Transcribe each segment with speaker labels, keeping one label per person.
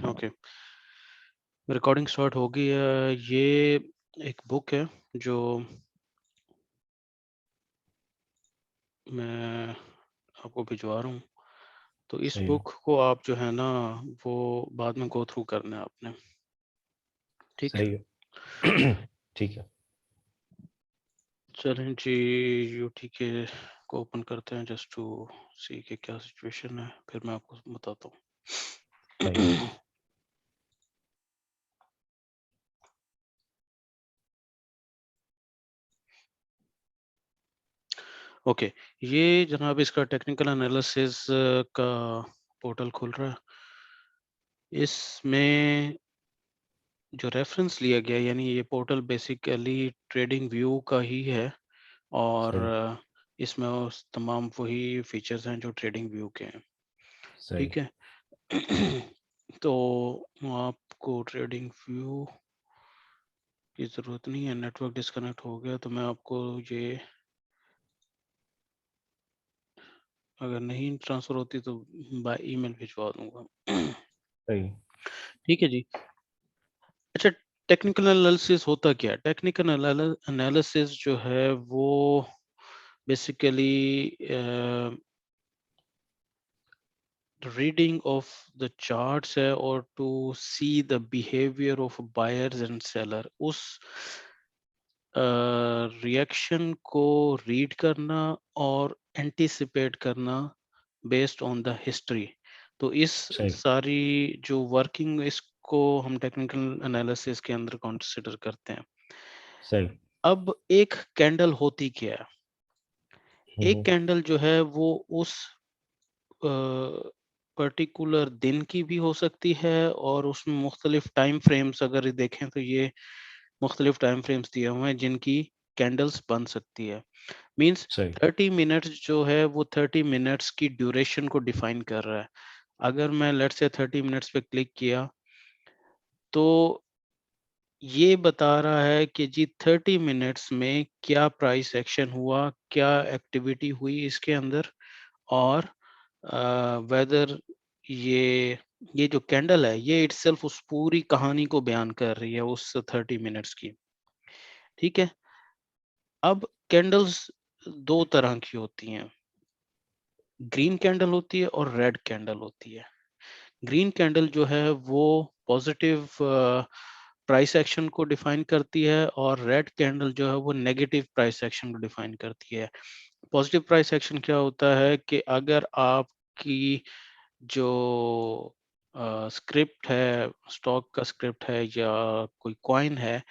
Speaker 1: Okay, recording start हो गई है। ये एक बुक है जो मैं आपको भिजवा रहा हूँ। तो इस
Speaker 2: सही है,
Speaker 1: बुक को आप जो है ना वो बाद में गो थ्रू करना है आपने, ठीक है?
Speaker 2: सही है। ठीक है,
Speaker 1: चलें जी, यूटी के को ओपन करते हैं जस्ट टू सी कि क्या सिचुएशन है, फिर मैं आपको बताता
Speaker 2: सही है,
Speaker 1: हूँ। ओके, ये जनाब इसका टेक्निकल एनालिसिस का पोर्टल खुल रहा है। इसमें जो रेफरेंस लिया गया यानी ये पोर्टल बेसिकली ट्रेडिंग व्यू का ही है और
Speaker 2: सही,
Speaker 1: इसमें उस तमाम वही फीचर्स हैं जो ट्रेडिंग व्यू के हैं,
Speaker 2: सही,
Speaker 1: ठीक है? तो आपको ट्रेडिंग व्यू की ज़रूरत नहीं है, नेटवर्क डिस्कनेक्ट हो गया तो मैं आपको ये अगर नहीं ट्रांसफ़र होती तो बाय ईमेल भिजवा दूँगा।
Speaker 2: सही,
Speaker 1: ठीक है जी। अच्छा, टेक्निकल एनालिसिस होता क्या है? टेक्निकल एनालिसिस जो है वो basically reading of the charts है और to see the behaviour of buyers and seller, उस रिएक्शन को रीड करना और एंटिसिपेट करना बेस्ड ऑन द हिस्ट्री। तो इस
Speaker 2: सही,
Speaker 1: सारी जो वर्किंग इसको हम टेक्निकल एनालिसिस के अंदर कंसिडर करते हैं।
Speaker 2: सही।
Speaker 1: अब एक कैंडल होती क्या है?
Speaker 2: हुँ,
Speaker 1: एक
Speaker 2: हुँ,
Speaker 1: कैंडल जो है वो उस पर्टिकुलर दिन की भी हो सकती है और उसमें मुख्तलिफ टाइम फ्रेम्स अगर देखें तो ये मुख्तलिफ टाइम फ्रेम्स दिए हुए हैं जिनकी कैंडल्स बन सकती है। मीन्स
Speaker 2: सही,
Speaker 1: 30 मिनट्स जो है वो 30 मिनट्स की ड्यूरेशन को डिफाइन कर रहा है। अगर मैं लेट्स से 30 मिनट्स पे क्लिक किया तो ये बता रहा है कि जी 30 मिनट्स में क्या प्राइस एक्शन हुआ, क्या एक्टिविटी हुई इसके अंदर और वेदर ये ये जो कैंडल है ये इटसेल्फ उस पूरी कहानी को बयान कर रही है उस 30 मिनट्स की, ठीक है? अब कैंडल्स 2 तरह की होती हैं, ग्रीन कैंडल होती है और रेड कैंडल होती है। ग्रीन कैंडल जो है वो पॉजिटिव प्राइस एक्शन को डिफाइन करती है और रेड कैंडल जो है वो नेगेटिव प्राइस एक्शन को डिफाइन करती है। पॉजिटिव प्राइस एक्शन क्या होता है कि अगर आपकी जो स्क्रिप्ट है, स्टॉक का स्क्रिप्ट है या कोई कॉइन है,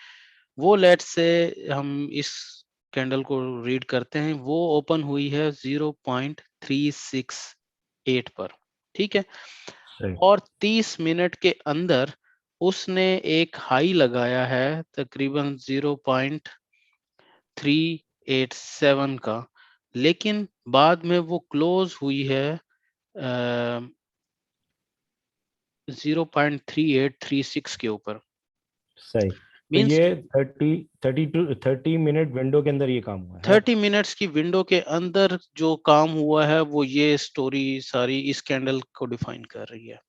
Speaker 1: वो लेट्स से हम इस कैंडल को रीड करते हैं, वो ओपन हुई है 0.368 पर, ठीक है?
Speaker 2: सही,
Speaker 1: और 30 मिनट के अंदर उसने एक हाई लगाया है तकरीबन 0.387 का, लेकिन बाद में वो क्लोज हुई है 0.3836 के ऊपर।
Speaker 2: सही। तो
Speaker 1: मीन्स
Speaker 2: ये 30 मिनट विंडो के अंदर ये काम हुआ है?
Speaker 1: 30 मिनट्स की विंडो के अंदर जो काम हुआ है वो ये स्टोरी सारी इस कैंडल को डिफाइन कर रही है।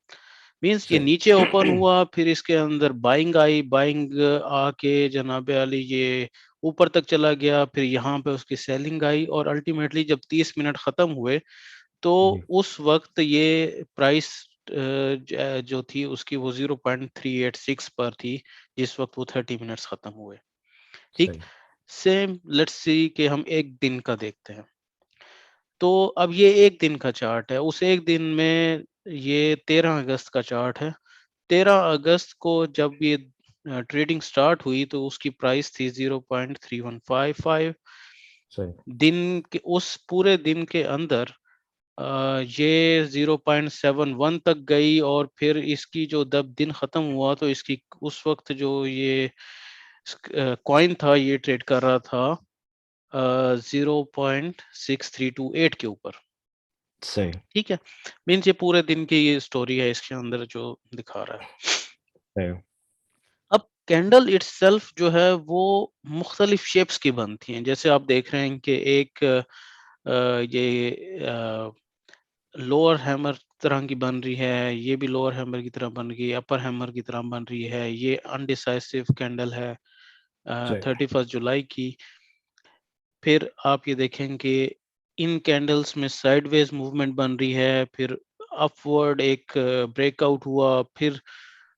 Speaker 1: मीन्स ये
Speaker 2: सही।
Speaker 1: नीचे ओपन हुआ फिर इसके अंदर बाइंग आई, बाइंग आके जनाबे अली ये ऊपर तक चला गया, फिर यहाँ पे उसकी सेलिंग आई और अल्टीमेटली जब 30 मिनट खत्म हुए तो
Speaker 2: जी,
Speaker 1: उस वक्त ये प्राइस जो थी उसकी वो 0.386 पर थी जिस वक्त वो 30 मिनट्स खत्म हुए, ठीक?
Speaker 2: सही,
Speaker 1: सेम लेट्स सी कि हम एक दिन का देखते हैं। तो अब ये एक दिन का चार्ट है, उस एक दिन में ये 13 अगस्त का चार्ट है। 13 अगस्त को जब ये ट्रेडिंग स्टार्ट हुई तो उसकी प्राइस थी 0.3155।
Speaker 2: सही,
Speaker 1: दिन के उस पूरे दिन के अंदर ये 0.71 तक गई और फिर इसकी जो जब दिन खत्म हुआ तो इसकी उस वक्त जो ये कॉइन था ये ट्रेड कर रहा था 0.6328 के ऊपर,
Speaker 2: सही,
Speaker 1: ठीक है? मीन्स ये पूरे दिन की ये स्टोरी है इसके अंदर जो दिखा रहा है।
Speaker 2: सही,
Speaker 1: अब कैंडल इटसेल्फ जो है वो मुख्तलिफ शेप्स की बनती हैं। जैसे आप देख रहे हैं कि एक ये लोअर हैमर तरह की बन रही है, ये भी लोअर हैमर की तरह बन गई, अपर हैमर की तरह बन रही है, ये अनडिसाइसिव कैंडल है
Speaker 2: सही।
Speaker 1: 31 जुलाई की। फिर आप ये देखेंगे इन कैंडल्स में साइडवेज मूवमेंट बन रही है, फिर अपवर्ड एक ब्रेकआउट हुआ, फिर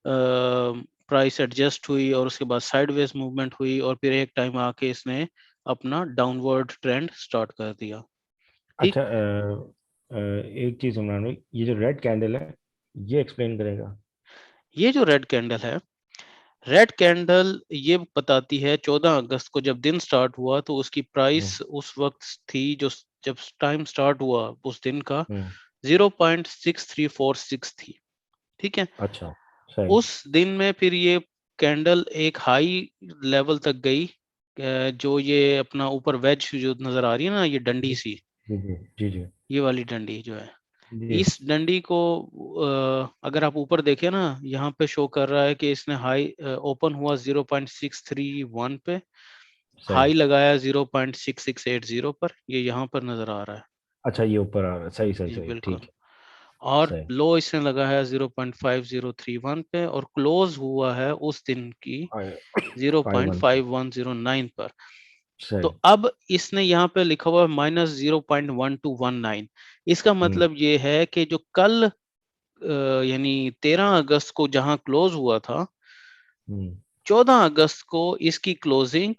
Speaker 1: प्राइस एडजस्ट हुई और उसके बाद साइडवेज मूवमेंट हुई और फिर एक टाइम आके इसने अपना डाउनवर्ड ट्रेंड स्टार्ट कर दिया। ठीक।
Speaker 2: अच्छा, एक चीज इमरान भाई, ये जो रेड कैंडल है ये एक्सप्लेन करेगा?
Speaker 1: ये जो रेड कैंडल है, रेड कैंडल ये बताती है 14 अगस्त को जब दिन स्टार्ट हुआ तो उसकी
Speaker 2: हम्म।
Speaker 1: प्राइस उस वक्त थी, जो जब टाइम स्टार्ट हुआ उस दिन का
Speaker 2: हम्म।
Speaker 1: 0.6346 थी। ठीक है।
Speaker 2: अच्छा। सही।
Speaker 1: उस दिन में फिर ये कैंडल एक हाई लेवल तक गई, जो ये अपना ऊपर वेज जो नजर आ रही है ना, ये डंडी
Speaker 2: जी
Speaker 1: सी,
Speaker 2: जी जी जी जी
Speaker 1: ये वाली डंडी जो है,
Speaker 2: जी।
Speaker 1: इस डंडी को अगर आप ऊपर देखें ना, यहाँ पे शो कर रहा है कि इसने हाई ओपन हुआ 0.631 पे,
Speaker 2: सही।
Speaker 1: हाई लगाया 0.6680 पर, ये यहाँ पर नजर आ रहा है।
Speaker 2: अच्छा, ये ऊपर आ रहा है, सही सही
Speaker 1: जी
Speaker 2: सही,
Speaker 1: बिल्कुल।
Speaker 2: ठीक है।
Speaker 1: और
Speaker 2: सही।
Speaker 1: लो इसने लगाया 0.5031 पे और क्लोज हुआ है उस दिन की
Speaker 2: 5-1।
Speaker 1: 0.5109 पर। तो
Speaker 2: सही।
Speaker 1: अब इसने यहाँ पे लिखा हुआ है -0.1219। इसका
Speaker 2: हम्म।
Speaker 1: मतलब ये है कि जो कल यानी 13 अगस्त को जहां क्लोज हुआ था,
Speaker 2: हम्म।
Speaker 1: 14 अगस्त को इसकी क्लोजिंग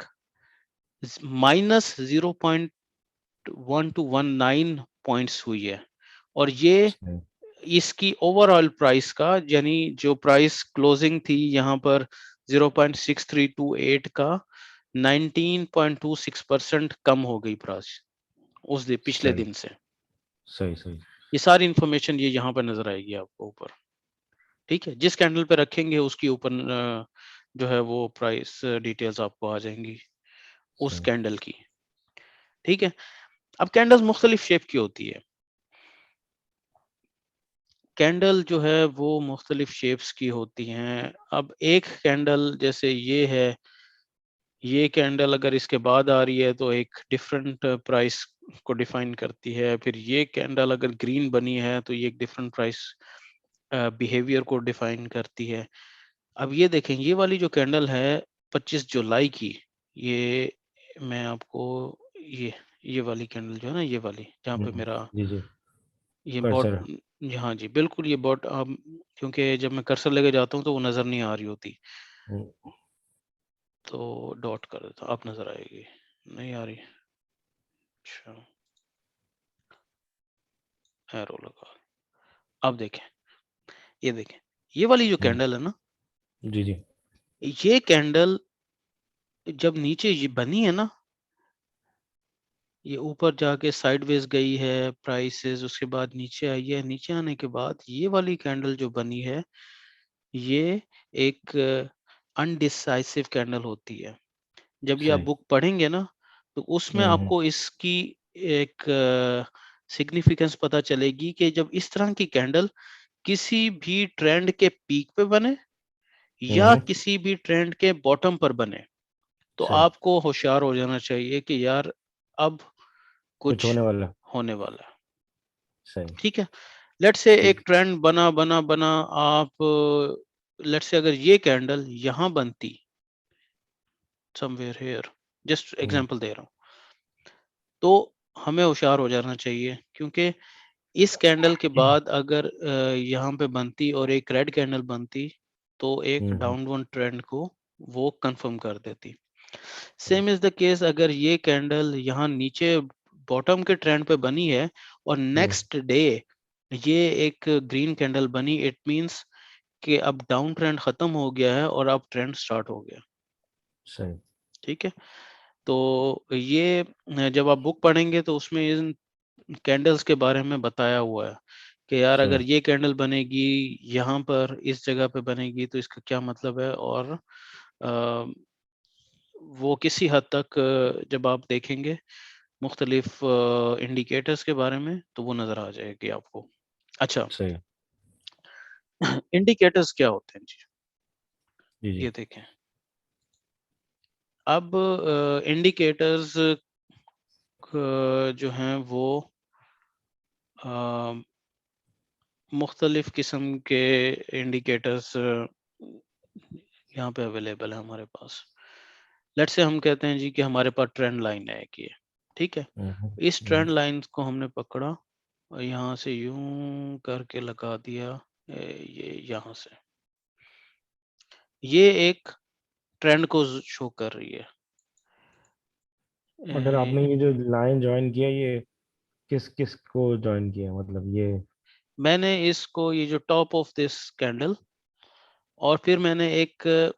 Speaker 1: -0.1219 पॉइंट्स हुई है। और ये
Speaker 2: सही।
Speaker 1: इसकी ओवरऑल प्राइस का, यानी जो प्राइस क्लोजिंग थी यहाँ पर 0.6328 का, 19.26% कम हो गई प्राइस उस दिन, पिछले
Speaker 2: सही
Speaker 1: दिन से।
Speaker 2: सही सही।
Speaker 1: ये सारी इंफॉर्मेशन ये यहाँ पर नजर आएगी आपको ऊपर। ठीक है, जिस कैंडल पे रखेंगे उसकी ऊपर जो है वो प्राइस डिटेल्स आपको आ जाएंगी उस
Speaker 2: सही।
Speaker 1: कैंडल की। ठीक है। अब कैंडल्स मुख्तलिफ शेप की होती है। कैंडल जो है वो मुख्तलिफ शेप्स की होती हैं। अब एक कैंडल जैसे ये है, ये कैंडल अगर इसके बाद आ रही है तो एक डिफरेंट प्राइस को डिफाइन करती है। फिर ये कैंडल अगर ग्रीन बनी है तो ये एक डिफरेंट प्राइस बिहेवियर को डिफाइन करती है। अब ये देखें, ये वाली जो कैंडल है 25 जुलाई की, ये मैं आपको ये वाली कैंडल जो है ना, ये वाली जहाँ पे मेरा
Speaker 2: जी जी।
Speaker 1: ये बॉट,
Speaker 2: कर्सर।
Speaker 1: हाँ जी बिल्कुल, ये बॉट क्योंकि जब मैं कर्सर लेके जाता हूँ तो वो नज़र नहीं आ रही होती,
Speaker 2: हम्म।
Speaker 1: तो डॉट कर देता हूँ, अब नज़र आएगी। नहीं आ रही, अच्छा, एरो लगा। अब देखें, ये देखें, ये वाली जो
Speaker 2: हम्म।
Speaker 1: कैंडल है ना,
Speaker 2: जी जी।
Speaker 1: ये कैंडल जब नीचे ये बनी है ना, ये ऊपर जाके साइडवेज गई है प्राइसेस, उसके बाद नीचे आई है, नीचे आने के बाद ये वाली कैंडल जो बनी है, ये एक अनडिसाइसिव कैंडल होती है। जब ये आप
Speaker 2: सही।
Speaker 1: बुक पढ़ेंगे ना, तो उसमें
Speaker 2: हम्म।
Speaker 1: आपको इसकी एक सिग्निफिकेंस पता चलेगी कि जब इस तरह की कैंडल किसी भी ट्रेंड के पीक पे बने या
Speaker 2: हम्म।
Speaker 1: किसी भी ट्रेंड के बॉटम पर बने, तो
Speaker 2: सही।
Speaker 1: आपको होशियार हो जाना चाहिए कि यार अब
Speaker 2: कुछ
Speaker 1: कुछ
Speaker 2: होने वाला।
Speaker 1: होने वाला है।
Speaker 2: सही।
Speaker 1: ठीक है। लेट्स से एक
Speaker 2: ठीक।
Speaker 1: ट्रेंड बना बना बना, आप लेट्स से अगर ये कैंडल यहाँ बनती, somewhere here, just
Speaker 2: hmm.
Speaker 1: Example दे रहा हूँ, तो हमें होशियार हो जाना चाहिए, क्योंकि इस कैंडल के बाद अगर यहाँ पे बनती और एक रेड कैंडल बनती, तो एक
Speaker 2: हम्म।
Speaker 1: डाउनवर्ड ट्रेंड को वो कंफर्म कर देती।
Speaker 2: सही।
Speaker 1: सेम इज द केस अगर ये कैंडल यहाँ नीचे बॉटम के ट्रेंड पे बनी है और
Speaker 2: हम्म।
Speaker 1: नेक्स्ट डे ये एक ग्रीन कैंडल बनी, इट मींस कि अब डाउन ट्रेंड खत्म हो गया है और अब ट्रेंड स्टार्ट हो गया।
Speaker 2: सही।
Speaker 1: ठीक है। तो ये जब आप बुक पढ़ेंगे तो उसमें इन कैंडल्स के बारे में बताया हुआ है कि यार अगर
Speaker 2: सही।
Speaker 1: ये कैंडल बनेगी यहाँ पर इस जगह पे बनेगी तो इसका क्या मतलब है। और अ, वो किसी हद तक जब आप देखेंगे मुख्तलिफ इंडिकेटर्स के बारे में तो वो नज़र आ जाएगी आपको। अच्छा,
Speaker 2: सही।
Speaker 1: इंडिकेटर्स क्या होते हैं जी,
Speaker 2: जी जी।
Speaker 1: ये देखें। अब इंडिकेटर्स जो हैं वो मुख्तलिफ किस्म के इंडिकेटर्स यहाँ पे अवेलेबल है हमारे पास। लेट्स से हम कहते हैं जी कि हमारे पास ट्रेंड लाइन है एक ये, ठीक है? इस ट्रेंड लाइन्स को हमने पकड़ा और यहाँ से यूं करके लगा दिया ये यहाँ से। ये एक ट्रेंड को शो कर रही है।
Speaker 2: मगर
Speaker 1: ए,
Speaker 2: आपने ये जो लाइन ज्वाइन किया, ये किस किस को ज्वाइन किया, मतलब ये?
Speaker 1: मैंने इसको ये जो टॉप ऑफ दिस कैंडल और फिर मैंने एक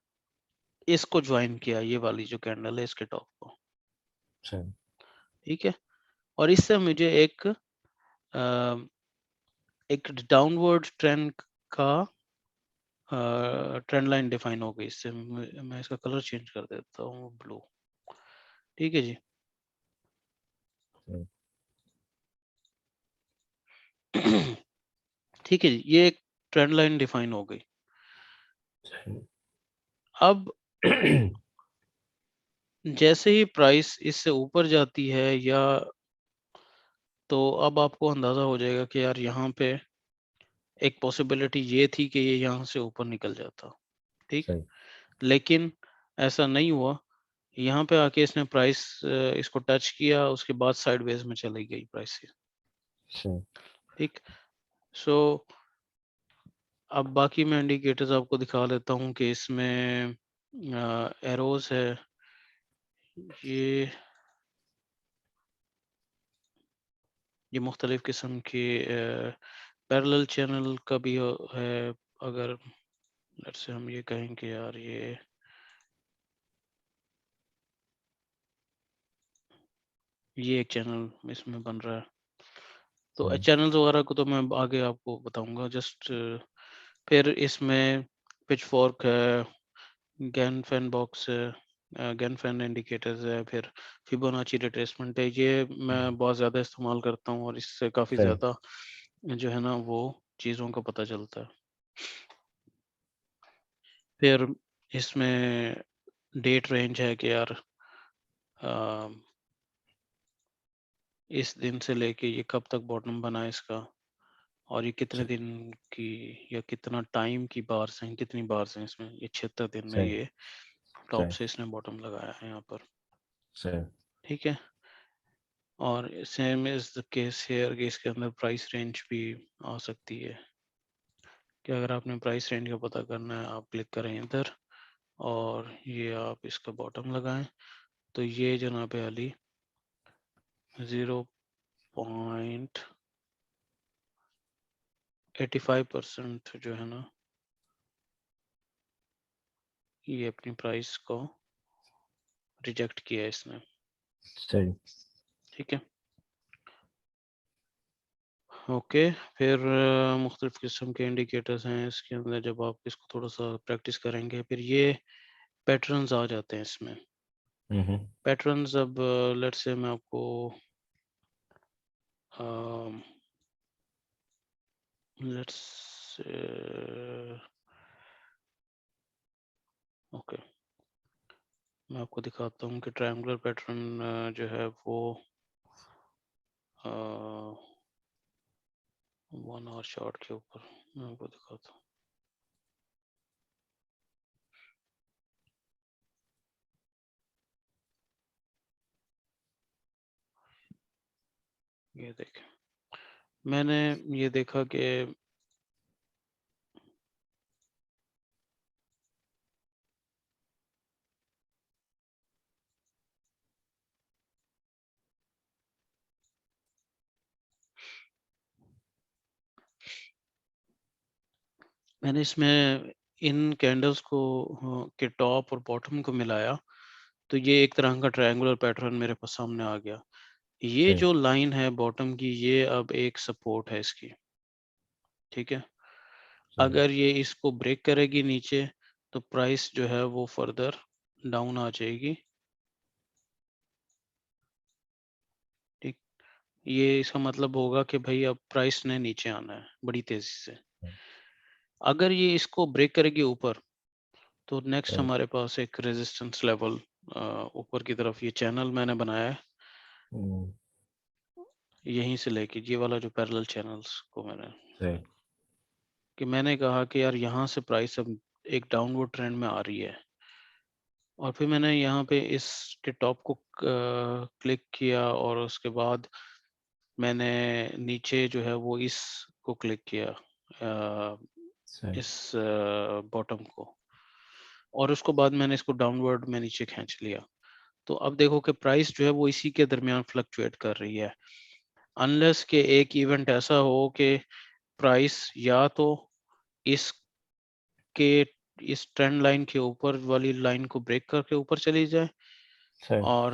Speaker 1: इसको ज्वाइन किया, ये वाली जो कैंडल है इसके टॉप को,
Speaker 2: अच्छा।
Speaker 1: ठीक है? और इससे मुझे एक डाउनवर्ड ट्रेंड का ट्रेंड लाइन डिफाइन हो गई। इससे मैं इसका कलर चेंज कर देता हूँ ब्लू, ठीक है जी। ठीक है जी, ये एक ट्रेंड लाइन डिफाइन हो गई। अब जैसे ही प्राइस इससे ऊपर जाती है या तो अब आपको अंदाजा हो जाएगा कि यार यहाँ पे एक पॉसिबिलिटी ये थी कि ये यहाँ से ऊपर निकल जाता, ठीक?
Speaker 2: सही।
Speaker 1: लेकिन ऐसा नहीं हुआ। यहाँ पे आके इसने प्राइस इसको टच किया, उसके बाद साइडवेज में चली गई प्राइस,
Speaker 2: सही।
Speaker 1: ठीक? सो अब बाकी मैं इंडिकेटर्स आपको दिखा देता हूँ कि इसमें एरोज है, ये ये मुख्तलिफ किस्म के पैरेलल चैनल का भी है। अगर लेट्स से हम ये कहें कि यार ये एक चैनल इसमें बन रहा है, तो
Speaker 2: सही।
Speaker 1: चैनल्स वगैरह को तो मैं आगे आपको बताऊंगा। जस्ट फिर इसमें पिच फॉर्क है, गैन फैन बॉक्स है, गैन फैन इंडिकेटर्स है, फिर फिबोनाची रिट्रेसमेंट है। ये मैं बहुत ज़्यादा इस्तेमाल करता हूँ और इससे काफ़ी
Speaker 2: सही।
Speaker 1: ज़्यादा जो है ना वो चीज़ों का पता चलता है। फिर इसमें डेट रेंज है कि यार अ, इस दिन से लेके ये कब तक बॉटम बना है इसका, और ये कितने
Speaker 2: सही।
Speaker 1: दिन की या कितना टाइम की बार्स हैं, कितनी बार्स हैं इसमें। ये 76 दिन में
Speaker 2: सही।
Speaker 1: ये टॉप
Speaker 2: सही।
Speaker 1: से इसने बॉटम लगाया है यहाँ पर,
Speaker 2: सही।
Speaker 1: ठीक है? और same is the case hair कि इसके अंदर प्राइस रेंज भी आ सकती है कि अगर आपने प्राइस रेंज का पता करना है आप क्लिक करें इधर और ये आप इसका बॉटम लगाएं, तो ये जनाब अली 0.85% जो है ना ये अपनी प्राइस को रिजेक्ट किया है इसने,
Speaker 2: सही।
Speaker 1: ठीक है? ओके। फिर मुख्तलिफ किस्म के इंडिकेटर्स हैं इसके अंदर। जब आप इसको थोड़ा सा प्रैक्टिस करेंगे फिर ये पैटर्न्स आ जाते हैं इसमें।
Speaker 2: हम्म।
Speaker 1: पैटर्न्स अब लेट्स से मैं आपको लेट्स ओके मैं आपको दिखाता हूँ कि ट्रायंगुलर पैटर्न जो है वो 1 आवर चार्ट के ऊपर मैं आपको दिखाता हूँ। ये देखें, मैंने ये देखा कि मैंने इसमें इन कैंडल्स को के टॉप और बॉटम को मिलाया, तो ये एक तरह का ट्रायंगुलर पैटर्न मेरे पास सामने आ गया। ये
Speaker 2: सही।
Speaker 1: जो लाइन है बॉटम की ये अब एक सपोर्ट है इसकी, ठीक है?
Speaker 2: सही।
Speaker 1: अगर ये इसको ब्रेक करेगी नीचे तो प्राइस जो है वो फर्दर डाउन आ जाएगी, ठीक? ये इसका मतलब होगा कि भाई अब प्राइस ने नीचे आना है बड़ी तेजी से। अगर ये इसको ब्रेक करेगी ऊपर तो नेक्स्ट
Speaker 2: सही।
Speaker 1: हमारे पास एक रेजिस्टेंस लेवल ऊपर की तरफ ये चैनल मैंने बनाया है,
Speaker 2: हम्म।
Speaker 1: यहीं से लेके ये वाला जो पैरेलल चैनल्स को मैंने
Speaker 2: सही।
Speaker 1: कि मैंने कहा कि यार यहाँ से प्राइस अब एक डाउनवर्ड ट्रेंड में आ रही है, और फिर मैंने यहाँ पे इसके टॉप को क्लिक किया और उसके बाद मैंने नीचे जो है वो इसको क्लिक किया,
Speaker 2: सही
Speaker 1: इस बॉटम को, और उसको बाद मैंने इसको डाउनवर्ड में नीचे खींच लिया। तो अब देखो कि प्राइस जो है वो इसी के दरमियान फ्लक्चुएट कर रही है, अनलेस के एक इवेंट ऐसा हो कि प्राइस या तो इसके इस ट्रेंड लाइन के ऊपर वाली लाइन को ब्रेक करके ऊपर चली जाए
Speaker 2: सही
Speaker 1: और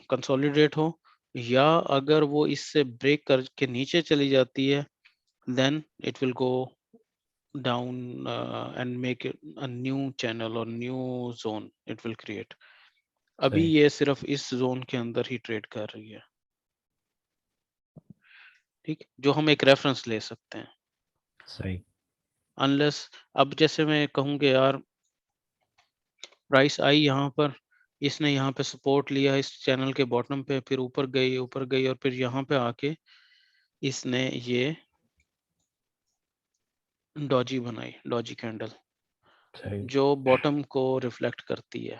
Speaker 1: कंसोलिडेट हो, या अगर वो इससे ब्रेक करके नीचे चली जाती है, then it will go down and make a new channel or new zone it will create. अभी
Speaker 2: सही
Speaker 1: ये सिर्फ इस जोन के अंदर ही ट्रेड कर रही है, ठीक, जो हम एक रेफरेंस ले सकते हैं।
Speaker 2: सही
Speaker 1: अनलेस, अब जैसे मैं कहूँगी यार प्राइस आई यहाँ पर, इसने यहाँ पे सपोर्ट लिया इस चैनल के बॉटम पे, फिर ऊपर गई और फिर यहाँ पे आके इसने ये डॉजी बनाई, डॉजी कैंडल,
Speaker 2: सही
Speaker 1: जो बॉटम को रिफ्लेक्ट करती है,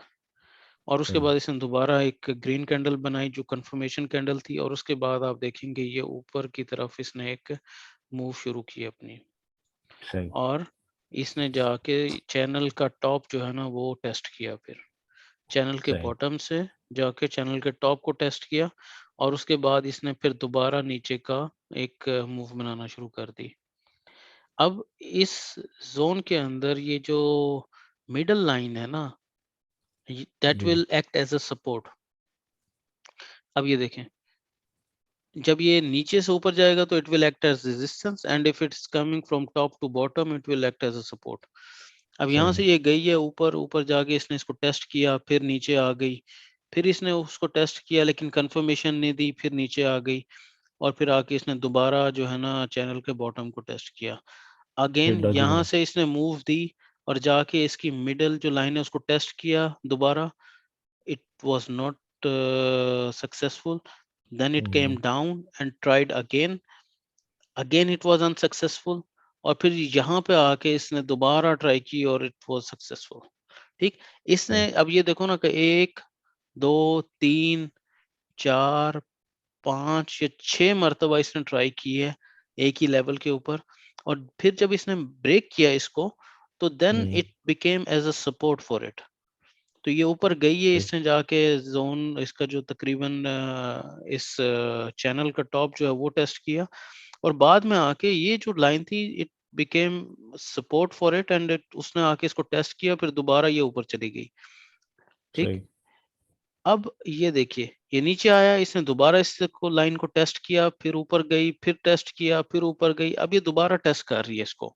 Speaker 1: और उसके
Speaker 2: हम्म,
Speaker 1: बाद इसने दोबारा एक ग्रीन कैंडल बनाई जो कंफर्मेशन कैंडल थी, और उसके बाद आप देखेंगे ये ऊपर की तरफ इसने एक मूव शुरू की अपनी,
Speaker 2: सही
Speaker 1: और इसने जाके चैनल का टॉप जो है ना वो टेस्ट किया, फिर चैनल के
Speaker 2: सही
Speaker 1: बॉटम से जाके चैनल के टॉप को टेस्ट किया, और उसके बाद इसने फिर दोबारा नीचे का एक मूव बनाना शुरू कर दी। अब इस जोन के अंदर ये जो मिडल लाइन है ना, that
Speaker 2: G
Speaker 1: will act as a support. अब ये देखें, जब ये नीचे से ऊपर जाएगा तो it will act as resistance, and if it's coming from top to bottom it will act as a support. अब यहाँ
Speaker 2: सही
Speaker 1: से ये गई है ऊपर, ऊपर जाके इसने इसको टेस्ट किया, फिर नीचे आ गई, फिर इसने उसको टेस्ट किया लेकिन कंफर्मेशन नहीं दी, फिर नीचे आ गई, और फिर आके इसने दोबारा जो है ना चैनल के बॉटम को टेस्ट किया,
Speaker 2: फिर
Speaker 1: अगेन
Speaker 2: डॉजी
Speaker 1: यहाँ
Speaker 2: बना
Speaker 1: से इसने मूव दी और जाके इसकी मिडल जो लाइन है उसको टेस्ट किया दोबारा, it was not successful, then it came
Speaker 2: hmm,
Speaker 1: down and tried again it was unsuccessful, और फिर यहाँ पे आके इसने दोबारा ट्राई की और इट वाज सक्सेसफुल, ठीक। इसने
Speaker 2: सही
Speaker 1: अब ये देखो ना कि एक, दो, तीन, चार, पांच या छह मर्तबा इसने ट्राई की है एक ही लेवल के ऊपर, और फिर जब इसने ब्रेक किया इसको, तो then
Speaker 2: hmm,
Speaker 1: it became as a support for it. तो ये ऊपर गई है,
Speaker 2: सही
Speaker 1: इसने जाके जोन इसका जो तकरीबन इस चैनल का टॉप जो है वो टेस्ट किया, और बाद में आके ये जो लाइन थी it became support for it, and उसने आके इसको टेस्ट किया, फिर दोबारा ये ऊपर चली गई, ठीक।
Speaker 2: सही
Speaker 1: अब ये देखिए, ये नीचे आया, इसने दोबारा इसको लाइन को टेस्ट किया, फिर ऊपर गई, फिर टेस्ट किया, फिर ऊपर गई, अब ये दोबारा टेस्ट कर रही है इसको।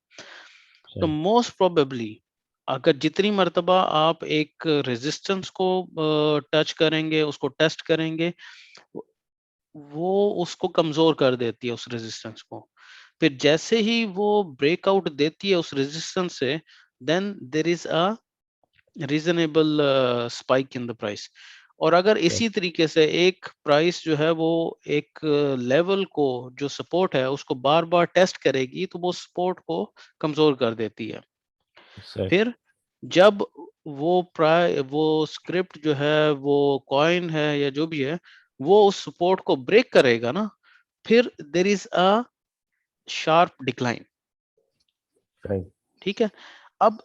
Speaker 1: तो
Speaker 2: सही
Speaker 1: मोस्ट प्रोबेबली अगर जितनी मर्तबा आप एक रेजिस्टेंस को टच करेंगे, उसको टेस्ट करेंगे, वो उसको कमजोर कर देती है उस रेजिस्टेंस को, फिर जैसे ही वो ब्रेकआउट देती है उस रेजिस्टेंस से, then there is a reasonable spike in the price. और अगर
Speaker 2: सही
Speaker 1: इसी तरीके से एक प्राइस जो है वो एक लेवल को जो सपोर्ट है उसको बार बार टेस्ट करेगी, तो वो सपोर्ट को कमजोर कर देती है।
Speaker 2: सही
Speaker 1: फिर जब वो स्क्रिप्ट जो है, वो कॉइन है या जो भी है, वो उस सपोर्ट को ब्रेक करेगा ना, फिर देर इज अ शार्प डिक्लाइन,
Speaker 2: सही
Speaker 1: ठीक है। अब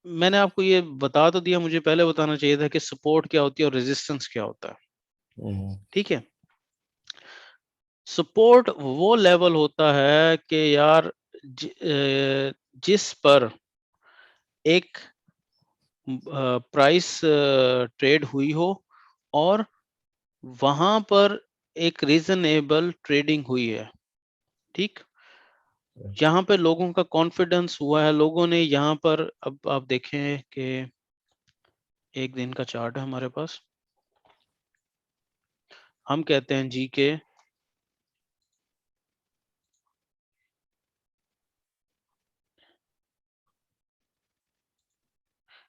Speaker 1: मैंने आपको ये बता तो दिया, मुझे पहले बताना चाहिए था कि सपोर्ट क्या होती है और रेजिस्टेंस क्या होता है,
Speaker 2: हम्म,
Speaker 1: ठीक है। सपोर्ट वो लेवल होता है कि यार जिस पर एक प्राइस ट्रेड हुई हो, और वहां पर एक रीजनेबल ट्रेडिंग हुई है, ठीक।
Speaker 2: सही
Speaker 1: यहाँ पे लोगों का कॉन्फिडेंस हुआ है, लोगों ने यहाँ पर, अब आप देखें कि एक दिन का चार्ट है हमारे पास, हम कहते हैं जी के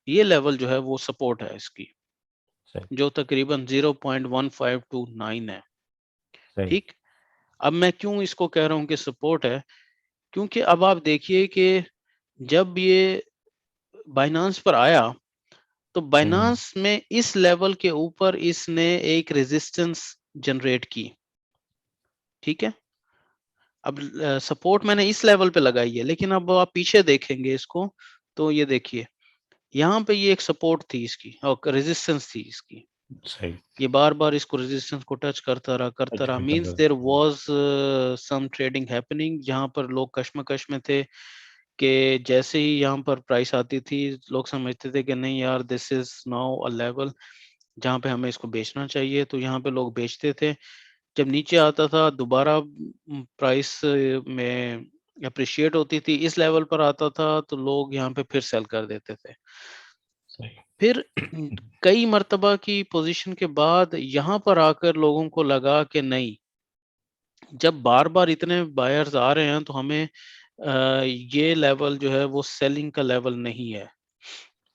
Speaker 1: ये लेवल जो है वो सपोर्ट है इसकी,
Speaker 2: सही
Speaker 1: जो तकरीबन 0.1529 है,
Speaker 2: सही
Speaker 1: ठीक। अब मैं क्यों इसको कह रहा हूँ कि सपोर्ट है, क्योंकि अब आप देखिए कि जब ये बाइनांस पर आया तो बाइनांस में इस लेवल के ऊपर इसने एक रेजिस्टेंस जनरेट की, ठीक है। अब सपोर्ट मैंने इस लेवल पे लगाई है, लेकिन अब आप पीछे देखेंगे इसको तो ये देखिए यहाँ पे ये एक सपोर्ट थी इसकी और रेजिस्टेंस थी इसकी।
Speaker 2: सही।
Speaker 1: ये बार-बार इसको रेजिस्टेंस को टच करता रहा, means there was some trading happening, जहाँ पर लोग कश्मकश में थे कि जैसे ही यहाँ पर प्राइस आती थी, लोग समझते थे कि नहीं यार this is now a level जहाँ पे हमें इसको बेचना चाहिए, तो यहाँ पे लोग बेचते थे। जब नीचे आता था दोबारा प्राइस में एप्रिशिएट होती थी, इस लेवल पर आता था तो लोग यहाँ पे फिर सेल कर देते थे।
Speaker 2: सही।
Speaker 1: फिर कई मर्तबा की पोजीशन के बाद यहाँ पर आकर लोगों को लगा कि नहीं, जब बार-बार इतने बायर्स आ रहे हैं तो हमें ये लेवल जो है वो सेलिंग का लेवल नहीं है।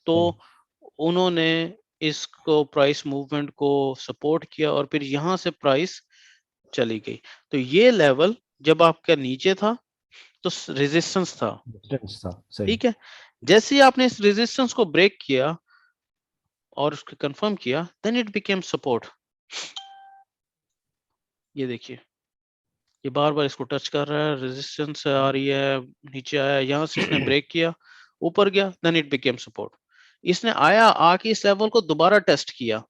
Speaker 1: तो
Speaker 2: सही।
Speaker 1: उन्होंने इसको प्राइस मूवमेंट को सपोर्ट किया और फिर यहाँ से प्राइस चली गई। तो ये लेवल जब आपका नीचे था तो रेजिस्टेंस था,
Speaker 2: डिस्टेंस था। सही।
Speaker 1: ठीक है। जैसे ही आपने इस रेजिस्टेंस को ब्रेक किया और उसको कंफर्म किया, देन इट बिकेम सपोर्ट। ये देखिए, ये बार-बार इसको टच कर रहा है, रेजिस्टेंस आ रही है, नीचे आया, यहाँ से इसने ब्रेक किया, ऊपर गया, देन इट बिकेम सपोर्ट। इसने आया, आके इस लेवल को दोबारा टेस्ट किया,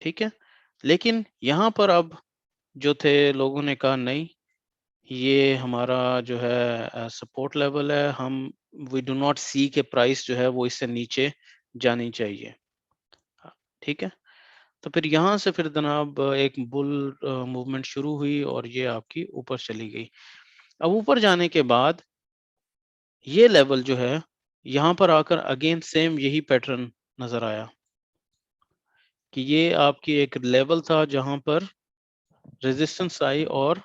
Speaker 1: ठीक है। लेकिन यहाँ पर अब जो थे लोगों ने कहा नहीं, ये हमारा जो है सपोर्ट लेवल है, हम वी डू नॉट सी के प्राइस जो है वो इससे नीचे जानी चाहिए। ठीक है। तो फिर यहाँ से फिर जनाब एक बुल मूवमेंट शुरू हुई और ये आपकी ऊपर चली गई। अब ऊपर जाने के बाद ये लेवल जो है यहाँ पर आकर अगेन सेम यही पैटर्न नजर आया कि ये आपकी एक लेवल था जहां पर रेजिस्टेंस आई और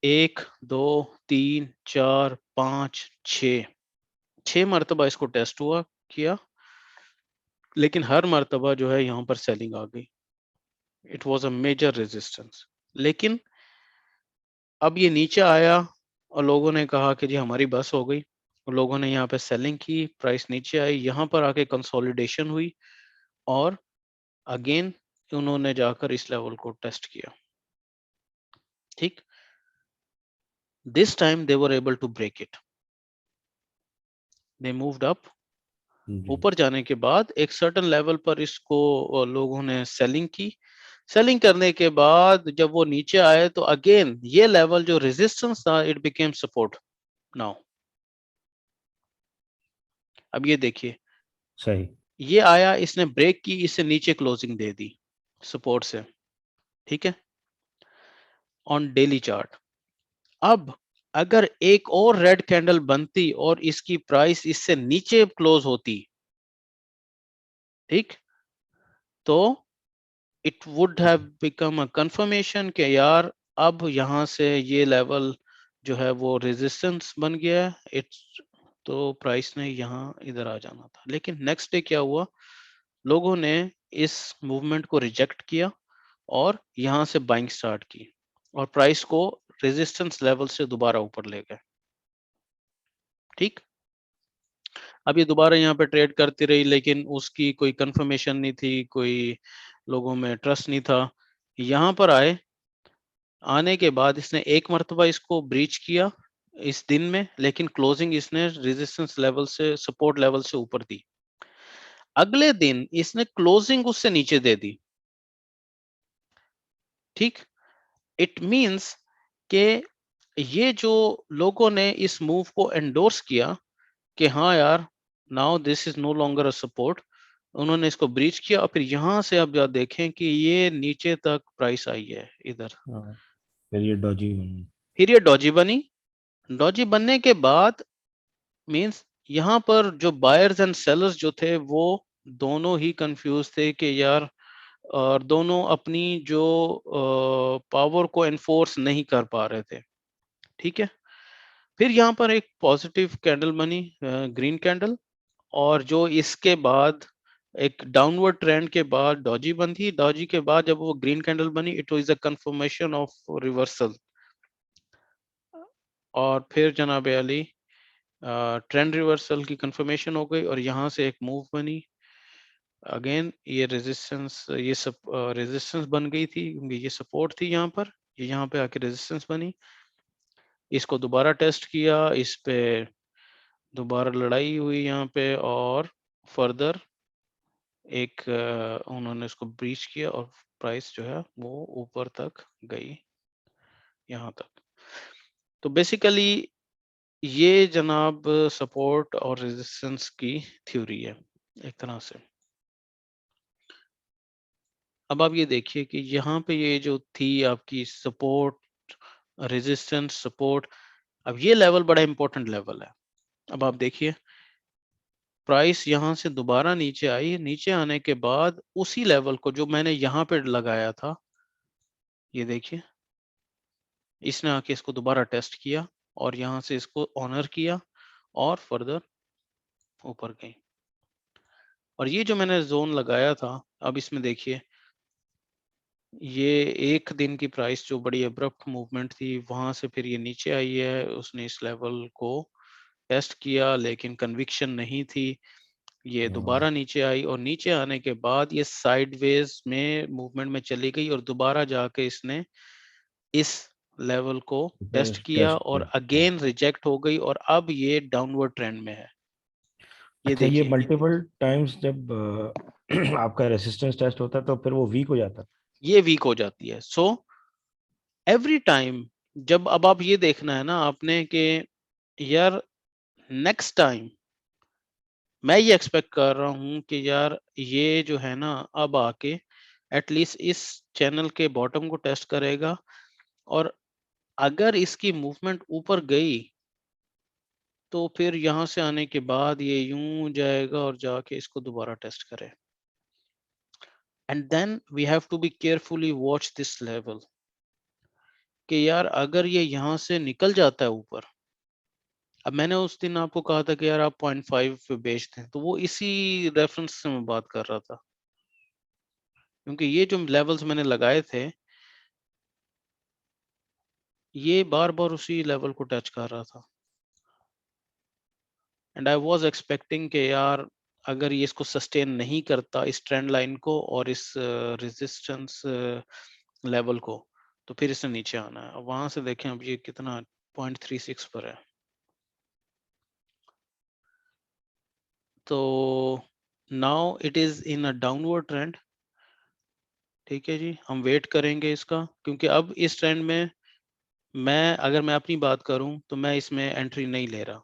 Speaker 1: 1 2 3 4 5 6 6 मरतबा इसको टेस्ट हुआ किया, लेकिन हर मरतबा जो है यहाँ पर सेलिंग आ गई। It was a major resistance. लेकिन अब ये नीचे आया और लोगों ने कहा कि जी हमारी बस हो गई, और लोगों ने यहाँ पे सेलिंग की, प्राइस नीचे आई, यहाँ पर आके कंसोलिडेशन हुई और अगेन उन्होंने जाकर इस लेवल को टेस्ट किया, ठीक। This time they were able to break it, they moved up.
Speaker 2: जी।
Speaker 1: ऊपर जाने के बाद एक सर्टेन लेवल पर इसको लोगों ने सेलिंग की। सेलिंग करने के बाद जब वो नीचे आए तो अगेन ये लेवल जो रेजिस्टेंस था इट बिकेम सपोर्ट नाउ। अब ये देखिए,
Speaker 2: सही।
Speaker 1: ये आया, इसने ब्रेक की, इससे नीचे क्लोजिंग दे दी सपोर्ट से, ठीक है, ऑन डेली चार्ट। अब अगर एक और रेड कैंडल बनती और इसकी प्राइस इससे नीचे क्लोज होती, ठीक, तो it would have become a confirmation कि यार अब यहाँ से ये लेवल जो है वो रेजिस्टेंस बन गया है, इट्स, तो प्राइस ने यहाँ इधर आ जाना था। लेकिन नेक्स्ट डे क्या हुआ, लोगों ने इस मूवमेंट को रिजेक्ट किया और यहाँ से बाइंग स्टार्ट की और प्राइस को रेजिस्टेंस लेवल से दोबारा ऊपर ले गए, ठीक। अब ये दोबारा यहाँ पे ट्रेड करती रही, लेकिन उसकी कोई कंफर्मेशन नहीं थी, कोई लोगों में ट्रस्ट नहीं था। यहाँ पर आए, आने के बाद इसने एक मर्तबा इसको ब्रीच किया इस दिन में, लेकिन क्लोजिंग इसने रेजिस्टेंस लेवल से, सपोर्ट लेवल से ऊपर दी। अगले दिन इसने क्लोजिंग उससे नीचे दे दी, ठीक। इट मींस के ये जो लोगों ने इस मूव को एंडोर्स किया कि हाँ यार, now this is no longer a support, उन्होंने इसको ब्रीच किया और फिर यहाँ से अब आप देखें कि ये नीचे तक प्राइस आई है इधर।
Speaker 2: हाँ, फिर ये डॉजी।
Speaker 1: फिर ये डॉजी बनी, डॉजी बनने के बाद मींस यहाँ पर जो बायर्स एंड सेलर्स जो थे वो दोनों ही कंफ्यूज थे कि यार, और दोनों अपनी जो पावर को एनफोर्स नहीं कर पा रहे थे, ठीक है। फिर यहाँ पर एक पॉजिटिव कैंडल बनी, ग्रीन कैंडल, और जो इसके बाद एक डाउनवर्ड ट्रेंड के बाद डॉजी बनी थी, डॉजी के बाद जब वो ग्रीन कैंडल बनी, it was a confirmation of reversal, और फिर जनाब अली ट्रेंड रिवर्सल की कंफर्मेशन हो गई और यहाँ से एक मूव बनी। अगेन ये रेजिस्टेंस, ये सब रेजिस्टेंस बन गई थी क्योंकि ये सपोर्ट थी यहाँ पर, ये यहाँ पे आके रेजिस्टेंस बनी। इसको दोबारा टेस्ट किया, इस पे दोबारा लड़ाई हुई यहाँ पे और फर्दर एक उन्होंने इसको ब्रीच किया और प्राइस जो है वो ऊपर तक गई, यहाँ तक। तो बेसिकली ये जनाब सपोर्ट और रेजिस्टेंस की थ्योरी है एक तरह से। अब आप ये देखिए कि यहाँ पे ये जो थी आपकी सपोर्ट, रेजिस्टेंस, सपोर्ट, अब ये लेवल बड़ा इंपॉर्टेंट लेवल है। अब आप देखिए प्राइस यहाँ से दोबारा नीचे आई, नीचे आने के बाद उसी लेवल को जो मैंने यहाँ पे लगाया था, ये देखिए इसने आके इसको दोबारा टेस्ट किया और यहाँ से इसको ऑनर किया और फर्दर ऊपर गई। और ये जो मैंने जोन लगाया था, अब इसमें देखिए ये एक दिन की प्राइस जो बड़ी अब्रप्ट मूवमेंट थी, वहां से फिर ये नीचे आई है, उसने इस लेवल को टेस्ट किया लेकिन कन्विक्शन नहीं थी, ये दोबारा नीचे आई और नीचे आने के बाद ये साइडवेज में मूवमेंट में चली गई और दोबारा जाके इसने इस लेवल को टेस्ट किया
Speaker 2: टेस्ट
Speaker 1: और
Speaker 2: किया।
Speaker 1: अगेन रिजेक्ट हो गई और अब ये डाउनवर्ड ट्रेंड में है। ये
Speaker 2: अच्छा, ये
Speaker 1: देखिए
Speaker 2: मल्टीपल टाइम्स जब आपका रेसिस्टेंस टेस्ट होता है तो फिर वो वीक हो जाता है।
Speaker 1: ये वीक हो जाती है। सो एवरी टाइम जब, अब आप ये देखना है ना आपने कि यार नेक्स्ट टाइम मैं ये एक्सपेक्ट कर रहा हूँ कि यार ये जो है ना अब आके एटलीस्ट इस चैनल के बॉटम को टेस्ट करेगा और अगर इसकी मूवमेंट ऊपर गई तो फिर यहाँ से आने के बाद ये यूं जाएगा और जाके इसको दोबारा टेस्ट करे। And then we have to be carefully watch this level कि यार अगर ये यहाँ से निकल जाता है ऊपर, अब मैंने उस दिन आपको कहा था कि यार आप 0.5 पे बेच दें, तो वो इसी रेफरेंस से मैं बात कर रहा था क्योंकि ये जो लेवल्स मैंने लगाए थे ये बार बार उसी लेवल को टच कर रहा था एंड आई वाज एक्सपेक्टिंग कि यार अगर ये इसको सस्टेन नहीं करता इस ट्रेंड लाइन को और इस रेजिस्टेंस लेवल को, तो फिर इसने नीचे आना है। अब वहां से देखें अब ये कितना 0.36 पर है। तो now it is in a downward trend. ठीक है जी, हम वेट करेंगे इसका क्योंकि अब इस ट्रेंड में अगर मैं अपनी बात करूं तो मैं इसमें एंट्री नहीं ले रहा।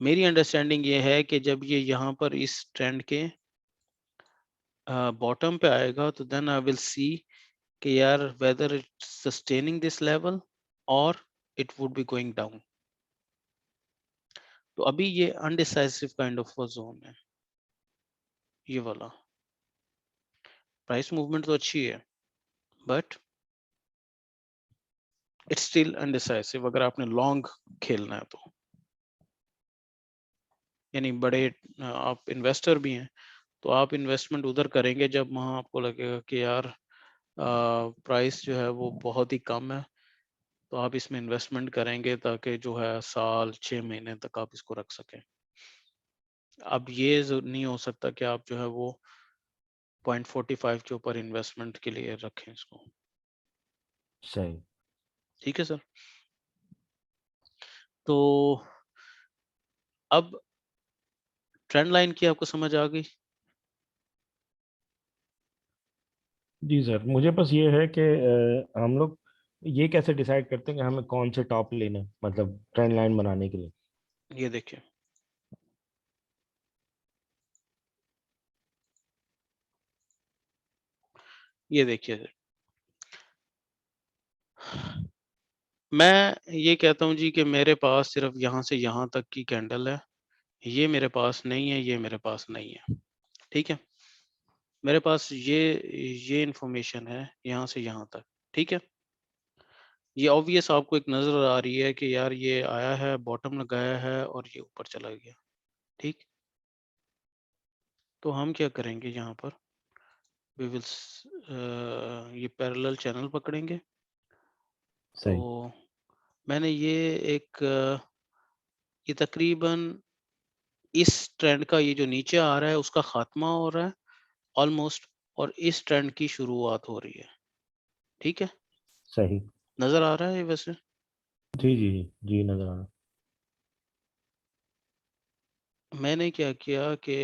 Speaker 1: मेरी अंडरस्टैंडिंग ये है कि जब ये यहाँ पर इस ट्रेंड के बॉटम पे आएगा तो देन आई विल सी कि यार whether it's sustaining this level और it would be going down. तो अभी ये अनडिसाइसिव काइंड ऑफ जोन है ये वाला। प्राइस मूवमेंट तो अच्छी है बट इट्स स्टिल अनडिसाइसिव अगर आपने लॉन्ग खेलना है तो, यानी बड़े आप इन्वेस्टर भी हैं तो आप इन्वेस्टमेंट उधर करेंगे जब वहाँ आपको लगेगा कि यार प्राइस जो है वो बहुत ही कम है, तो आप इसमें इन्वेस्टमेंट करेंगे ताकि जो है साल 6 महीने तक आप इसको रख सकें। अब ये नहीं हो सकता कि आप जो है वो 0.45 के ऊपर इन्वेस्टमेंट के लिए रखें इसको।
Speaker 2: सही।
Speaker 1: ठीक है सर। तो अब ट्रेंड लाइन की आपको समझ आ गई।
Speaker 2: जी सर, मुझे बस ये है कि हम लोग ये कैसे डिसाइड करते हैं कि हमें कौन से टॉप लेना है, मतलब ट्रेंड लाइन बनाने के लिए।
Speaker 1: ये देखिए ये देखिए मैं ये कहता हूँ जी कि मेरे पास सिर्फ यहाँ से यहाँ तक की कैंडल है, ये मेरे पास नहीं है, ये मेरे पास नहीं है। ठीक है, मेरे पास ये इंफॉर्मेशन है यहाँ से यहाँ तक। ठीक है, ये ऑब्वियस आपको एक नजर आ रही है कि यार ये आया है, बॉटम लगाया है और ये ऊपर चला गया। ठीक, तो हम क्या करेंगे यहाँ पर, वी विल ये पैरेलल चैनल पकड़ेंगे। तो
Speaker 2: सही।
Speaker 1: मैंने ये तकरीबन इस ट्रेंड का ये जो नीचे आ रहा है उसका खात्मा हो रहा है ऑलमोस्ट, और इस ट्रेंड की शुरुआत हो रही है। ठीक है,
Speaker 2: सही।
Speaker 1: नजर आ रहा है ये वैसे।
Speaker 2: जी जी जी जी, नजर आ रहा।
Speaker 1: मैंने क्या किया कि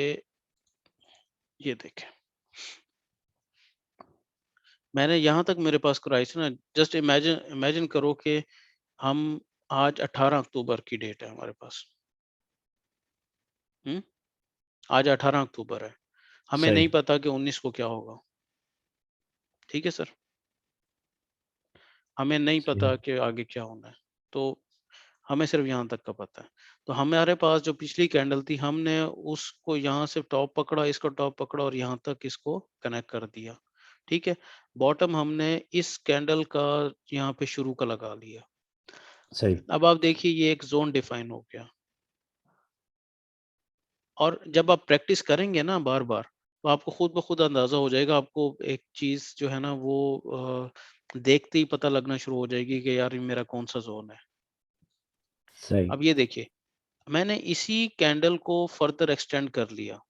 Speaker 1: ये देखें, मैंने यहाँ तक मेरे पास कराई थी ना, जस्ट इमेजिन इमेजिन करो कि हम आज 18 अक्टूबर की डेट है हमारे पास। हम्म, आज 18 अक्टूबर है, हमें
Speaker 2: सही
Speaker 1: नहीं पता कि 19 को क्या होगा। ठीक है सर, हमें नहीं
Speaker 2: सही।
Speaker 1: पता कि आगे क्या होना है, तो हमें सिर्फ यहाँ तक का पता है। तो हमारे पास जो पिछली कैंडल थी, हमने उसको यहाँ से टॉप पकड़ा, इसको टॉप पकड़ा और यहाँ तक इसको कनेक्ट कर दिया। ठीक है, बॉटम हमने इस कैंडल का यहाँ पे शुरू का लगा लिया।
Speaker 2: सही
Speaker 1: अब आप देखिए ये एक जोन डिफाइन हो गया, और जब आप प्रैक्टिस करेंगे ना बार बार, तो आपको खुद ब खुद अंदाजा हो जाएगा। आपको एक चीज जो है ना वो देखते ही पता लगना शुरू हो जाएगी कि यार ये मेरा कौन सा जोन है।
Speaker 2: सही
Speaker 1: अब ये देखिए, मैंने इसी कैंडल को फर्दर एक्सटेंड कर लिया।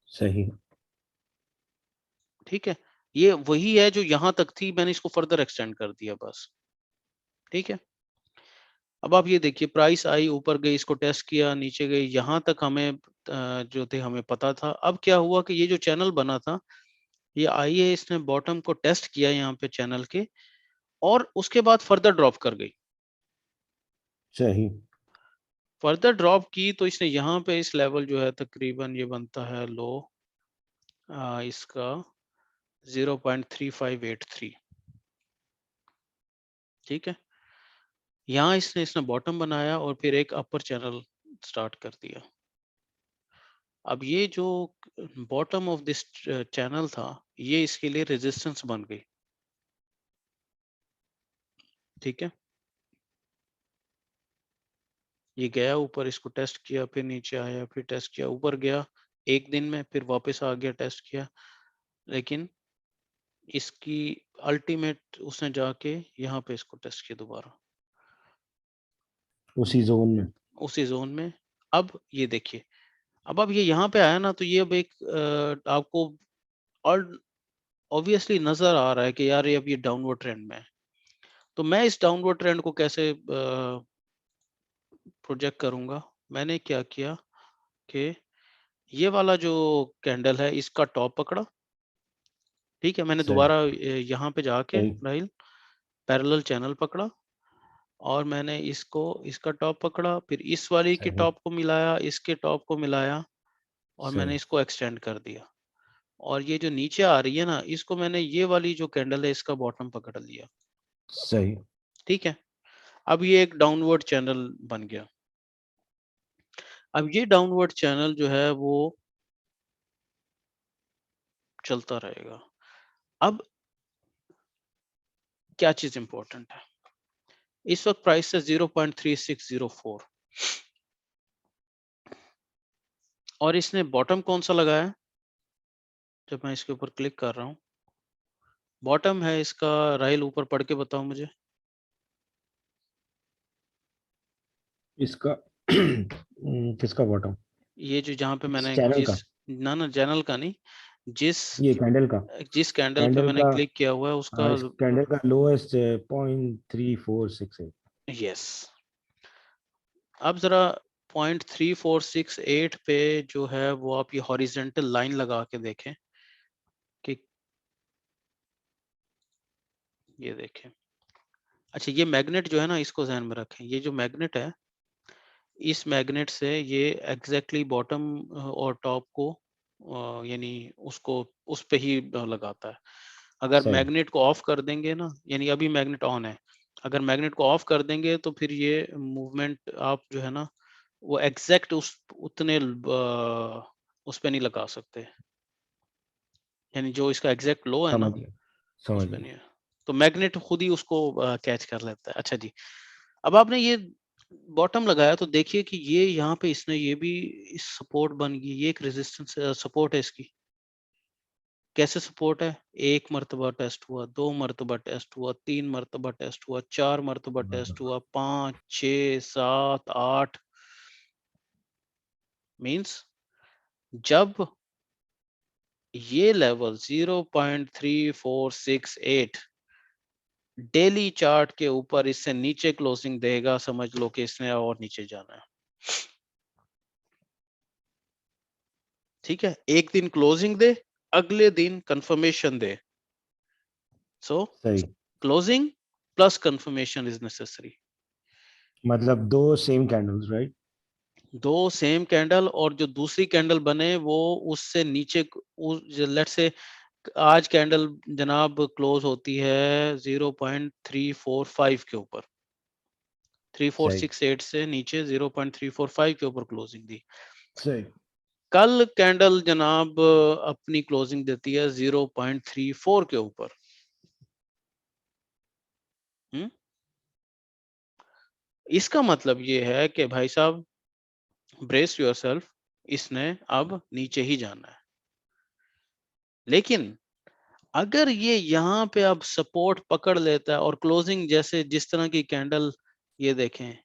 Speaker 2: सही।
Speaker 1: ठीक है, ये वही है जो यहाँ तक थी, मैंने इसको फर्दर एक्सटेंड कर दिया बस। ठीक है, अब आप ये देखिए, प्राइस आई, ऊपर गई, इसको टेस्ट किया, नीचे गई, यहाँ तक हमें जो थे हमें पता था। अब क्या हुआ कि ये जो चैनल बना था, ये आई है, इसने बॉटम को टेस्ट किया यहाँ पे चैनल के, और उसके बाद फर्दर ड्रॉप कर गई।
Speaker 2: सही।
Speaker 1: फर्दर ड्रॉप की तो इसने यहाँ पे इस लेवल जो है तकरीबन ये बनता है लो इसका 0.3583। ठीक है, यहाँ इसने बॉटम बनाया और फिर एक अपर चैनल स्टार्ट कर दिया। अब ये जो बॉटम ऑफ दिस चैनल था, ये इसके लिए रेजिस्टेंस बन गई। ठीक है, ये गया ऊपर, इसको टेस्ट किया, फिर नीचे आया, फिर टेस्ट किया, ऊपर गया एक दिन में, फिर वापस आ गया, टेस्ट किया, लेकिन इसकी अल्टीमेट उसने जाके यहाँ पे इसको टेस्ट किया दोबारा
Speaker 2: उसी जोन में।
Speaker 1: उसी जोन में। अब ये देखिए, अब ये यहाँ पे आया ना, तो ये अब एक आपको और ऑब्वियसली नजर आ रहा है कि यार ये अब ये डाउनवर्ड ट्रेंड में है। तो मैं इस डाउनवर्ड ट्रेंड को कैसे प्रोजेक्ट करूंगा? मैंने क्या किया कि ये वाला जो कैंडल है इसका टॉप पकड़ा। ठीक है, मैंने
Speaker 2: सही
Speaker 1: दोबारा यहाँ पे जाके
Speaker 2: सही
Speaker 1: राइल पैरेलल चैनल पकड़ा, और मैंने इसको इसका टॉप पकड़ा, फिर इस वाली के
Speaker 2: सही
Speaker 1: टॉप को मिलाया, इसके टॉप को मिलाया, और मैंने
Speaker 2: सही
Speaker 1: इसको एक्सटेंड कर दिया। और ये जो नीचे आ रही है ना, इसको मैंने ये वाली जो कैंडल है इसका बॉटम पकड़ लिया।
Speaker 2: सही।
Speaker 1: ठीक है, अब ये एक डाउनवर्ड चैनल बन गया। अब ये डाउनवर्ड चैनल जो है वो चलता रहेगा। अब क्या चीज इंपॉर्टेंट है, इस वक्त प्राइस है 0.3604, और इसने बॉटम कौन सा लगाया है? जब मैं इसके ऊपर क्लिक कर रहा हूँ, बॉटम है इसका, राइल ऊपर पढ़ के बताओ मुझे।
Speaker 2: इसका किसका बॉटम?
Speaker 1: ये जो जहाँ पे
Speaker 2: इस
Speaker 1: मैंने
Speaker 2: चैनल
Speaker 1: जिस
Speaker 2: का?
Speaker 1: ना ना चैनल का नहीं, जिस
Speaker 2: ये कैंडल का?
Speaker 1: जिस कैंडल पे
Speaker 2: कैंडल
Speaker 1: मैंने
Speaker 2: का?
Speaker 1: क्लिक किया हुआ है उसका।
Speaker 2: हाँ, इस कैंडल का लोएस्ट 0.3468।
Speaker 1: यस, अब जरा 0.3468 पे जो है वो आप ये हॉरिजेंटल लाइन लगा के देखें कि ये देखें। अच्छा, ये मैग्नेट जो है ना, इसको ध्यान में रखें, ये जो मैग्नेट है, इस मैग्नेट से ये एग्जैक्टली बॉटम और टॉप को यानी उसको उस पे ही लगाता है। अगर
Speaker 2: सही।
Speaker 1: मैग्नेट को ऑफ कर देंगे ना, यानी अभी मैग्नेट ऑन है, अगर मैग्नेट को ऑफ कर देंगे तो फिर ये मूवमेंट आप जो है ना वो एग्जैक्ट उस उतने उस पे नहीं लगा सकते, यानी जो इसका एग्जैक्ट लो है ना
Speaker 2: समझ गया
Speaker 1: उस
Speaker 2: समझ
Speaker 1: पे
Speaker 2: गया।
Speaker 1: नहीं है। तो मैग्नेट खुद ही उसको कैच कर लेता है। अच्छा जी, अब आपने ये बॉटम लगाया तो देखिए कि ये यहाँ पे इसने ये भी सपोर्ट बन गई, ये एक रेजिस्टेंस सपोर्ट है इसकी। कैसे सपोर्ट है? 1 मर्तबा टेस्ट हुआ, 2 मर्तबा टेस्ट हुआ, 3 मर्तबा टेस्ट हुआ, 4 मर्तबा टेस्ट हुआ, 5, 6, 7, 8 मीन्स जब ये लेवल 0.3468 डेली चार्ट के ऊपर इससे नीचे क्लोजिंग देगा, समझ लो कि इसने और नीचे जाना है। ठीक है, एक दिन क्लोजिंग दे, अगले दिन कंफर्मेशन दे। सो
Speaker 2: सही,
Speaker 1: closing plus confirmation is necessary.
Speaker 2: मतलब दो सेम कैंडल्स, राइट?
Speaker 1: दो सेम कैंडल और जो दूसरी कैंडल बने वो उससे नीचे, लेट्स से आज कैंडल जनाब क्लोज होती है 0.345 के ऊपर,
Speaker 2: सही
Speaker 1: 3468 से नीचे 0.345 के ऊपर क्लोजिंग दी।
Speaker 2: सही।
Speaker 1: कल कैंडल जनाब अपनी क्लोजिंग देती है 0.34 के ऊपर। इसका मतलब ये है कि भाई साहब ब्रेस योरसेल्फ, इसने अब नीचे ही जाना है। लेकिन अगर ये यहाँ पे अब सपोर्ट पकड़ लेता है और क्लोजिंग जैसे जिस तरह की कैंडल, ये देखें,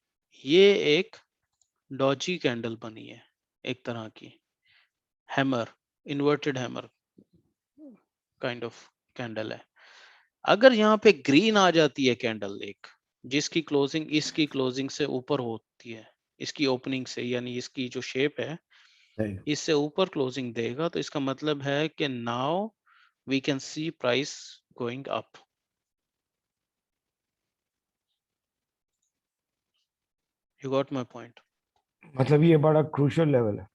Speaker 1: ये एक डॉजी कैंडल बनी है, एक तरह की hammer, inverted hammer kind of candle है। अगर यहाँ पे ग्रीन आ जाती है कैंडल एक, जिसकी क्लोजिंग इसकी क्लोजिंग से ऊपर होती है, इसकी ओपनिंग से, यानी इसकी जो शेप है
Speaker 2: सही।
Speaker 1: इससे ऊपर क्लोजिंग देगा, तो इसका मतलब है कि now we can see price going up. You got my point?
Speaker 2: मतलब ये बड़ा क्रूशियल लेवल है।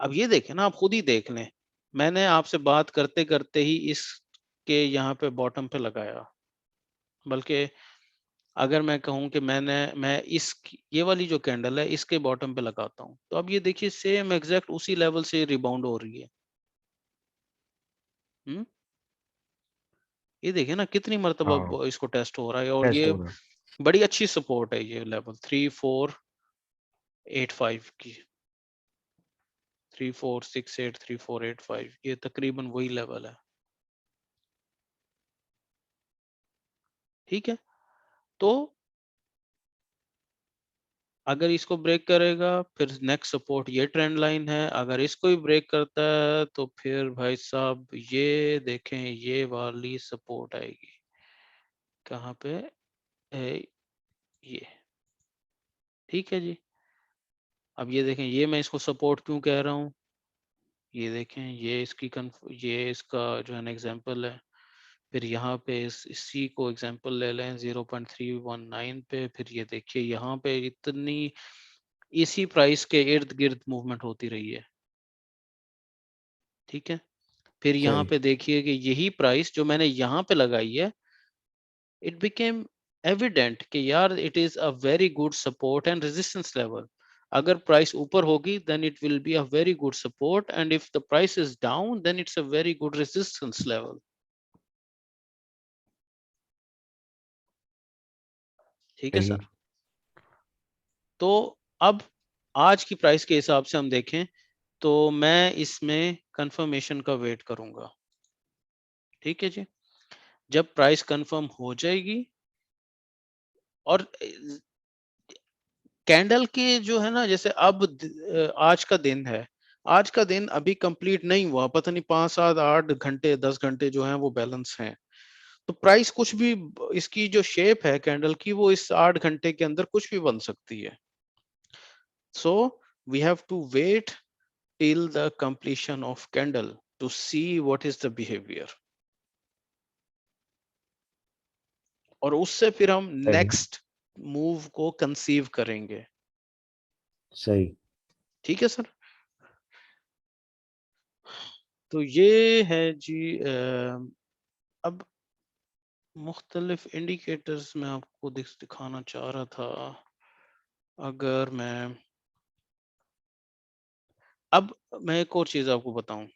Speaker 1: अब ये देखें ना, आप खुद ही देख लें, मैंने आपसे बात करते करते ही इसके यहाँ पे बॉटम पे लगाया, बल्कि अगर मैं कहूं कि मैं इस ये वाली जो कैंडल है इसके बॉटम पे लगाता हूं, तो अब ये देखिए सेम एग्जैक्ट उसी लेवल से रिबाउंड हो रही है। हम्म, ये देखिए ना कितनी मर्तबा
Speaker 2: हाँ,
Speaker 1: इसको टेस्ट हो रहा है, और
Speaker 2: टेस्ट
Speaker 1: ये
Speaker 2: हो रहा है।
Speaker 1: बड़ी अच्छी सपोर्ट है, ये लेवल 3485 की, 3468 3485, ये तकरीबन वही लेवल है। ठीक है, तो अगर इसको ब्रेक करेगा फिर नेक्स्ट सपोर्ट ये ट्रेंड लाइन है, अगर इसको भी ब्रेक करता है तो फिर भाई साहब ये देखें, ये वाली सपोर्ट आएगी कहाँ पे है, ये। ठीक है जी, अब ये देखें, ये मैं इसको सपोर्ट क्यों कह रहा हूँ, ये देखें, ये इसकी ये इसका जो है ना एग्जांपल है। फिर यहाँ पे इसी को एग्जांपल ले लें 0.319 पे, फिर ये देखिए यहाँ पे इतनी इसी प्राइस के इर्द गिर्द मूवमेंट होती रही है। ठीक है, फिर यहाँ
Speaker 2: सही।
Speaker 1: पे देखिए कि यही प्राइस जो मैंने यहाँ पे लगाई है, इट बिकेम एविडेंट कि यार it is a very good support and resistance level. अगर प्राइस ऊपर होगी then it will be a very good support, and if the price is down then it's a very good resistance level. ठीक है
Speaker 2: सही।
Speaker 1: Sir, तो अब आज की प्राइस के हिसाब से हम देखें तो मैं इसमें कंफर्मेशन का वेट करूंगा। ठीक है जी, जब प्राइस कंफर्म हो जाएगी और कैंडल के जो है ना, जैसे अब आज का दिन है, आज का दिन अभी कंप्लीट नहीं हुआ, पता नहीं 5 7 8 घंटे 10 घंटे जो हैं वो बैलेंस हैं, तो प्राइस कुछ भी इसकी जो शेप है कैंडल की वो इस 8 घंटे के अंदर कुछ भी बन सकती है। So we have to wait till the completion of candle to see what is the behavior, और उससे फिर हम
Speaker 2: सही।
Speaker 1: नेक्स्ट मूव को कंसीव करेंगे।
Speaker 2: सही।
Speaker 1: ठीक है सर, तो ये है जी अब मुख्तलिफ इंडिकेटर्स मैं आपको दिखाना चाह रहा था। अगर मैं अब मैं एक और चीज आपको बताऊं,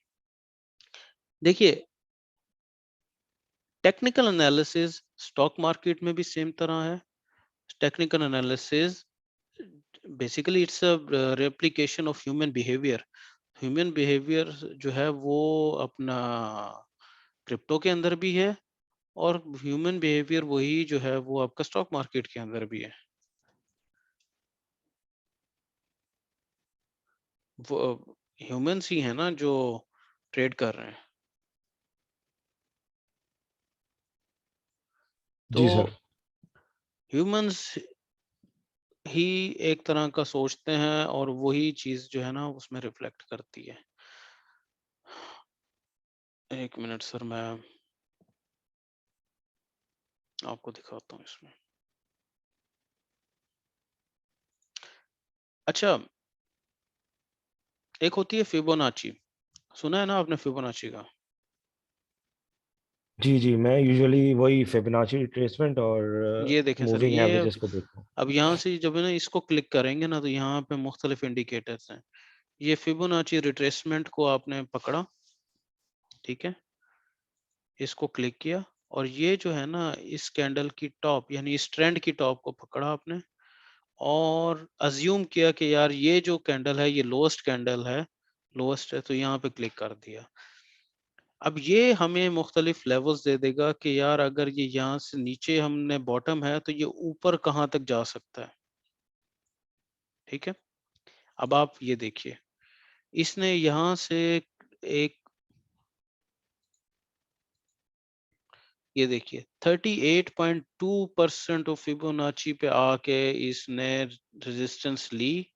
Speaker 1: देखिए टेक्निकल एनालिसिस स्टॉक मार्केट में भी सेम तरह है। Technical analysis basically it's a replication of human behaviour. Human behaviour जो है वो अपना क्रिप्टो के अंदर भी है, और ह्यूमन बिहेवियर वही जो है वो आपका स्टॉक मार्केट के अंदर भी है। वो ह्यूमंस ही है ना जो ट्रेड कर रहे हैं। तो
Speaker 2: जी सर।
Speaker 1: ह्यूमंस ही एक तरह का सोचते हैं, और वही चीज जो है ना उसमें रिफ्लेक्ट करती है। एक मिनट सर, मैं आपको दिखाता हूँ इसमें। अच्छा, एक होती है फिबोनाची। सुना है ना आपने फिबोनाची का?
Speaker 2: जी जी, मैं यूजुअली वही फिबोनाची रिट्रेसमेंट और
Speaker 1: ये देखें सर,
Speaker 2: मूविंग
Speaker 1: ये
Speaker 2: एवरेजेस को देखता हूँ।
Speaker 1: अब यहाँ से जब है ना इसको क्लिक करेंगे ना, तो यहाँ पे मुख्तलिफ इंडिकेटर्स हैं। ये फिबोनाची रिट्रेसमेंट को आपने पकड़ा, ठीक है, इसको क्लिक किया, और ये जो है ना इस कैंडल की टॉप यानी इस ट्रेंड की टॉप को पकड़ा आपने, और अज्यूम किया कि यार ये जो कैंडल है ये लोएस्ट कैंडल है, लोएस्ट है, तो यहाँ पे क्लिक कर दिया। अब ये हमें मुख्तलिफ लेवल्स दे देगा कि यार अगर ये यहाँ से नीचे हमने बॉटम है तो ये ऊपर कहाँ तक जा सकता है। ठीक है, अब आप ये देखिए, इसने यहाँ से एक, ये देखिए 38.2% ऑफ फिबोनाची पे आके इसने रेजिस्टेंस ली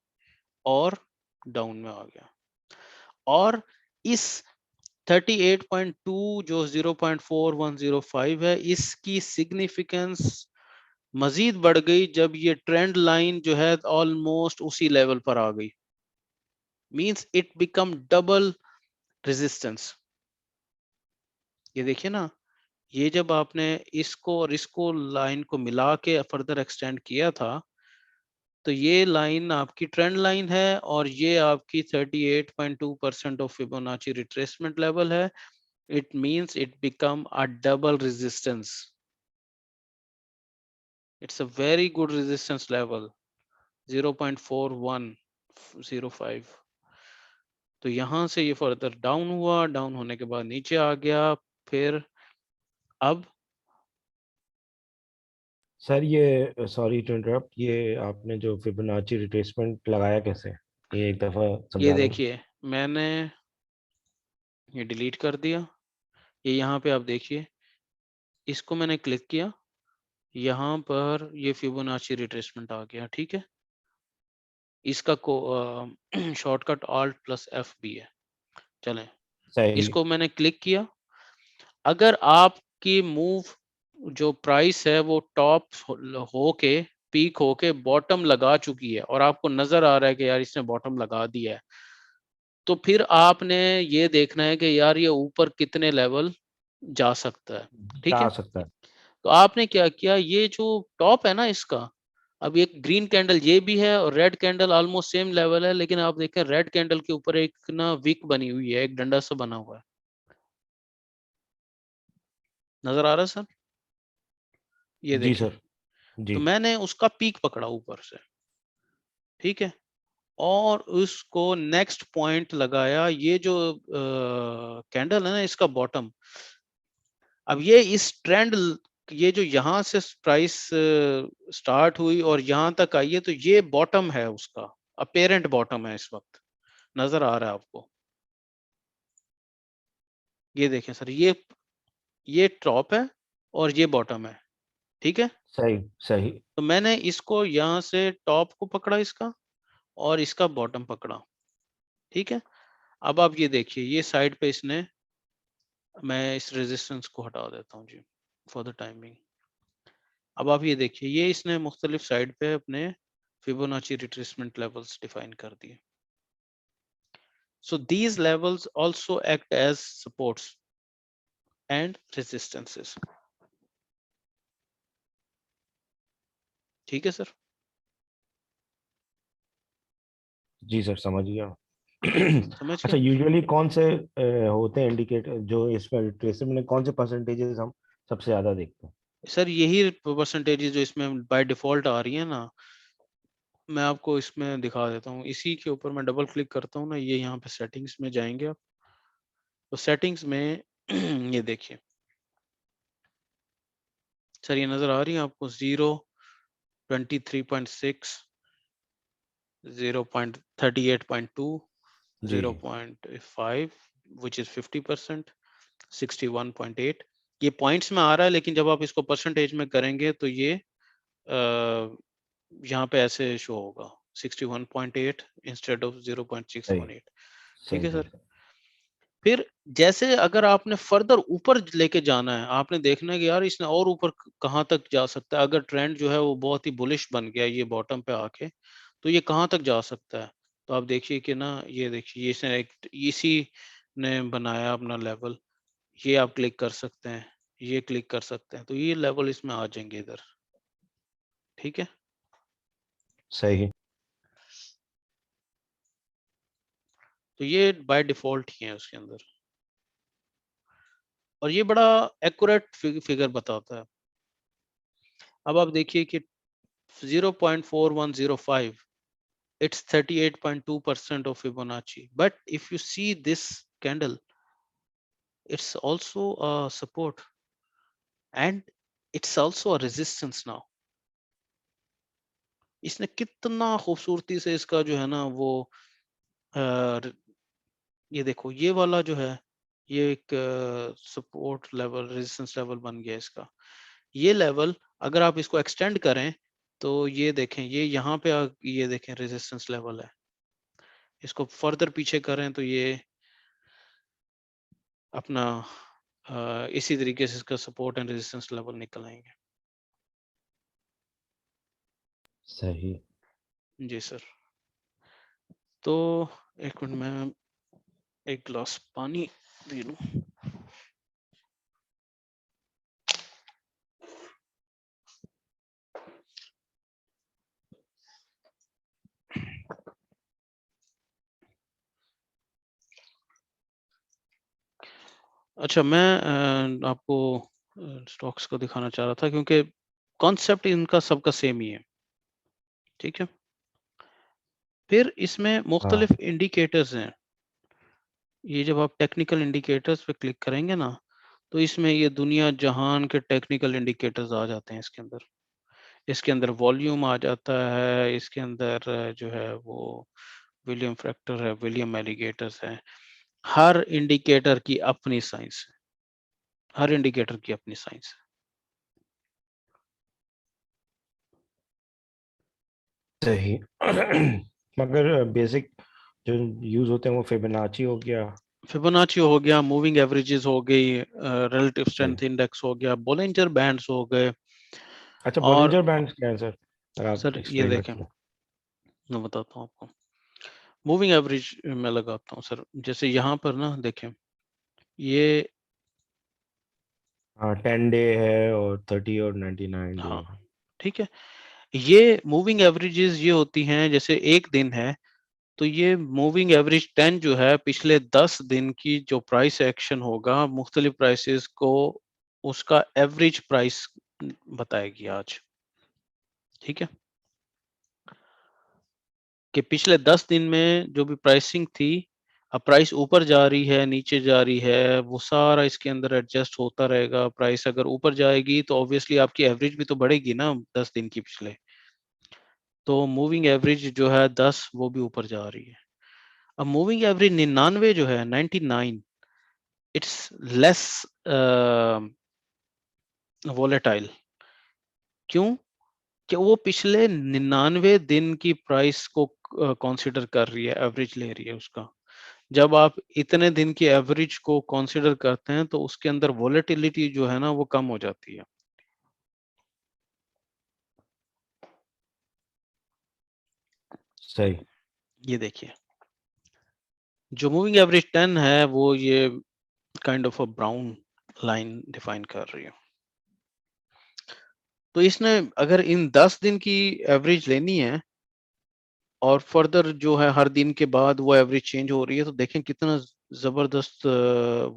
Speaker 1: और डाउन में आ गया। और इस 38.2 जो 0.4105 है, इसकी सिग्निफिकेंस मजीद बढ़ गई जब ये ट्रेंड लाइन जो है ऑलमोस्ट उसी लेवल पर आ गई। Means it become double resistance. ये देखिए ना, ये जब आपने इसको और इसको लाइन को मिला के फर्दर एक्सटेंड किया था, तो ये लाइन आपकी ट्रेंड लाइन है, और ये आपकी 38.2% ऑफ फिबोनाची रिट्रेसमेंट लेवल है। It means it become a double resistance. It's a very good resistance level 0.4105। तो यहाँ से ये फर्दर डाउन हुआ, डाउन होने के बाद नीचे आ गया। फिर अब
Speaker 2: सर ये सॉरी टू इंटरप्ट, ये आपने जो फिबोनाची रिट्रेसमेंट लगाया कैसे, ये एक दफा
Speaker 1: ये
Speaker 2: समझा देंगे?
Speaker 1: देखिए, मैंने ये डिलीट कर दिया। ये यहाँ पे आप देखिए, इसको मैंने क्लिक किया, यहाँ पर ये फिबोनाची रिट्रेसमेंट आ गया। ठीक है, इसका को शॉर्टकट ऑल्ट प्लस एफ भी है। चलें,
Speaker 2: सही।
Speaker 1: इसको मैंने क्लिक किया। अगर आपकी मूव जो प्राइस है वो टॉप होके पीक होके बॉटम लगा चुकी है, और आपको नजर आ रहा है कि यार इसने बॉटम लगा दिया है, तो फिर आपने ये देखना है कि यार ये ऊपर कितने लेवल जा सकता है। ठीक
Speaker 2: जा
Speaker 1: है,
Speaker 2: सकता है।
Speaker 1: तो आपने क्या किया, ये जो टॉप है ना इसका, अब एक ग्रीन कैंडल ये भी है और red candle almost same level है, लेकिन आप देखें रेड कैंडल के ऊपर एक ना विक बनी हुई है, एक डंडा सा बना हुआ है। नजर आ रहा है सर? ये
Speaker 2: जी
Speaker 1: देखें,
Speaker 2: सर। जी।
Speaker 1: तो मैंने उसका पीक पकड़ा ऊपर से। ठीक है, और उसको नेक्स्ट पॉइंट लगाया, ये जो कैंडल है ना इसका बॉटम। अब ये इस ट्रेंड, ये जो यहाँ से प्राइस स्टार्ट हुई और यहाँ तक आई है, तो ये बॉटम है उसका, अपेरेंट बॉटम है इस वक्त। नजर आ रहा है आपको? ये देखें सर, ये टॉप है और ये बॉटम है। ठीक है,
Speaker 2: सही सही।
Speaker 1: तो मैंने इसको यहाँ से टॉप को पकड़ा इसका, और इसका बॉटम पकड़ा। ठीक है, अब आप ये देखिए, ये साइड पे इसने, मैं इस रेजिस्टेंस को हटा देता हूँ जी फॉर द टाइमिंग। अब आप ये देखिए, ये इसने मुख्तलिफ साइड पे अपने फिबोनाची रिट्रेसमेंट लेवल्स डिफाइन कर दिए। So these levels also act as supports and resistances. ठीक है सर?
Speaker 2: जी सर, समझ गया।
Speaker 1: समझ
Speaker 2: अच्छा,
Speaker 1: गए?
Speaker 2: यूजुअली कौन से होते हैं इंडिकेटर जो इसमें रिट्रेसमेंट में, कौन से परसेंटेजेस हम सबसे ज्यादा देखते हैं?
Speaker 1: सर यही परसेंटेज जो इसमें बाय डिफॉल्ट आ रही है ना, मैं आपको इसमें दिखा देता हूँ, इसी के ऊपर मैं डबल क्लिक करता हूँ ना, ये यहाँ पे सेटिंग्स में जाएंगे आप, तो सेटिंग्स में ये देखिए सर, ये नजर आ रही है आपको 0, 23.6, 0.38.2,
Speaker 2: जी
Speaker 1: 0.5 विच इज 50%, 61.8, ये पॉइंट्स में आ रहा है, लेकिन जब आप इसको परसेंटेज में करेंगे तो ये यहाँ पे ऐसे शो होगा 61.8 इंस्टेड ऑफ
Speaker 2: सही
Speaker 1: 0.618। ठीक
Speaker 2: सही
Speaker 1: है
Speaker 2: सही
Speaker 1: सर। फिर जैसे अगर आपने फर्दर ऊपर लेके जाना है, आपने देखना है कि यार इसने और ऊपर कहाँ तक जा सकता है, अगर ट्रेंड जो है वो बहुत ही बुलिश बन गया ये बॉटम पे आके, तो ये कहाँ तक जा सकता है। तो आप देखिए कि ना, ये देखिए ये इसने इसी ने बनाया अपना लेवल, ये आप क्लिक कर सकते हैं, ये क्लिक कर सकते हैं, तो ये लेवल इसमें आ जाएंगे इधर। ठीक है,
Speaker 2: सही
Speaker 1: तो ये बाय डिफॉल्ट ही है उसके अंदर, और ये बड़ा एक्यूरेट फिगर बताता है। अब आप देखिए कि 0.4105, it's 38.2% of Fibonacci. But if you see this candle, it's also a support and it's also a resistance now. इसने कितना खूबसूरती से इसका जो है ना वो अ, ये देखो ये वाला जो है, ये एक सपोर्ट लेवल रेजिस्टेंस लेवल बन गया इसका। ये लेवल अगर आप इसको एक्सटेंड करें तो ये देखें, ये यहाँ पे ये देखें रेजिस्टेंस लेवल है, इसको फर्दर पीछे करें तो ये अपना इसी तरीके से इसका सपोर्ट एंड रेजिस्टेंस लेवल निकल आएंगे।
Speaker 2: सही।
Speaker 1: जी सर। तो एक मिनट में एक गिलास पानी पी लूं। अच्छा, मैं आपको स्टॉक्स को दिखाना चाह रहा था क्योंकि कॉन्सेप्ट इनका सबका सेम ही है। ठीक है, फिर इसमें
Speaker 2: हाँ
Speaker 1: मुख्तलिफ इंडिकेटर्स हैं। ये जब आप टेक्निकल इंडिकेटर्स पे क्लिक करेंगे ना, तो इसमें ये दुनिया जहान के टेक्निकल इंडिकेटर्स आ जाते हैं इसके अंदर। इसके अंदर वॉल्यूम आ जाता है, इसके अंदर जो है वो विलियम फ्रैक्टर है, विलियम एलिगेटर्स है। हर इंडिकेटर की अपनी साइंस है, हर इंडिकेटर की अपनी साइंस है।
Speaker 2: सही। मगर बेसिक जो यूज होते हैं वो फिबोनाची हो गया।
Speaker 1: फिबोनाची हो गया, मूविंग एवरेजेस हो गई, रिलेटिव
Speaker 2: सही।
Speaker 1: स्ट्रेंथ इंडेक्स हो गया, बोलिंजर बैंड्स हो गए।
Speaker 2: अच्छा
Speaker 1: और
Speaker 2: बॉलिंजर बैंड क्या है सर? अगर आप
Speaker 1: सर ये
Speaker 2: एक्सप्लेन
Speaker 1: देखें,
Speaker 2: करें।
Speaker 1: मैं बताता हूँ आपको। मूविंग एवरेज मैं लगाता हूँ सर, जैसे यहाँ पर ना देखें, ये
Speaker 2: हाँ 10 डे है और 30 और 99 डे
Speaker 1: हाँ
Speaker 2: है।
Speaker 1: ठीक है, ये मूविंग एवरेजेस ये होती हैं, जैसे एक दिन है तो ये मूविंग एवरेज 10 जो है पिछले 10 दिन की जो प्राइस एक्शन होगा मुख्तलिफ प्राइसेस को, उसका एवरेज प्राइस बताएगी आज। ठीक है, कि पिछले 10 दिन में जो भी प्राइसिंग थी, अब प्राइस ऊपर जा रही है नीचे जा रही है, वो सारा इसके अंदर एडजस्ट होता रहेगा। प्राइस अगर ऊपर जाएगी तो ऑब्वियसली आपकी एवरेज भी तो बढ़ेगी ना 10 दिन की पिछले, तो मूविंग एवरेज जो है 10 वो भी ऊपर जा रही है। अब मूविंग एवरेज 99 जो है 99, इट्स लेस वोलेटाइल। क्यों? कि वो पिछले 99 दिन की प्राइस को कंसीडर कर रही है, एवरेज ले रही है उसका। जब आप इतने दिन की एवरेज को कंसीडर करते हैं तो उसके अंदर वोलेटिलिटी जो है ना वो कम हो जाती है।
Speaker 2: सही।
Speaker 1: ये देखिए, जो मूविंग एवरेज 10 है वो ये kind of a brown line define कर रही है। तो इसने अगर इन 10 दिन की एवरेज लेनी है और फर्दर जो है हर दिन के बाद वो एवरेज चेंज हो रही है, तो देखें कितना जबरदस्त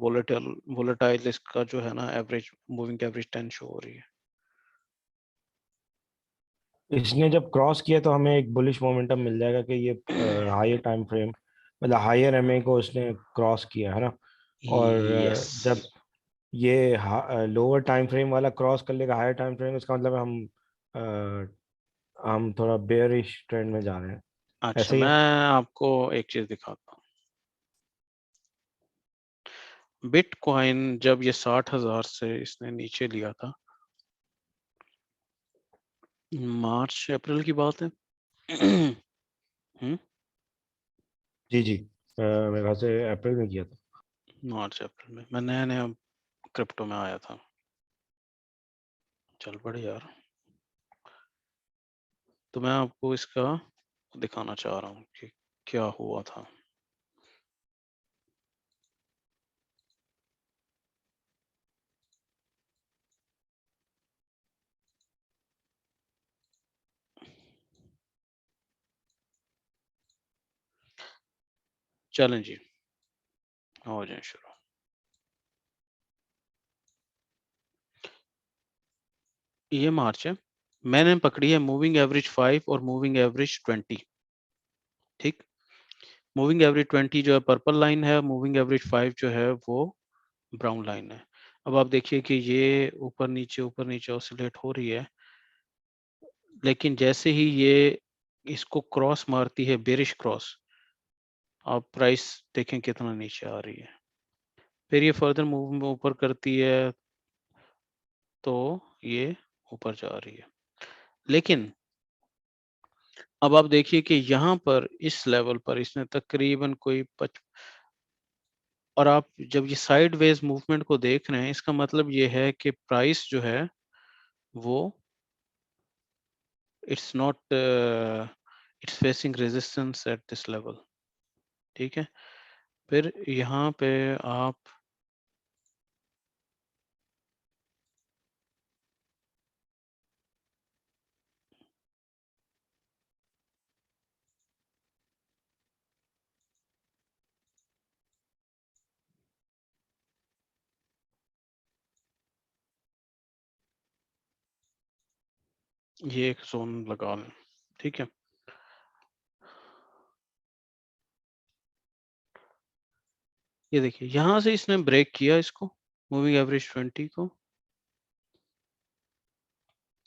Speaker 1: वोलेटाइल वोलेटाइल इसका जो है ना एवरेज मूविंग एवरेज 10 शो हो रही है।
Speaker 2: इसने जब क्रॉस किया तो हमें एक बुलिश मोमेंटम मिल जाएगा कि ये हायर टाइम फ्रेम, मतलब हायर एमए को उसने क्रॉस किया है ना। और
Speaker 1: यस।
Speaker 2: जब ये लोअर टाइम फ्रेम वाला क्रॉस कर लेगा हायर टाइम फ्रेम, इसका मतलब हम थोड़ा बेयरिश ट्रेंड में जा रहे हैं।
Speaker 1: अच्छा,
Speaker 2: ऐसे ही
Speaker 1: मैं
Speaker 2: है।
Speaker 1: आपको एक चीज दिखाता हूँ। बिटकॉइन जब ये 60,000 से इसने नीचे लिया था, मार्च अप्रैल की बात है। हम्म,
Speaker 2: जी जी, मेरे ख्याल से अप्रैल में किया था।
Speaker 1: मार्च अप्रैल में मैं नया नया क्रिप्टो में आया था। चल पड़े यार। तो मैं आपको इसका दिखाना चाह रहा हूँ कि क्या हुआ था। चलें जी, हो जाए शुरू। ये मार्च है। मैंने पकड़ी है मूविंग एवरेज 5 और मूविंग एवरेज 20। ठीक। मूविंग एवरेज 20 जो है पर्पल लाइन है, मूविंग एवरेज 5 जो है वो ब्राउन लाइन है। अब आप देखिए कि ये ऊपर नीचे ऑसिलेट हो रही है, लेकिन जैसे ही ये इसको क्रॉस मारती है, बेरिश क्रॉस, आप प्राइस देखें कितना नीचे आ रही है। फिर ये फर्दर मूव ऊपर करती है तो ये ऊपर जा रही है। लेकिन अब आप देखिए कि यहाँ पर इस लेवल पर इसने तकरीबन कोई और आप जब ये साइड वेज मूवमेंट को देख रहे हैं, इसका मतलब ये है कि प्राइस जो है वो it's not it's facing resistance at this level. ठीक है। फिर यहाँ पे आप ये एक जोन लगा लें। ठीक है। ये देखिए यहाँ से इसने ब्रेक किया इसको, मूविंग एवरेज 20 को,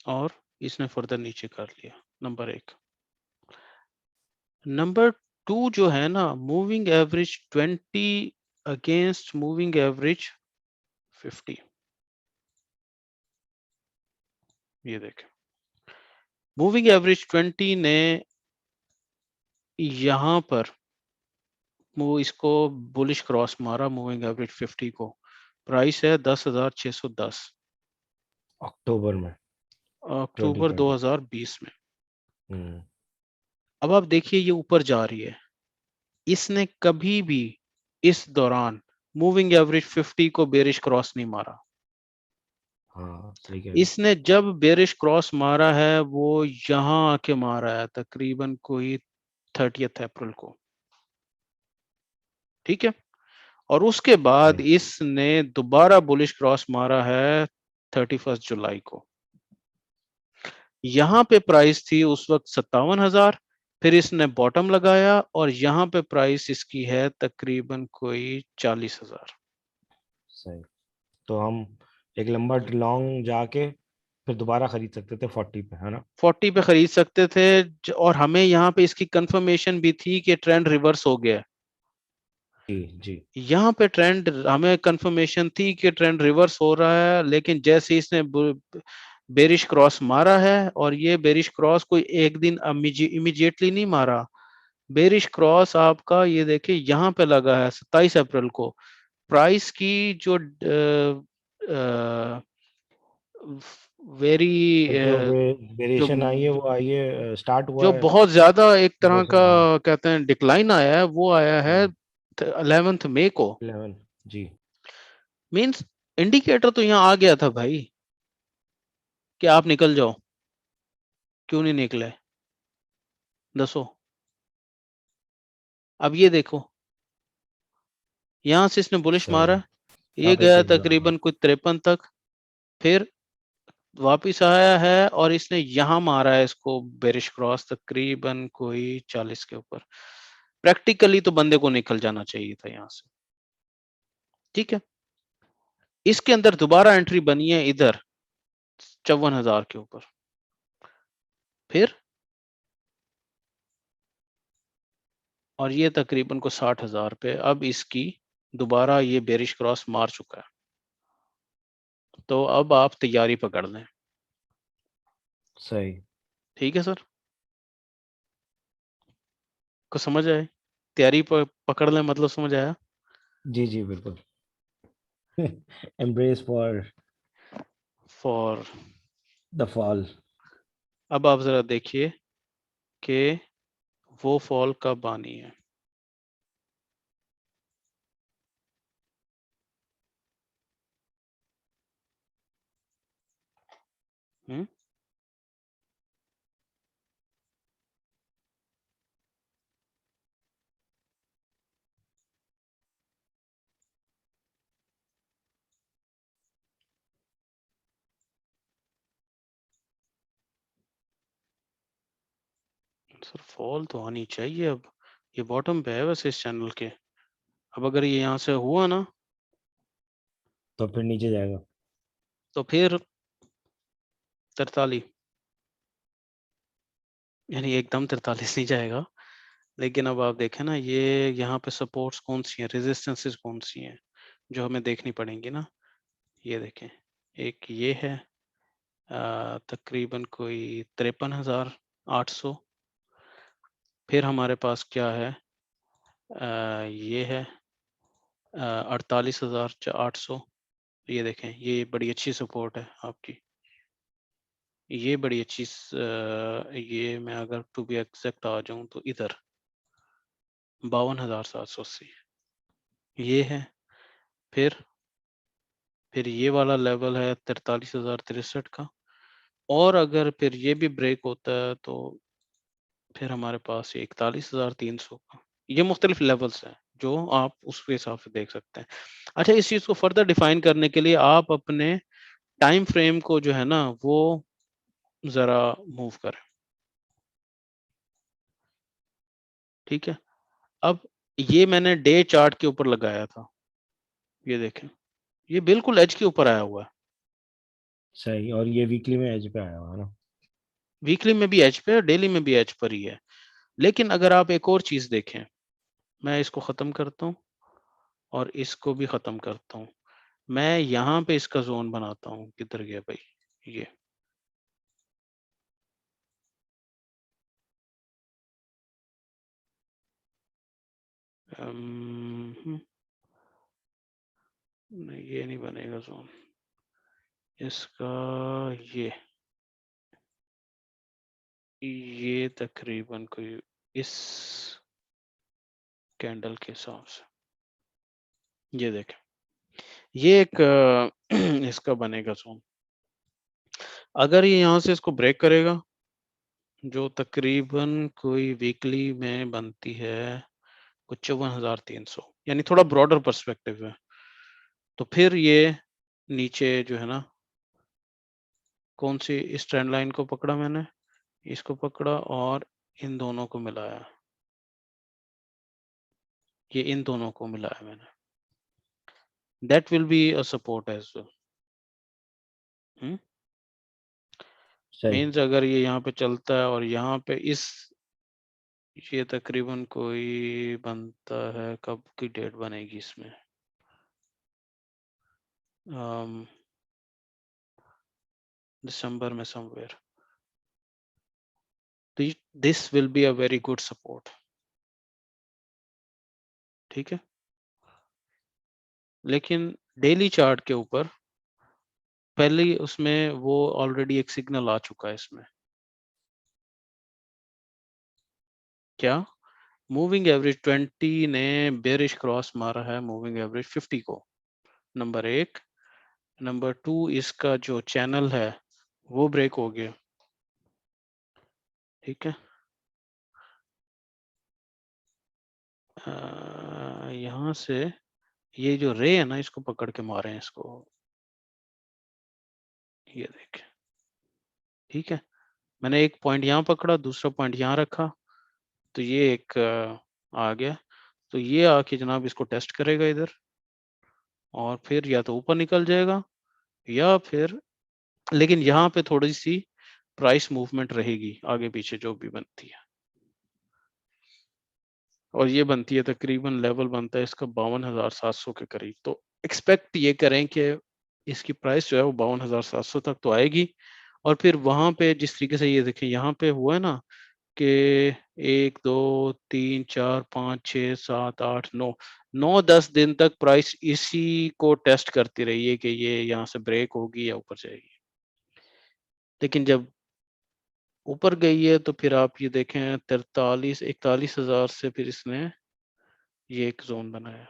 Speaker 1: और इसने फर्दर नीचे कर लिया। नंबर एक। नंबर टू जो है ना, moving average 20 against moving average 50। ये देखें, मूविंग एवरेज 20 ने यहाँ पर वो इसको बुलिश क्रॉस मारा, मूविंग एवरेज 50 को। प्राइस है 10,610
Speaker 2: अक्टूबर में
Speaker 1: अक्टूबर
Speaker 2: 2020।
Speaker 1: 2020 में।
Speaker 2: हम्म।
Speaker 1: अब आप देखिए ये ऊपर जा रही है। इसने कभी भी इस दौरान मूविंग एवरेज 50 को बेरिश क्रॉस नहीं मारा।
Speaker 2: हाँ सही कह रहे हैं।
Speaker 1: इसने जब बेरिश क्रॉस मारा है वो यहाँ आके मारा है तकरीबन कोई 30 अप्रैल को। ठीक है। और उसके बाद
Speaker 2: सही।
Speaker 1: इसने दोबारा बुलिश क्रॉस मारा है 31 जुलाई को। यहाँ पे प्राइस थी उस वक्त 57,000। फिर इसने बॉटम लगाया और यहाँ पे प्राइस इसकी है तकरीबन कोई 40,000।
Speaker 2: सही। तो हम एक लंबा लॉन्ग जाके फिर दोबारा खरीद सकते थे 40 पे, है ना।
Speaker 1: 40 पे खरीद सकते थे। और हमें यहाँ पे इसकी कंफर्मेशन भी थी कि ट्रेंड रिवर्स हो गया है।
Speaker 2: जी जी।
Speaker 1: यहाँ पे ट्रेंड हमें कंफर्मेशन थी कि ट्रेंड रिवर्स हो रहा है, लेकिन जैसे इसने बेरिश क्रॉस मारा है, और ये बेरिश क्रॉस कोई एक दिन इमीडिएटली नहीं मारा। बेरिश क्रॉस आपका ये देखिए यहाँ पे लगा है 27 अप्रैल को। प्राइस की जो वेरी
Speaker 2: जो
Speaker 1: जो
Speaker 2: वेरिएशन आई है वो आई है, स्टार्ट
Speaker 1: जो
Speaker 2: हुआ है
Speaker 1: बहुत ज्यादा एक तरह का
Speaker 2: रिवर्सल। हाँ।
Speaker 1: कहते हैं डिक्लाइन आया है, वो आया है 11 मई को।
Speaker 2: 11। जी।
Speaker 1: मींस इंडिकेटर तो यहाँ आ गया था भाई कि आप निकल जाओ। क्यों नहीं निकले? दसो। अब ये देखो, यहां से इसने बुलिश
Speaker 2: सही।
Speaker 1: मारा, ये
Speaker 2: काफी
Speaker 1: गया
Speaker 2: तेज लगा।
Speaker 1: तकरीबन कुछ 53 तक। फिर वापिस आया है और इसने यहाँ मारा है इसको बेरिश क्रॉस तकरीबन कोई 40 के ऊपर। प्रैक्टिकली तो बंदे को निकल जाना चाहिए था यहाँ से। ठीक है? इसके अंदर दोबारा एंट्री बनी है इधर 54,000 के ऊपर। फिर और ये तकरीबन को 60,000 पे अब इसकी दोबारा ये बेरिश क्रॉस मार चुका है। तो अब आप तैयारी पकड़ लें।
Speaker 2: सही।
Speaker 1: ठीक है सर? को समझ आए? तैयारी पकड़ लें मतलब समझ आया?
Speaker 2: जी जी बिल्कुल। Embrace for
Speaker 1: for
Speaker 2: the fall.
Speaker 1: अब आप ज़रा देखिए कि वो फॉल कब आनी है। हुँ? सर फॉल तो आनी चाहिए अब। ये बॉटम पे है वैसे इस चैनल के। अब अगर ये यहाँ से हुआ ना
Speaker 2: तो फिर नीचे जाएगा।
Speaker 1: तो फिर 43 यानी एकदम 43 नहीं जाएगा। लेकिन अब आप देखें ना ये यहाँ पे सपोर्ट्स कौन-सी हैं, रेजिस्टेंसेस कौन-सी हैं, जो हमें देखनी पड़ेंगी ना। ये देखें, एक ये है तकरीबन कोई 53,800। फिर हमारे पास क्या है ये है 48,800। ये देखें, ये बड़ी अच्छी सपोर्ट है आपकी। ये बड़ी अच्छी ये मैं अगर टू बी एग्ज़ैक्ट आ जाऊँ तो इधर 52,780 ये है। फिर ये वाला लेवल है 43,063 का। और अगर फिर ये भी ब्रेक होता है तो फिर हमारे पास ये 41,300 का। ये मुख्तलिफ लेवल्स हैं, जो आप उसके हिसाब से देख सकते हैं। अच्छा इस चीज़ को फर्दर डिफाइन करने के लिए आप अपने टाइम फ्रेम को जो है ना वो ज़रा मूव करें। ठीक है? अब ये मैंने डे चार्ट के ऊपर लगाया था। ये देखें, ये बिल्कुल एज के ऊपर आया हुआ है।
Speaker 2: सही। और ये वीकली में एज पे आया हुआ है ना।
Speaker 1: वीकली में भी एज पे है, डेली में भी एज पर ही है। लेकिन अगर आप एक और चीज़ देखें, मैं इसको ख़त्म करता हूँ और इसको भी ख़त्म करता हूँ। मैं यहाँ पे इसका ज़ोन बनाता हूँ, किधर गया भाई? ये। नहीं ये नहीं बनेगा ज़ोन। इसका ये। ये तकरीबन कोई इस कैंडल के हिसाब से। ये देखें, ये एक इसका बनेगा ज़ोन। अगर ये यहाँ से इसको ब्रेक करेगा, जो तकरीबन कोई वीकली में बनती है कुछ 54,300 यानी थोड़ा ब्रॉडर पर्सपेक्टिव है। तो फिर ये नीचे जो है ना कौन-सी इस ट्रेंड लाइन को पकड़ा मैंने, इसको पकड़ा और इन दोनों को मिलाया। ये इन दोनों को मिलाया मैंने। That will be a support as well. हुँ?
Speaker 2: सही।
Speaker 1: मीन्स अगर ये यहाँ पे चलता है और यहाँ पे इस ये तकरीबन कोई बनता है कब की डेट बनेगी इसमें? अम, दिसंबर में समव्हेयर। तो this will be a very good support. ठीक है? लेकिन डेली चार्ट के ऊपर पहले ही उसमें वो ऑलरेडी एक सिग्नल आ चुका है इसमें। क्या? मूविंग एवरेज 20 ने बेयरिश क्रॉस मारा है मूविंग एवरेज 50 को, नंबर 1। नंबर 2 इसका जो चैनल है, वो ब्रेक हो गया। ठीक है? यहाँ से ये जो रे है ना इसको पकड़ के मारे हैं इसको। ये देखें। ठीक है, मैंने एक पॉइंट यहाँ पकड़ा, दूसरा पॉइंट यहाँ रखा, तो ये एक आ गया। तो ये आके जनाब इसको टेस्ट करेगा इधर, और फिर या तो ऊपर निकल जाएगा या फिर, लेकिन यहाँ पे थोड़ी सी प्राइस मूवमेंट रहेगी आगे पीछे जो भी बनती है, और ये बनती है तकरीबन, लेवल बनता है इसका 52,700 के करीब। तो एक्सपेक्ट ये करें कि इसकी प्राइस जो है वो 52,700 तक तो आएगी, और फिर वहां पे जिस तरीके से ये देखें यहाँ पे हुआ है ना कि 1 2 3 4 5 6 7 8 9, 9 10 दिन तक प्राइस इसी को टेस्ट करती रही है कि ये यहाँ से ब्रेक होगी या ऊपर जाएगी। लेकिन जब ऊपर गई है तो फिर आप ये देखें 43 41 हजार से फिर इसने ये एक जोन बनाया।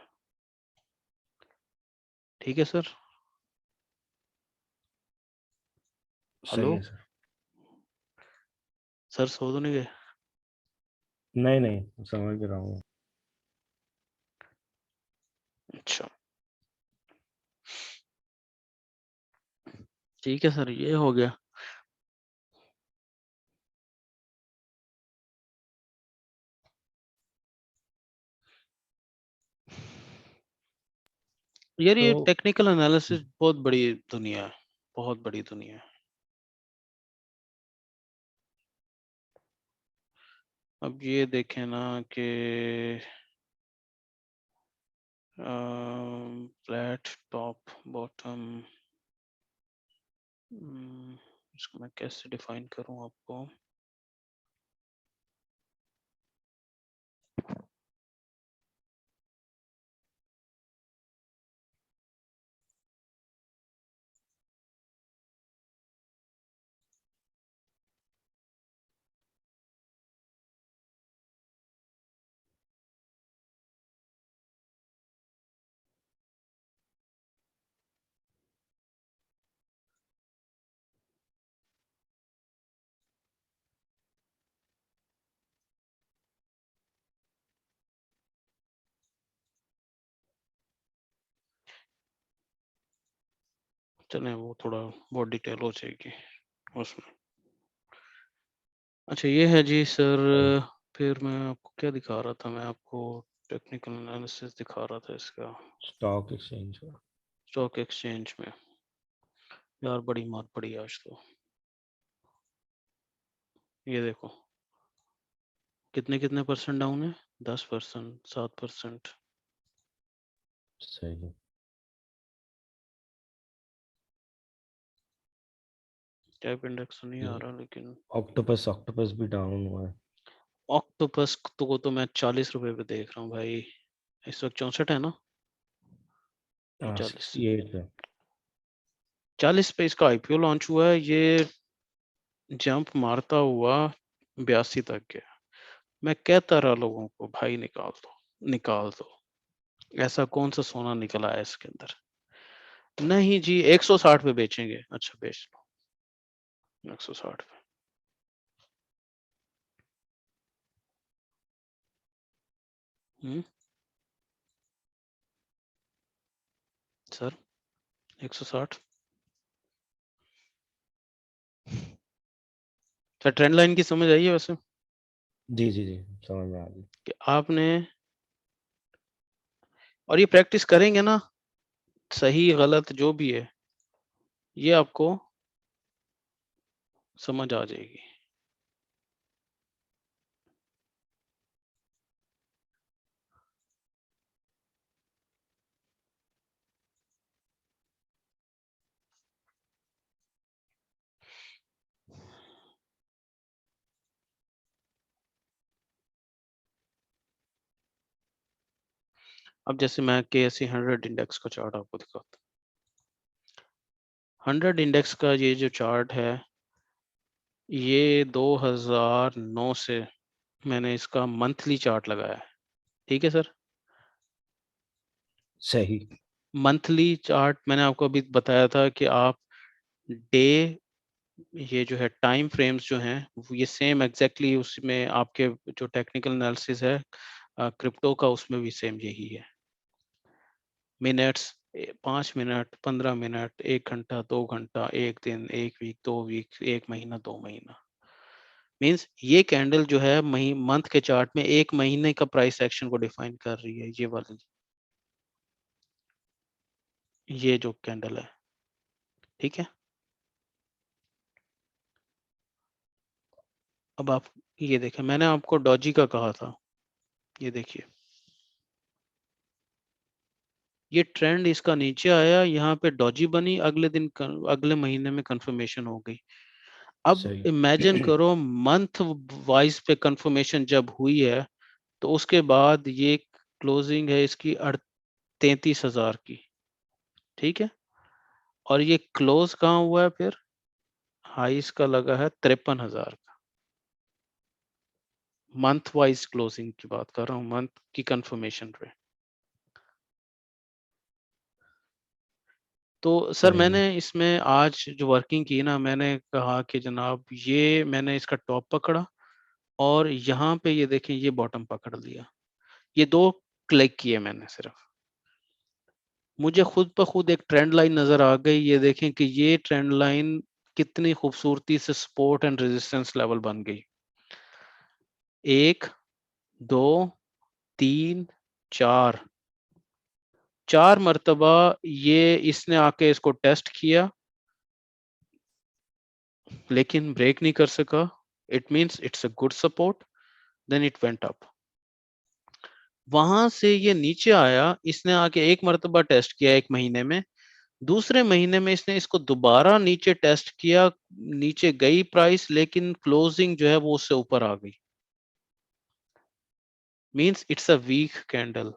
Speaker 1: ठीक है सर।
Speaker 2: सही
Speaker 1: हेलो
Speaker 2: है सर।
Speaker 1: सर, सो तो नहीं गए?
Speaker 2: नहीं नहीं, समझ रहा हूँ।
Speaker 1: अच्छा, ठीक है सर, ये हो गया। यार
Speaker 2: तो
Speaker 1: ये टेक्निकल एनालिसिस बहुत बड़ी दुनिया है, बहुत बड़ी दुनिया है। अब ये देखें ना कि फ्लैट टॉप बॉटम, इसको मैं कैसे डिफाइन करूं आपको? चलें, वो थोड़ा बहुत डिटेल हो जाएगी उसमें। अच्छा ये है जी सर। फिर मैं आपको क्या दिखा रहा था, मैं आपको टेक्निकल एनालिसिस दिखा रहा था इसका
Speaker 2: स्टॉक एक्सचेंज का।
Speaker 1: स्टॉक एक्सचेंज में। यार बड़ी मात पड़ी आज तो। ये देखो कितने कितने परसेंट डाउन है, 10%, 7%।
Speaker 2: सही है।
Speaker 1: टाइप इंडेक्स नहीं आ रहा लेकिन।
Speaker 2: ऑक्टोपस ऑक्टोपस भी डाउन हुआ है।
Speaker 1: ऑक्टोपस तो मैं 40 रुपए पे देख रहा हूँ भाई। इस वक्त 64 है ना, या
Speaker 2: हाँ
Speaker 1: 40?
Speaker 2: 68 है।
Speaker 1: 40 पे इसका आईपीओ लॉन्च हुआ है, ये जंप मारता हुआ 82 तक गया। मैं कहता रहा लोगों को भाई निकाल दो, निकाल दो। ऐसा कौन सा सोना निकला है इसके अंदर? नहीं जी, 160 पे बेचेंगे। अच्छा बेच लो 160 पे। सर 160। क्या ट्रेंड लाइन की समझ आई है वैसे?
Speaker 2: जी जी जी, समझ में आ गई।
Speaker 1: कि आपने, और ये प्रैक्टिस करेंगे ना, सही गलत जो भी है ये आपको समझ आ जाएगी। अब जैसे मैं KSE 100 इंडेक्स का चार्ट आपको दिखाता हूँ। 100 इंडेक्स का ये जो चार्ट है, ये 2009 से मैंने इसका मंथली चार्ट लगाया है। ठीक है सर।
Speaker 2: सही।
Speaker 1: मंथली चार्ट मैंने आपको अभी बताया था कि आप डे, ये जो है टाइम फ्रेम्स जो हैं ये सेम एग्जैक्टली उसमें आपके जो टेक्निकल एनालिसिस है क्रिप्टो का, उसमें भी सेम यही है। मिनट्स, 5 मिनट, 15 मिनट, 1 घंटा, 2 घंटा, 1 दिन, 1 वीक, 2 वीक, 1 महीना, 2 महीना। मीन्स ये कैंडल जो है मंथ के चार्ट में 1 महीने का प्राइस एक्शन को डिफाइन कर रही है, ये वाली, ये जो कैंडल है, ठीक है। अब आप ये देखें, मैंने आपको डॉजी का कहा था, ये देखिए, ये ट्रेंड इसका नीचे आया, यहाँ पे डॉजी बनी, अगले दिन अगले महीने में कंफर्मेशन हो गई। अब
Speaker 2: सही।
Speaker 1: इमेजिन करो मंथ वाइज पे कंफर्मेशन जब हुई है, तो उसके बाद ये क्लोजिंग है इसकी 33,000 की, ठीक है। और ये क्लोज कहाँ हुआ है फिर, हाई इसका लगा है 53,000 का। मंथ वाइज क्लोजिंग की बात कर रहा हूँ, मंथ की कंफर्मेशन पे। तो सर
Speaker 2: सही।
Speaker 1: मैंने इसमें आज जो वर्किंग की ना, मैंने कहा कि जनाब ये मैंने इसका टॉप पकड़ा, और यहाँ पे ये देखें ये बॉटम पकड़ लिया, ये दो क्लिक किए मैंने सिर्फ, मुझे खुद ब खुद एक ट्रेंड लाइन नजर आ गई। ये देखें कि ये ट्रेंड लाइन कितनी खूबसूरती से सपोर्ट एंड रेजिस्टेंस लेवल बन गई। 1, 2, 3, 4, 4 मर्तबा ये इसने आके इसको टेस्ट किया, लेकिन ब्रेक नहीं कर सका। It means it's a good support, then it went up. वहां से ये नीचे आया, इसने आके एक मर्तबा टेस्ट किया 1 महीने में, दूसरे महीने में इसने इसको दोबारा नीचे टेस्ट किया, नीचे गई प्राइस, लेकिन क्लोजिंग जो है वो उससे ऊपर आ गई। Means it's a weak candle.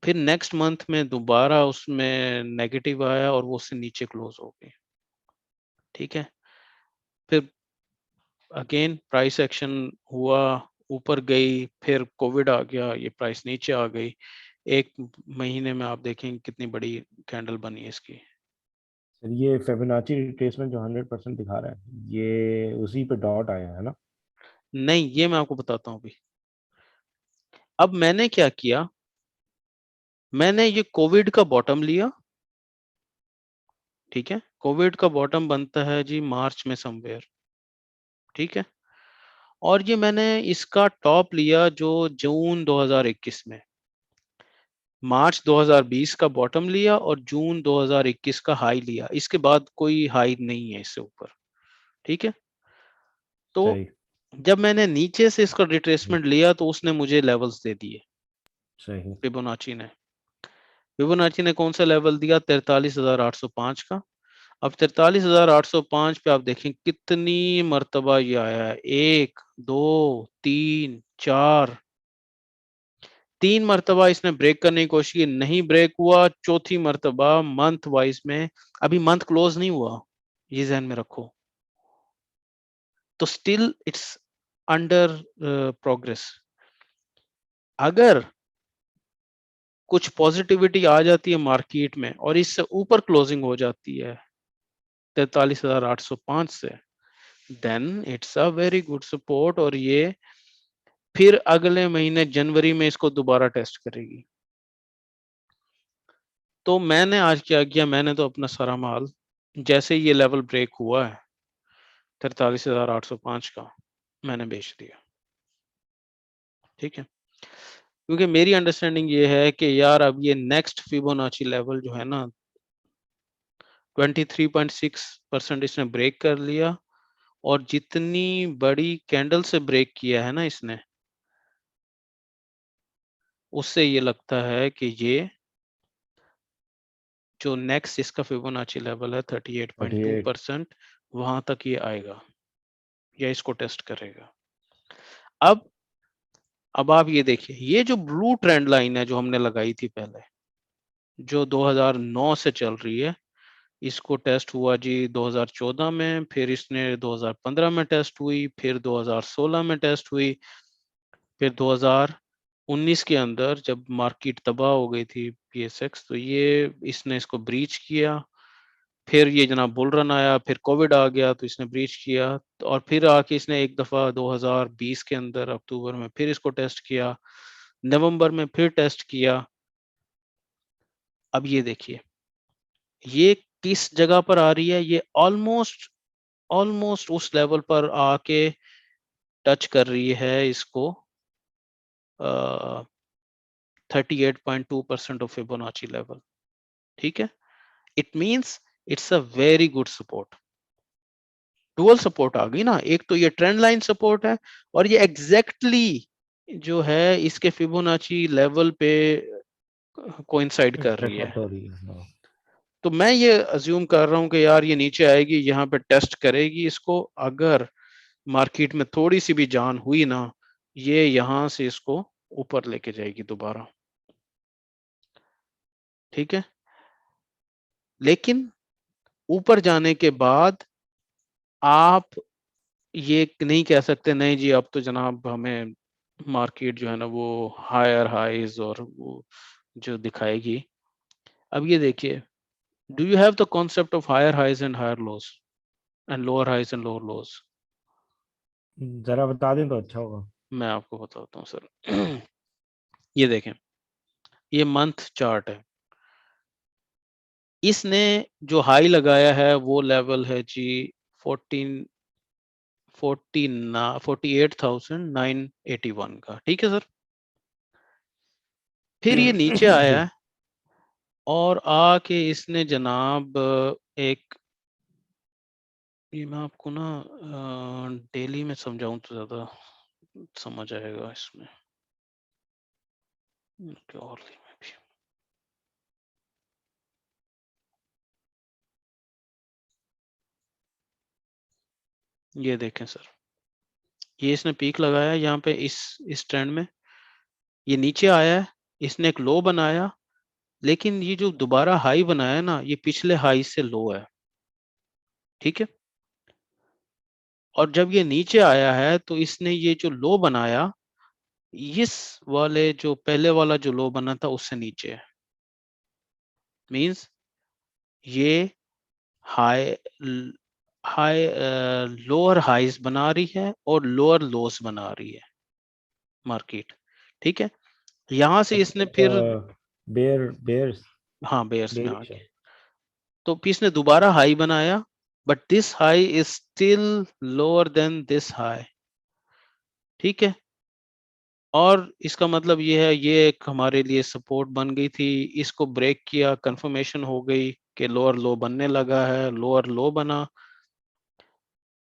Speaker 1: फिर नेक्स्ट मंथ में दोबारा उसमें नेगेटिव आया और वो उससे नीचे क्लोज हो गई, ठीक है। फिर अगेन प्राइस एक्शन हुआ, ऊपर गई, फिर कोविड आ गया, ये प्राइस नीचे आ गई। 1 महीने में आप देखेंगे कितनी बड़ी कैंडल बनी है इसकी।
Speaker 2: सर ये फिबोनाची रिट्रेसमेंट जो 100% दिखा रहा है, ये उसी पे डॉट आया है ना?
Speaker 1: नहीं, ये मैं आपको बताता हूँ अभी। अब मैंने क्या किया, मैंने ये कोविड का बॉटम लिया, ठीक है। कोविड का बॉटम बनता है जी मार्च में समवेयर, ठीक है। और ये मैंने इसका टॉप लिया जो जून 2021 में, मार्च 2020 का बॉटम लिया और जून 2021 का हाई लिया, इसके बाद कोई हाई नहीं है इससे ऊपर, ठीक है। तो
Speaker 2: सही।
Speaker 1: जब मैंने नीचे से इसका रिट्रेसमेंट लिया तो उसने मुझे लेवल्स दे दिए,
Speaker 2: सही।
Speaker 1: फिबोनाची ने। फिबोनाची ने कौन सा लेवल दिया, 43,805 का। अब 43,805 पे आप देखें कितनी मर्तबा ये आया है, 1, 2, 3, 4, 3 मर्तबा इसने ब्रेक करने की कोशिश की, नहीं ब्रेक हुआ। चौथी मर्तबा मंथ वाइज में, अभी मंथ क्लोज नहीं हुआ, ये ध्यान में रखो, तो स्टिल इट्स अंडर प्रोग्रेस। अगर कुछ पॉजिटिविटी आ जाती है मार्केट में और इससे ऊपर क्लोजिंग हो जाती है 43,805 से, then it's a very good support, और ये फिर अगले महीने जनवरी में इसको दोबारा टेस्ट करेगी। तो मैंने आज क्या किया, मैंने तो अपना सारा माल, जैसे ही ये लेवल ब्रेक हुआ है 43,805 का, मैंने बेच दिया, ठीक है। क्योंकि मेरी अंडरस्टैंडिंग ये है कि यार अब ये नेक्स्ट फिबोनाची लेवल जो है ना, 23.6% इसने ब्रेक कर लिया, और जितनी बड़ी कैंडल से ब्रेक किया है ना इसने, उससे ये लगता है कि ये जो नेक्स्ट इसका फिबोनाची लेवल है
Speaker 2: 38।
Speaker 1: 38.2%, वहां तक ये आएगा या इसको टेस्ट करेगा। अब आप ये देखिए, ये जो ब्लू ट्रेंड लाइन है जो हमने लगाई थी पहले, जो 2009 से चल रही है, इसको टेस्ट हुआ जी 2014 में, फिर इसने 2015 में टेस्ट हुई, फिर 2016 में टेस्ट हुई, फिर 2019 के अंदर जब मार्केट तबाह हो गई थी पीएसएक्स, तो ये इसने इसको ब्रीच किया। फिर ये जनाब बुल रन आया, फिर कोविड आ गया तो इसने ब्रीच किया, और फिर आके इसने एक दफा 2020 के अंदर अक्टूबर में फिर इसको टेस्ट किया, नवंबर में फिर टेस्ट किया। अब ये देखिए ये किस जगह पर आ रही है, ये ऑलमोस्ट ऑलमोस्ट उस लेवल पर आके टच कर रही है इसको 38.2% ऑफ फिबोनाची लेवल। ठीक है, it means it's a very good support. Dual support आ गई ना, एक तो ये ट्रेंड लाइन सपोर्ट है और ये एग्जैक्टली जो है इसके फिबोनाची लेवल पे कोइंसाइड कर रही है।
Speaker 2: इंटरसेक्ट हो रही है, हाँ।
Speaker 1: तो मैं ये अज्यूम कर रहा हूँ कि यार ये नीचे आएगी, यहाँ पे टेस्ट करेगी इसको, अगर मार्केट में थोड़ी सी भी जान हुई ना, ये यहां से इसको ऊपर लेके जाएगी दोबारा। ठीक है, लेकिन ऊपर जाने के बाद आप ये नहीं कह सकते नहीं जी अब तो जनाब हमें मार्केट जो है ना वो हायर हाइज और वो जो दिखाएगी। अब ये देखिए, do you have the concept of higher highs and higher lows and lower highs and lower lows?
Speaker 2: जरा बता दें तो अच्छा होगा।
Speaker 1: मैं आपको बताता हूँ सर। ये देखें, ये मंथ चार्ट है। इसने जो हाई लगाया है वो लेवल है जी 48,981 का। ठीक है सर, फिर ये नीचे आया
Speaker 2: जी।
Speaker 1: है और आके इसने जनाब एक, ये मैं आपको ना डेली में समझाऊं तो ज्यादा समझ आएगा इसमें। क्या और में भी ये देखें सर, ये इसने पीक लगाया है यहाँ पे इस ट्रेंड में, ये नीचे आया है, इसने एक लो बनाया, लेकिन ये जो दोबारा हाई बनाया है ना, ये पिछले हाई से लो है। ठीक है, और जब ये नीचे आया है तो इसने ये जो लो बनाया, इस वाले जो पहले वाला जो लो बना था उससे नीचे है। मींस ये हाई हाई लोअर हाइज बना रही है और लोअर लोस बना रही है मार्केट। ठीक है, यहां से इसने फिर,
Speaker 2: बेयर्स
Speaker 1: हाँ बेयर्स में आ
Speaker 2: बेरिश है।
Speaker 1: गए, तो फिर इसने दोबारा हाई बनाया, but this high is still lower than this high. ठीक है, और इसका मतलब ये है ये एक हमारे लिए सपोर्ट बन गई थी, इसको ब्रेक किया, कंफर्मेशन हो गई कि लोअर लो बनने लगा है, लोअर लो बना,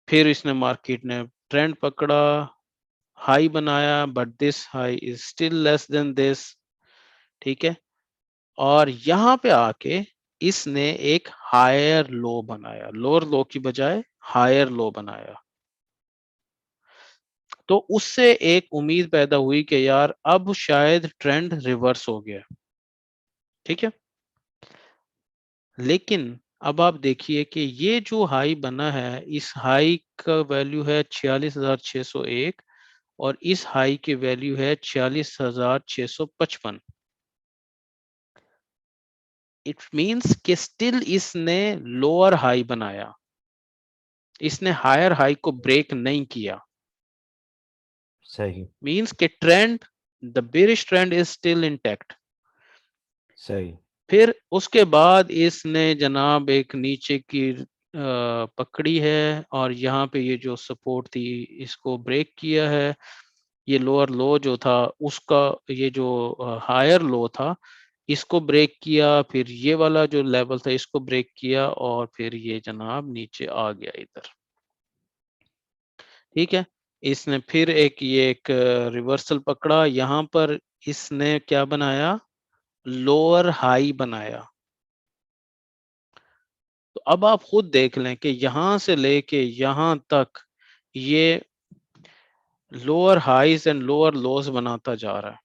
Speaker 1: फिर इसने मार्केट ने ट्रेंड पकड़ा, हाई बनाया, but this high is still less than this. ठीक है, और यहाँ पे आके इसने एक हायर लो बनाया, लोअर लो की बजाय हायर लो बनाया। तो उससे एक उम्मीद पैदा हुई कि यार अब शायद ट्रेंड रिवर्स हो गया। ठीक है, लेकिन अब आप देखिए कि ये जो हाई बना है, इस हाई का वैल्यू है 46,601 और इस हाई की वैल्यू है 46,655। इट मींस कि स्टिल इसने लोअर हाई बनाया, इसने हायर हाई को ब्रेक नहीं किया।
Speaker 2: सही।
Speaker 1: मींस के trend, the bearish trend is still intact.
Speaker 2: सही।
Speaker 1: फिर उसके बाद इसने जनाब एक नीचे की पकड़ी है और यहाँ पे ये जो सपोर्ट थी इसको ब्रेक किया है। ये लोअर लो जो था उसका, ये जो हायर लो था इसको ब्रेक किया, फिर ये वाला जो लेवल था इसको ब्रेक किया और फिर ये जनाब नीचे आ गया इधर। ठीक है, इसने फिर एक रिवर्सल पकड़ा, यहाँ पर इसने क्या बनाया, लोअर हाई बनाया। तो अब आप खुद देख लें कि यहां से लेके यहां तक ये lower highs and lower lows बनाता जा रहा है।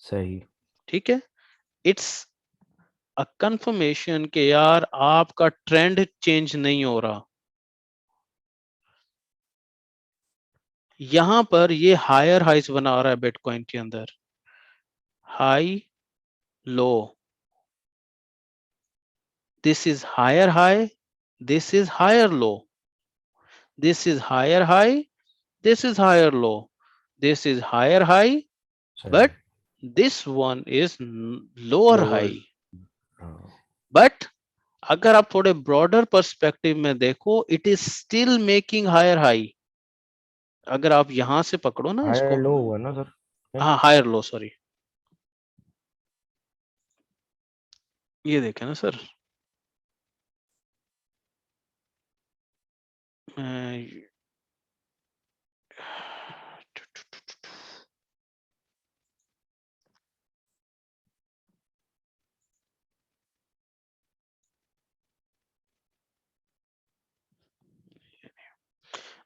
Speaker 2: सही।
Speaker 1: ठीक है, इट्स अ कंफर्मेशन कि यार आपका ट्रेंड चेंज नहीं हो रहा। यहां पर ये हायर हाइज बना रहा है बिटकॉइन के अंदर, high low, this is higher high, this is higher low, this is higher high, this is higher low, this is higher high,
Speaker 2: सही।
Speaker 1: but this one is lower
Speaker 2: lower
Speaker 1: high. But अगर आप थोड़े broader perspective में देखो, it is still making higher high. अगर आप यहां से पकड़ो ना
Speaker 2: हायर
Speaker 1: इसको,
Speaker 2: लो हुआ ना सर?
Speaker 1: हाँ हायर लो, सॉरी, ये देखें ना सर, मैं-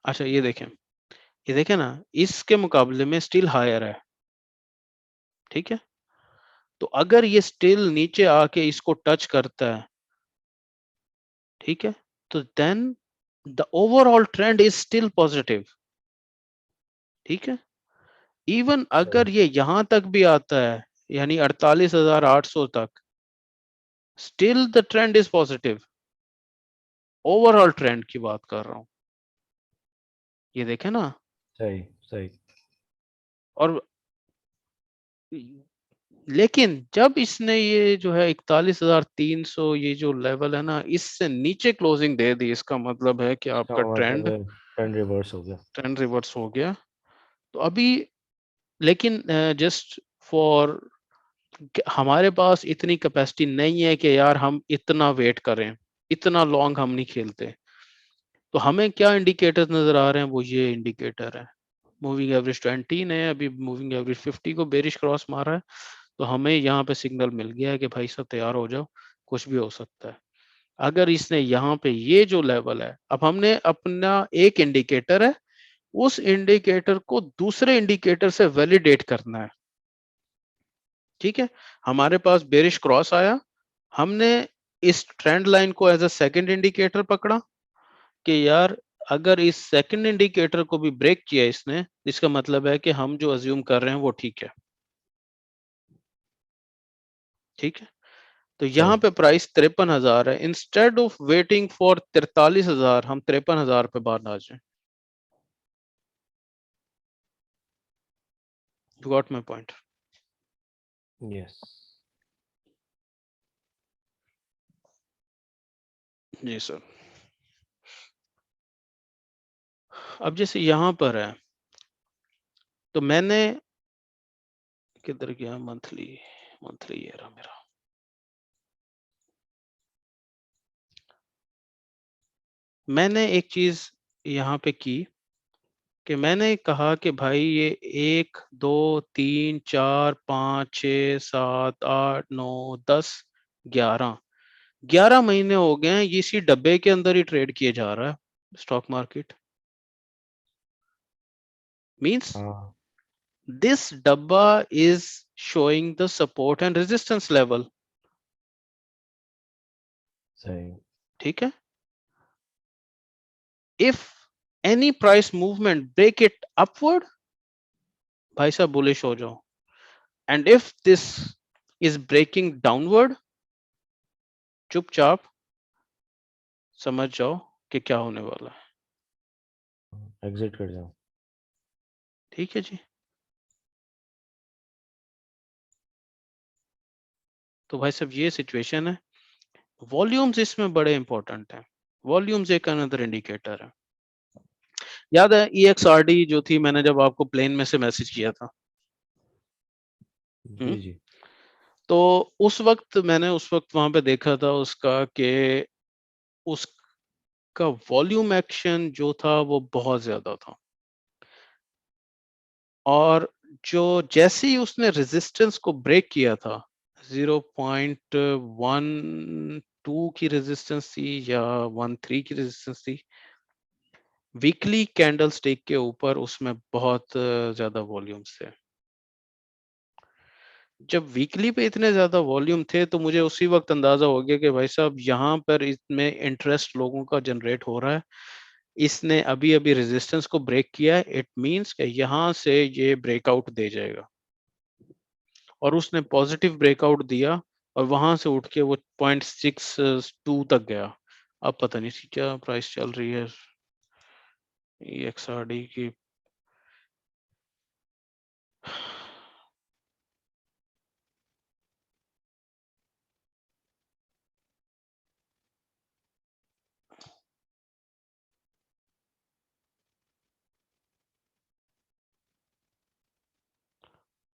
Speaker 1: अच्छा ये देखें ना, इसके मुकाबले में स्टिल हायर है, ठीक है। तो अगर ये स्टिल नीचे आके इसको टच करता है, ठीक है, तो then the overall trend is still positive, ठीक है। इवन
Speaker 2: सही।
Speaker 1: अगर ये यहां तक भी आता है, यानी 48,800 तक, still the trend is positive. Overall trend की बात कर रहा हूं, ये देखें ना।
Speaker 2: सही। सही।
Speaker 1: और लेकिन जब इसने ये जो है 41,300, ये जो लेवल है ना, इससे नीचे क्लोजिंग दे दी, इसका मतलब है कि
Speaker 2: इसका
Speaker 1: आपका
Speaker 2: मतलब
Speaker 1: ट्रेंड
Speaker 2: है ट्रेंड रिवर्स हो गया।
Speaker 1: ट्रेंड रिवर्स हो गया। तो अभी, लेकिन जस्ट फॉर, हमारे पास इतनी कैपेसिटी नहीं है कि यार हम इतना वेट करें, इतना लॉन्ग हम नहीं खेलते। तो हमें क्या इंडिकेटर्स नजर आ रहे हैं, वो ये इंडिकेटर है। मूविंग एवरेज 20 ने अभी मूविंग एवरेज 50 को बेरिश क्रॉस मारा है। तो हमें यहाँ पे सिग्नल मिल गया है कि भाई सब तैयार हो जाओ, कुछ भी हो सकता है। अगर इसने यहाँ पे ये जो लेवल है, अब हमने अपना एक इंडिकेटर है, उस इंडिकेटर को दूसरे इंडिकेटर से वैलिडेट करना है, ठीक है। हमारे पास बेरिश क्रॉस आया, हमने इस ट्रेंड लाइन को एज अ सेकंड इंडिकेटर पकड़ा कि यार अगर इस सेकंड इंडिकेटर को भी ब्रेक किया इसने, इसका मतलब है कि हम जो अज्यूम कर रहे हैं वो ठीक है, ठीक है। तो यहाँ
Speaker 2: सही।
Speaker 1: पे प्राइस 53,000 है, इंस्टेड ऑफ वेटिंग फॉर 43,000, हम 53,000 पे बाहर आ जाए। You got my point?
Speaker 2: Yes.
Speaker 1: जी सर। अब जैसे यहाँ पर है, तो मैंने किधर गया, मंथली, मंथली ये रहा मेरा। मैंने एक चीज यहाँ पे की कि मैंने कहा कि भाई ये 1, 2, 3, 4, 5, 6, 7, 8, 9, 10, 11 महीने हो गए हैं, ये इसी डब्बे के अंदर ही ट्रेड किए जा रहा है स्टॉक मार्केट। मींस
Speaker 2: हाँ।
Speaker 1: this dabba is showing the support and resistance level,
Speaker 2: सही।
Speaker 1: ठीक है। if any price movement break it upward, भाई साहब बुलिश हो जाओ, and if this is breaking downward, चुपचाप समझ जाओ कि क्या होने वाला है,
Speaker 2: एग्जिट कर जाओ।
Speaker 1: ठीक है जी। तो भाई साहब ये सिचुएशन है। वॉल्यूम्स इसमें बड़े इंपॉर्टेंट हैं। वॉल्यूम्स एक अनदर इंडिकेटर है। याद है EXRD जो थी, मैंने जब आपको प्लेन में से मैसेज किया था,
Speaker 2: जी जी।
Speaker 1: तो उस वक्त मैंने उस वक्त वहां पे देखा था उसका कि उसका वॉल्यूम एक्शन जो था वो बहुत ज्यादा था। और जो जैसे ही उसने रेजिस्टेंस को ब्रेक किया था, 0.12 की रेजिस्टेंस थी या 13 की रेजिस्टेंस थी, वीकली कैंडल स्टिक के ऊपर उसमें बहुत ज्यादा वॉल्यूम्स थे। जब वीकली पे इतने ज्यादा वॉल्यूम थे, तो मुझे उसी वक्त अंदाजा हो गया कि भाई साहब यहाँ पर इसमें इंटरेस्ट लोगों का जनरेट हो रहा है। इसने अभी अभी रेजिस्टेंस को ब्रेक किया है, इट मींस कि यहाँ से ये ब्रेकआउट दे जाएगा। और उसने पॉजिटिव ब्रेकआउट दिया, और वहां से उठ के वो 0.62 तक गया। अब पता नहीं क्या प्राइस चल रही है EXRD की।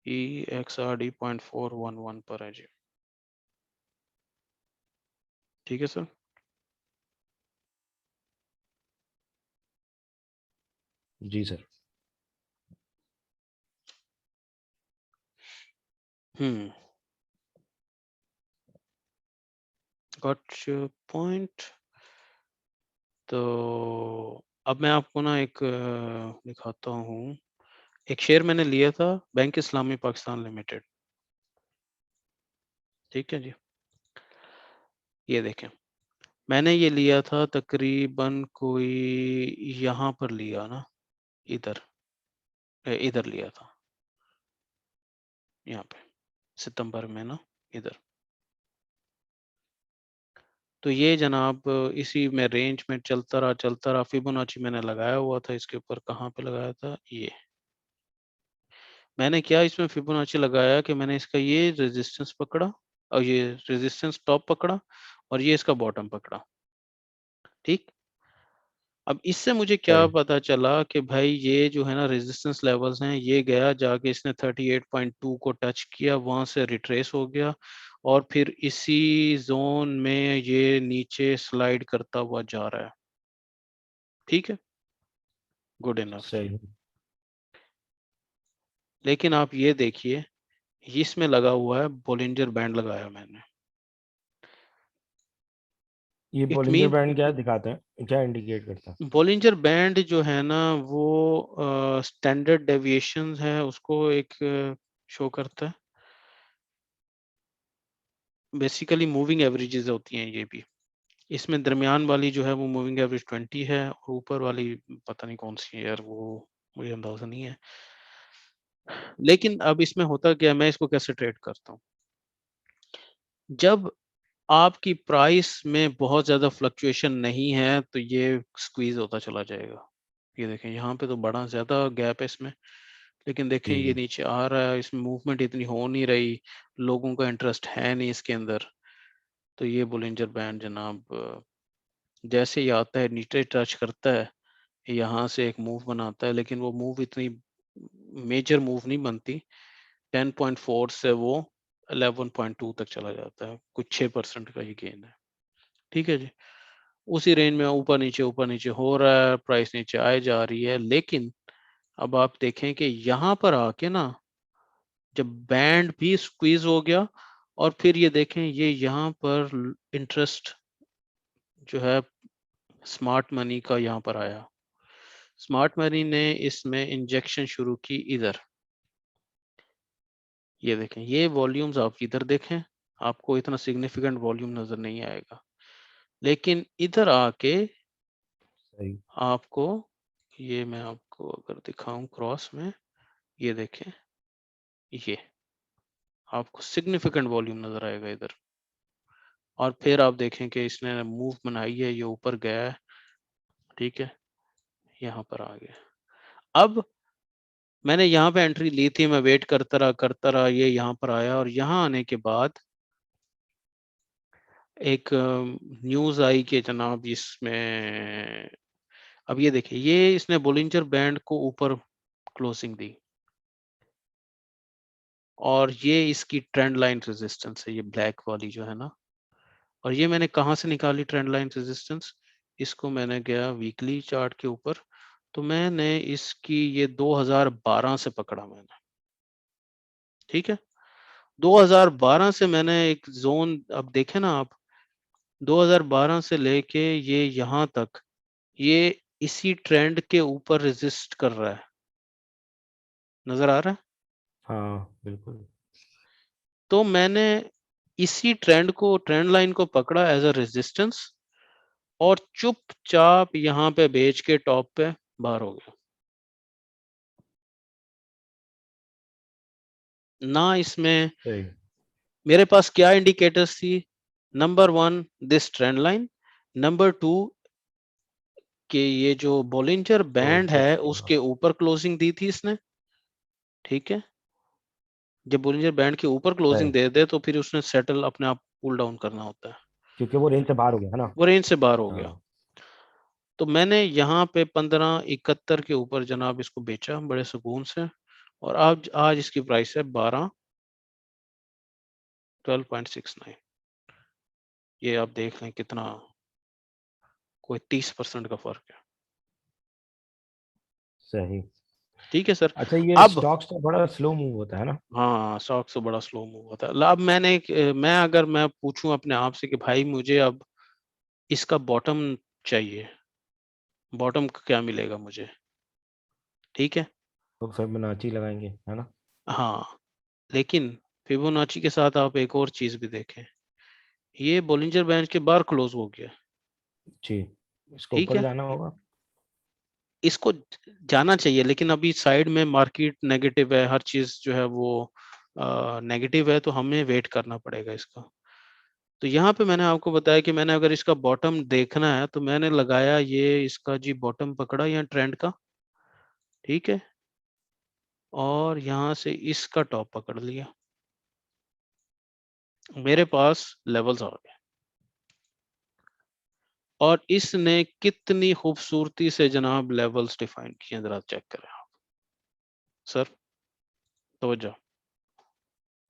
Speaker 1: EXRD 0.411 पर है जी। ठीक है सर।
Speaker 2: जी सर।
Speaker 1: Got point. तो अब मैं आपको ना एक दिखाता हूँ। एक शेयर मैंने लिया था बैंक इस्लामी पाकिस्तान लिमिटेड। ठीक है जी। ये देखें, मैंने ये लिया था तकरीबन कोई यहाँ पर लिया ना, इधर इधर लिया था, यहाँ पे सितंबर में ना, इधर। तो ये जनाब इसी में रेंज में चलता रहा। फिबोनाची मैंने लगाया हुआ था इसके ऊपर। कहाँ पे लगाया था? ये मैंने क्या इसमें फिबोनाची लगाया कि मैंने इसका ये रेजिस्टेंस पकड़ा और ये रेजिस्टेंस टॉप पकड़ा और ये इसका बॉटम पकड़ा। ठीक। अब इससे मुझे क्या
Speaker 2: सही।
Speaker 1: पता चला कि भाई ये जो है ना रेजिस्टेंस लेवल्स हैं, ये गया जाके इसने 38.2 को टच किया, वहां से रिट्रेस हो गया और फिर इसी जोन में ये नीचे स्लाइड करता हुआ जा रहा है। ठीक है, गुड इनफ जी।
Speaker 2: सही।
Speaker 1: लेकिन आप ये देखिए, इसमें लगा हुआ है बोलिंजर बैंड लगाया मैंने।
Speaker 2: ये
Speaker 1: इट
Speaker 2: बॉलिंजर
Speaker 1: मीन
Speaker 2: बैंड क्या दिखाता है, क्या इंडिकेट करता है?
Speaker 1: बोलिंजर बैंड जो है ना वो स्टैंडर्ड डेविएशन है, उसको एक शो करता है। बेसिकली मूविंग एवरेजेस होती हैं ये भी। इसमें दरमियान वाली जो है वो मूविंग एवरेज 20 है और ऊपर वाली पता नहीं कौन सी है यार, वो मुझे अंदाजा नहीं है। लेकिन अब इसमें होता क्या है, मैं इसको कैसे ट्रेड करता हूँ। जब आपकी प्राइस में बहुत ज़्यादा फ्लक्चुएशन नहीं है तो ये स्क्वीज होता चला जाएगा। ये देखें यहाँ पे तो बड़ा ज़्यादा गैप है इसमें, लेकिन देखें ये
Speaker 2: जी।
Speaker 1: नीचे आ रहा है, इसमें मूवमेंट इतनी हो नहीं रही, लोगों का इंटरेस्ट है नहीं इसके अंदर। तो ये बुलिंजर बैंड जनाब जैसे ही आता है नीचे टच करता है, यहाँ से एक मूव बनाता है, लेकिन वो मूव इतनी मेजर मूव नहीं बनती। 10.4 से वो 11.2 तक चला जाता है, कुछ 6% का ही गेन है। ठीक है जी। उसी रेंज में ऊपर नीचे हो रहा है, प्राइस नीचे आए जा रही है। लेकिन अब आप देखें कि यहाँ पर आके ना जब बैंड भी स्क्वीज हो गया और फिर ये देखें ये यहाँ पर इंटरेस्ट जो है स्मार्ट मनी का यहाँ पर आया। स्मार्ट मनी ने इसमें इंजेक्शन शुरू की इधर। ये देखें, ये वॉल्यूम्स आप इधर देखें, आपको इतना सिग्निफिकेंट वॉल्यूम नजर नहीं आएगा, लेकिन इधर आके
Speaker 2: सही।
Speaker 1: आपको, ये मैं आपको अगर दिखाऊं क्रॉस में, ये देखें, ये आपको सिग्निफिकेंट वॉल्यूम नजर आएगा इधर। और फिर आप देखें कि इसने मूव बनाई है, ये ऊपर गया है। ठीक है, यहाँ पर आ गया। अब मैंने यहाँ पे एंट्री ली थी, मैं वेट करता रहा, ये यहाँ पर आया और यहाँ आने के बाद एक न्यूज आई कि जनाब इसमें, अब ये देखिए, ये इसने बोलिंजर बैंड को ऊपर क्लोजिंग दी और ये इसकी ट्रेंड लाइन रेजिस्टेंस है, ये ब्लैक वाली जो है ना। और ये मैंने कहाँ से निकाली ट्रेंड लाइन रेजिस्टेंस? इसको मैंने गया वीकली चार्ट के ऊपर, तो मैंने इसकी ये 2012 से पकड़ा मैंने। ठीक है, 2012 से मैंने एक जोन, अब देखें ना आप, 2012 से लेके ये यहाँ तक, ये इसी ट्रेंड के ऊपर रेजिस्ट कर रहा है, नजर आ रहा है।
Speaker 2: हाँ बिल्कुल।
Speaker 1: तो मैंने इसी ट्रेंड लाइन को पकड़ा एज अ रेजिस्टेंस और चुपचाप यहाँ पे बेच के टॉप पे बाहर हो गया। ना इसमें
Speaker 2: सही।
Speaker 1: मेरे पास क्या इंडिकेटर्स थी? Number one, this trend line. Number two, कि ये जो बोलिंजर बैंड
Speaker 2: बॉलिंजर।
Speaker 1: है उसके ऊपर क्लोजिंग दी थी इसने। ठीक है, जब बोलिंजर बैंड के ऊपर क्लोजिंग
Speaker 2: सही।
Speaker 1: दे दे तो फिर उसने सेटल अपने आप पुल डाउन करना होता है।
Speaker 2: क्योंकि वो रेंज से बाहर हो गया है ना।
Speaker 1: वो रेंज से बाहर हो गया।
Speaker 2: हाँ।
Speaker 1: तो मैंने यहाँ पे 1571 के ऊपर जनाब इसको बेचा बड़े सुकून से और आज इसकी प्राइस है 12.69। ये आप देख लें कितना, कोई 30% का फर्क है।
Speaker 2: सही।
Speaker 1: ठीक है सर।
Speaker 2: अच्छा, ये
Speaker 1: अब
Speaker 2: स्टॉक्स तो बड़ा स्लो मूव होता है ना?
Speaker 1: हाँ, स्टॉक से बड़ा स्लो मूव होता है। अब मैं अगर मैं पूछूं अपने आप से कि भाई मुझे अब इसका बॉटम चाहिए, बॉटम क्या मिलेगा मुझे? ठीक है।
Speaker 2: तो फिबोनाची लगाएंगे, है ना?
Speaker 1: हाँ, लेकिन फिबोनाची के साथ आप एक और चीज भी देखें, ये बोलिंजर बैंड के बाहर क्लोज हो गया।
Speaker 2: जी। इसको
Speaker 1: ठीक
Speaker 2: ऊपर
Speaker 1: है,
Speaker 2: जाना होगा।
Speaker 1: इसको जाना चाहिए, लेकिन अभी साइड में मार्केट नेगेटिव है, हर चीज जो है वो नेगेटिव है, तो हमें वेट करना पड़ेगा इसका। तो यहाँ पे मैंने आपको बताया कि मैंने अगर इसका बॉटम देखना है तो मैंने लगाया ये इसका जी बॉटम पकड़ा यहाँ ट्रेंड का। ठीक है, और यहाँ से इसका टॉप पकड़ लिया, मेरे पास लेवल्स आ गए। और इसने कितनी खूबसूरती से जनाब लेवल्स डिफाइन किए, जरा चेक करें आप सर, तवज्जो।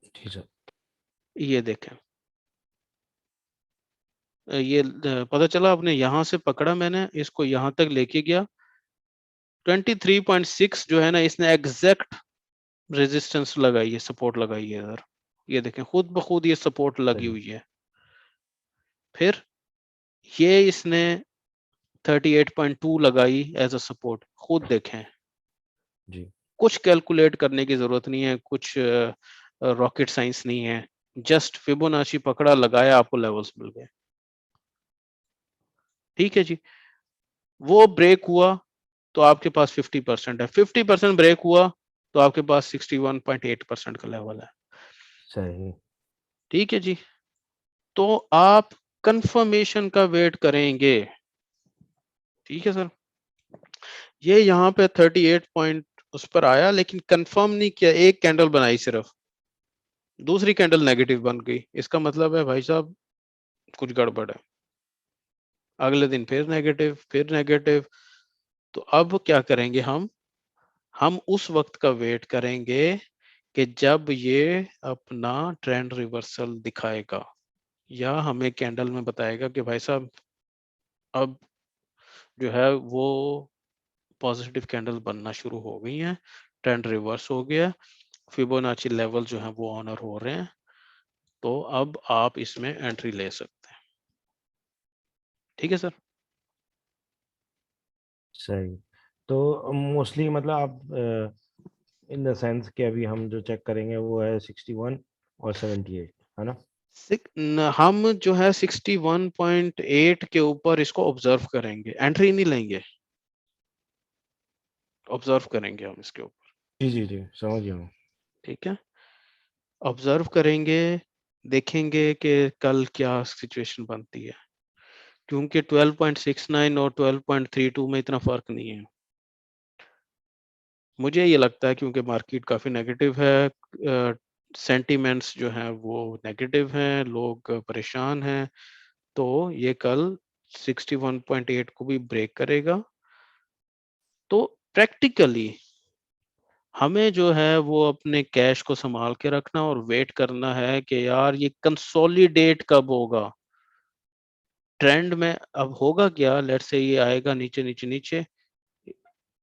Speaker 2: जी सर।
Speaker 1: ये देखें, ये पता चला आपने, यहां से पकड़ा मैंने इसको, यहां तक लेके गया। 23.6 जो है ना, इसने एग्जैक्ट रेजिस्टेंस लगाई है, सपोर्ट लगाई है इधर। ये देखें, खुद ब खुद ये सपोर्ट लगी
Speaker 2: सही।
Speaker 1: हुई है। फिर ये इसने 38.2 लगाई एज अ सपोर्ट, खुद देखें।
Speaker 2: जी।
Speaker 1: कुछ कैलकुलेट करने की जरूरत नहीं है, कुछ रॉकेट साइंस नहीं है, जस्ट फिबोनाची पकड़ा, लगाया, आपको लेवल्स मिल गए। ठीक है जी। वो ब्रेक हुआ तो आपके पास 50% है, 50% ब्रेक हुआ तो आपके पास 61.8% का लेवल है।
Speaker 2: सही।
Speaker 1: ठीक है जी। तो आप कंफर्मेशन का वेट करेंगे। ठीक है सर। ये यहाँ पे 38 पॉइंट उस पर आया, लेकिन कंफर्म नहीं किया, एक कैंडल बनाई सिर्फ, दूसरी कैंडल नेगेटिव बन गई, इसका मतलब है भाई साहब कुछ गड़बड़ है। अगले दिन फिर नेगेटिव, फिर नेगेटिव। तो अब क्या करेंगे हम उस वक्त का वेट करेंगे कि जब ये अपना ट्रेंड रिवर्सल दिखाएगा, या हमें कैंडल में बताएगा कि भाई साहब अब जो है वो पॉजिटिव कैंडल बनना शुरू हो गई हैं, ट्रेंड रिवर्स हो गया, फिबोनाची लेवल जो है वो ऑनर हो रहे हैं, तो अब आप इसमें एंट्री ले सकते हैं। ठीक है सर।
Speaker 2: सही। तो मोस्टली मतलब आप इन द सेंस कि अभी हम जो चेक करेंगे वो है 61 और 78, है ना?
Speaker 1: हम जो है 61.8 के ऊपर इसको ऑब्जर्व करेंगे, एंट्री नहीं लेंगे, ऑब्जर्व करेंगे हम इसके ऊपर।
Speaker 2: जी जी जी, समझ गया हूँ।
Speaker 1: ठीक है, ऑब्जर्व करेंगे, देखेंगे कि कल क्या सिचुएशन बनती है, क्योंकि 12.69 और 12.32 में इतना फर्क नहीं है। मुझे ये लगता है क्योंकि मार्केट काफी नेगेटिव है, सेंटिमेंट्स जो हैं वो नेगेटिव हैं, लोग परेशान हैं, तो ये कल 61.8 को भी ब्रेक करेगा। तो प्रैक्टिकली हमें जो है वो अपने कैश को संभाल के रखना और वेट करना है कि यार ये कंसोलिडेट कब होगा ट्रेंड में। अब होगा क्या, लेट्स से ये आएगा नीचे नीचे नीचे,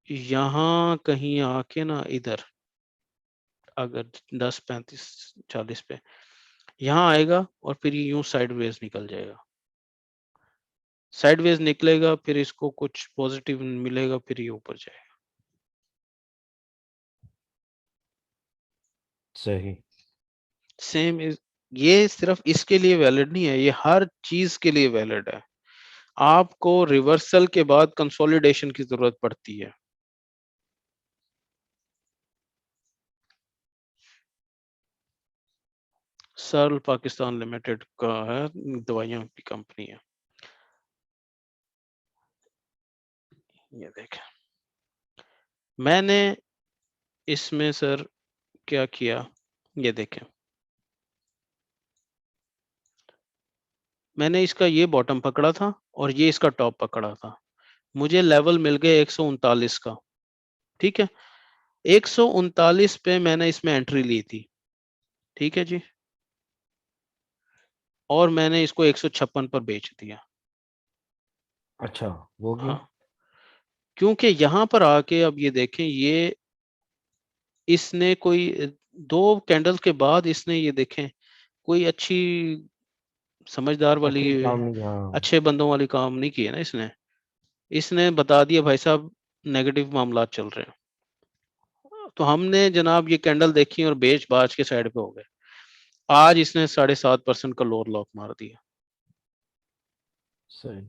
Speaker 1: यहाँ कहीं आके ना इधर, अगर 10, 35, 40 पे यहाँ आएगा और फिर ये यूं साइडवेज निकल जाएगा, साइडवेज निकलेगा, फिर इसको कुछ पॉजिटिव मिलेगा, फिर ये ऊपर जाएगा।
Speaker 2: सही।
Speaker 1: सेम इज, ये सिर्फ इसके लिए वैलिड नहीं है, ये हर चीज के लिए वैलिड है। आपको रिवर्सल के बाद कंसोलिडेशन की जरूरत पड़ती है। सर्ल पाकिस्तान लिमिटेड का है, दवाइयों की कंपनी है। ये देखें, मैंने इसमें सर क्या किया, ये देखें, मैंने इसका ये बॉटम पकड़ा था और ये इसका टॉप पकड़ा था, मुझे लेवल मिल गए 139 का। ठीक है, 139 पे मैंने इसमें एंट्री ली थी, ठीक है जी, और मैंने इसको 156 पर बेच दिया।
Speaker 2: अच्छा, वो क्यों?
Speaker 1: हाँ, क्योंकि यहाँ पर आके अब ये देखें, ये इसने कोई 2 कैंडल के बाद इसने ये देखें कोई अच्छी समझदार वाली,
Speaker 2: अच्छी काम नहीं, हाँ।
Speaker 1: अच्छे बंदों वाली काम नहीं की है ना इसने। इसने बता दिया भाई साहब नेगेटिव मामला चल रहे हैं, तो हमने जनाब ये कैंडल देखी और बेच बाज के साइड पे हो गए। आज इसने 7.5% का लोअर लॉक मार दिया,
Speaker 2: सही।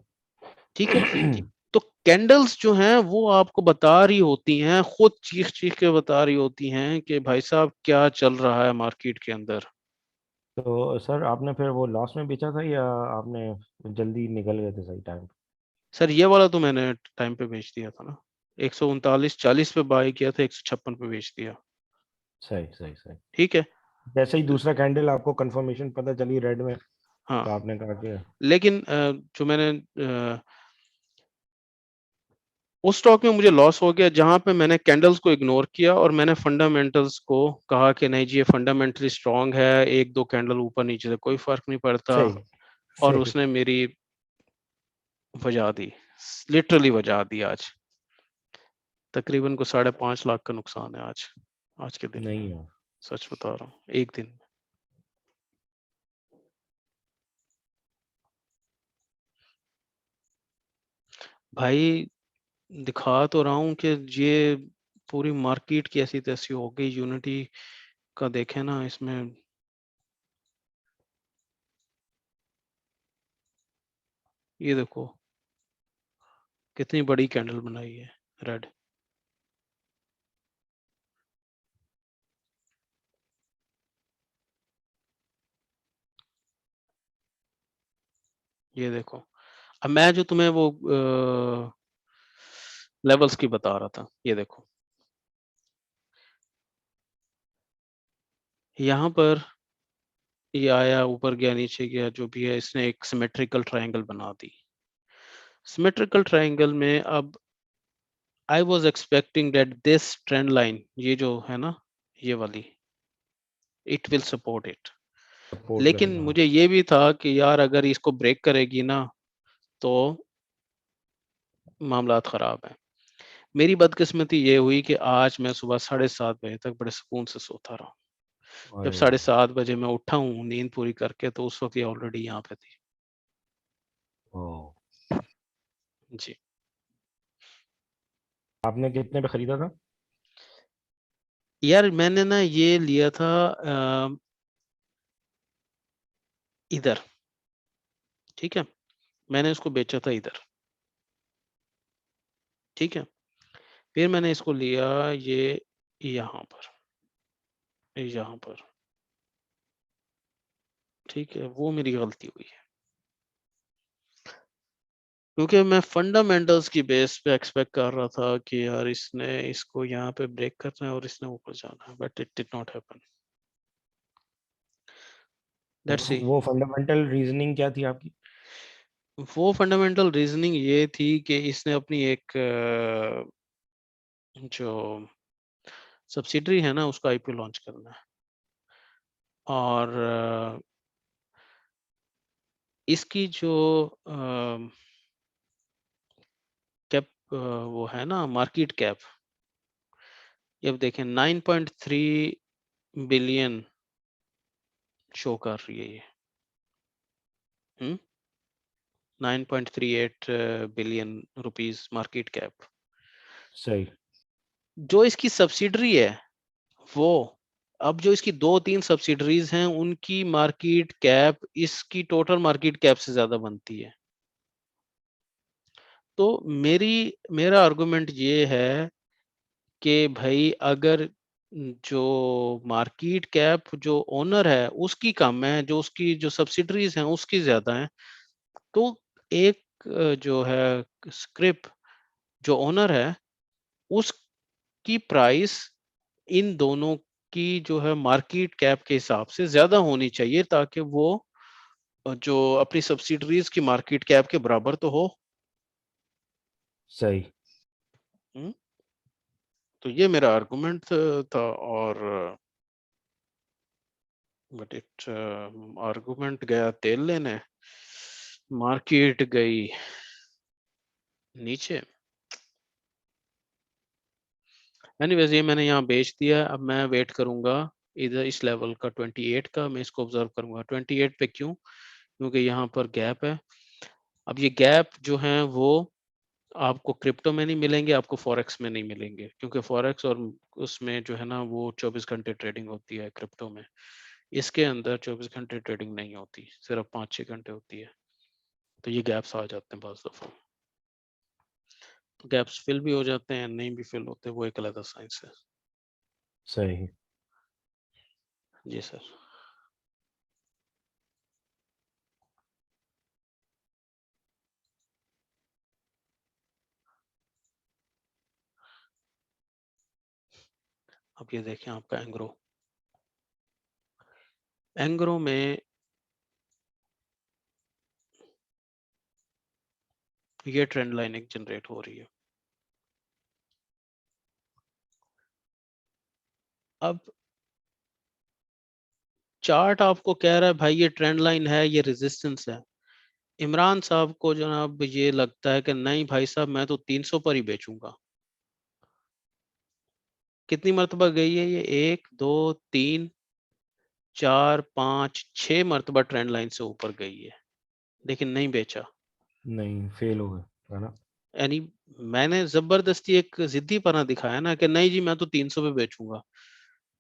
Speaker 1: ठीक है। तो कैंडल्स जो हैं वो आपको बता रही होती हैं, खुद चीख चीख के बता रही होती हैं कि भाई साहब क्या चल रहा है मार्केट के अंदर।
Speaker 2: तो सर आपने फिर वो लॉस में बेचा था या आपने जल्दी निकल गए थे सही टाइम?
Speaker 1: सर ये वाला तो मैंने टाइम पे बेच दिया था ना, 139-40 पे बाय किया था, 156 पे बेच दिया,
Speaker 2: सही सही सही।
Speaker 1: ठीक है।
Speaker 2: जैसे ही दूसरा कैंडल आपको कंफर्मेशन पता चली रेड में,
Speaker 1: हाँ,
Speaker 2: तो आपने कहा कि
Speaker 1: लेकिन जो मैंने उस स्टॉक में मुझे लॉस हो गया जहां पे मैंने कैंडल्स को इग्नोर किया और मैंने फंडामेंटल्स को कहा कि नहीं जी ये फंडामेंटली स्ट्रांग है, एक दो कैंडल ऊपर नीचे से कोई फर्क नहीं पड़ता,
Speaker 2: सही
Speaker 1: और
Speaker 2: सही।
Speaker 1: उसने मेरी वजह दी, लिटरली वजह दी। आज तकरीबन को 5.5 लाख का नुकसान है आज, आज के दिन में,
Speaker 2: नहीं यार।
Speaker 1: सच बता रहा हूँ, एक दिन में। भाई दिखा तो रहा हूँ कि ये पूरी मार्केट की ऐसी तैसी हो गई, यूनिटी का देखे ना इसमें, ये देखो कितनी बड़ी कैंडल बनाई है रेड। ये देखो, अब मैं जो तुम्हें वो लेवल्स की बता रहा था, ये देखो यहाँ पर ये आया, ऊपर गया, नीचे गया, जो भी है, इसने एक सिमेट्रिकल ट्रायंगल बना दी। सिमेट्रिकल ट्रायंगल में अब I was expecting that this trend line, ये जो है ना, ये वाली, it will support it.
Speaker 2: Support
Speaker 1: लेकिन
Speaker 2: करेगा।
Speaker 1: मुझे ये भी था कि यार अगर इसको ब्रेक करेगी ना तो मामलात खराब है। मेरी बदकिस्मती ये हुई कि आज मैं सुबह 7:30 बजे तक बड़े सुकून से सोता रहा। जब
Speaker 2: अरे
Speaker 1: 7:30 बजे मैं उठा हूँ नींद पूरी करके, तो उस वक्त ये ऑलरेडी यहाँ पे थी।
Speaker 2: ओ।
Speaker 1: जी,
Speaker 2: आपने कितने पे खरीदा था?
Speaker 1: यार मैंने ना ये लिया था इधर, ठीक है, मैंने इसको बेचा था इधर, ठीक है, फिर मैंने इसको लिया ये यहाँ पर, यहाँ पर, ठीक है, वो मेरी गलती हुई है, क्योंकि मैं फंडामेंटल्स की बेस पे एक्सपेक्ट कर रहा था कि यार इसने इसको यहाँ पे ब्रेक करना है और इसने ऊपर जाना है, but it did not happen.
Speaker 2: तो
Speaker 1: लेट्स सी।
Speaker 2: वो फंडामेंटल रीजनिंग क्या थी आपकी?
Speaker 1: वो फंडामेंटल रीजनिंग ये थी कि इसने अपनी एक जो सब्सिडरी है ना उसका आईपीओ लॉन्च करना है, और इसकी जो कैप, वो है ना मार्केट कैप, ये अब देखें 9.3 बिलियन शो कर रही है ये, 9.38 बिलियन रुपीस मार्केट कैप।
Speaker 2: सही।
Speaker 1: जो इसकी सब्सिडरी है वो, अब जो इसकी 2-3 सब्सिडरीज हैं उनकी मार्केट कैप इसकी टोटल मार्केट कैप से ज्यादा बनती है। तो मेरा आर्गुमेंट ये है कि भाई अगर जो मार्केट कैप जो ओनर है उसकी कम है, जो उसकी जो सब्सिडरीज हैं उसकी ज्यादा है, तो एक जो है स्क्रिप जो ओनर है उसकी प्राइस इन दोनों की जो है मार्केट कैप के हिसाब से ज्यादा होनी चाहिए, ताकि वो जो अपनी सब्सिडरीज की मार्केट कैप के बराबर तो हो।
Speaker 2: सही।
Speaker 1: हम्म? तो ये मेरा आर्गुमेंट था। और बट इट आर्गुमेंट गया तेल लेने, मार्केट गई नीचे। एनीवेज ये मैंने यहाँ बेच दिया। अब मैं वेट करूंगा इधर इस लेवल का 28 का, मैं इसको ऑब्जर्व करूंगा 28 पे। क्यों? क्योंकि यहाँ पर गैप है। अब ये गैप जो है वो आपको क्रिप्टो में नहीं मिलेंगे, आपको फॉरेक्स में नहीं मिलेंगे, क्योंकि फॉरेक्स और उसमें जो है ना वो 24 घंटे ट्रेडिंग होती है। क्रिप्टो में इसके अंदर 24 घंटे ट्रेडिंग नहीं होती, सिर्फ 5-6 घंटे होती है। तो ये गैप्स आ जाते हैं बाज दफा। तो गैप्स फिल भी हो जाते हैं, नहीं भी फिल होते, वो एक अलग साइंस है।
Speaker 2: सही।
Speaker 1: जी सर। अब ये देखें आपका एंग्रो। एंग्रो में ये ट्रेंड लाइन एक जनरेट हो रही है। अब चार्ट आपको कह रहा है भाई ये ट्रेंड लाइन है, ये रेजिस्टेंस है। इमरान साहब को जनाब ये लगता है कि नहीं भाई साहब मैं तो 300 पर ही बेचूंगा। कितनी मर्तबा गई है ये? 1 2 3 4 5 6 मर्तबा ट्रेंड लाइन से ऊपर गई है, लेकिन नहीं बेचा।
Speaker 2: नहीं, फेल हो गए है ना।
Speaker 1: यानी मैंने जबरदस्ती एक जिद्दी पना दिखाया ना कि नहीं जी मैं तो 300 पे बेचूंगा।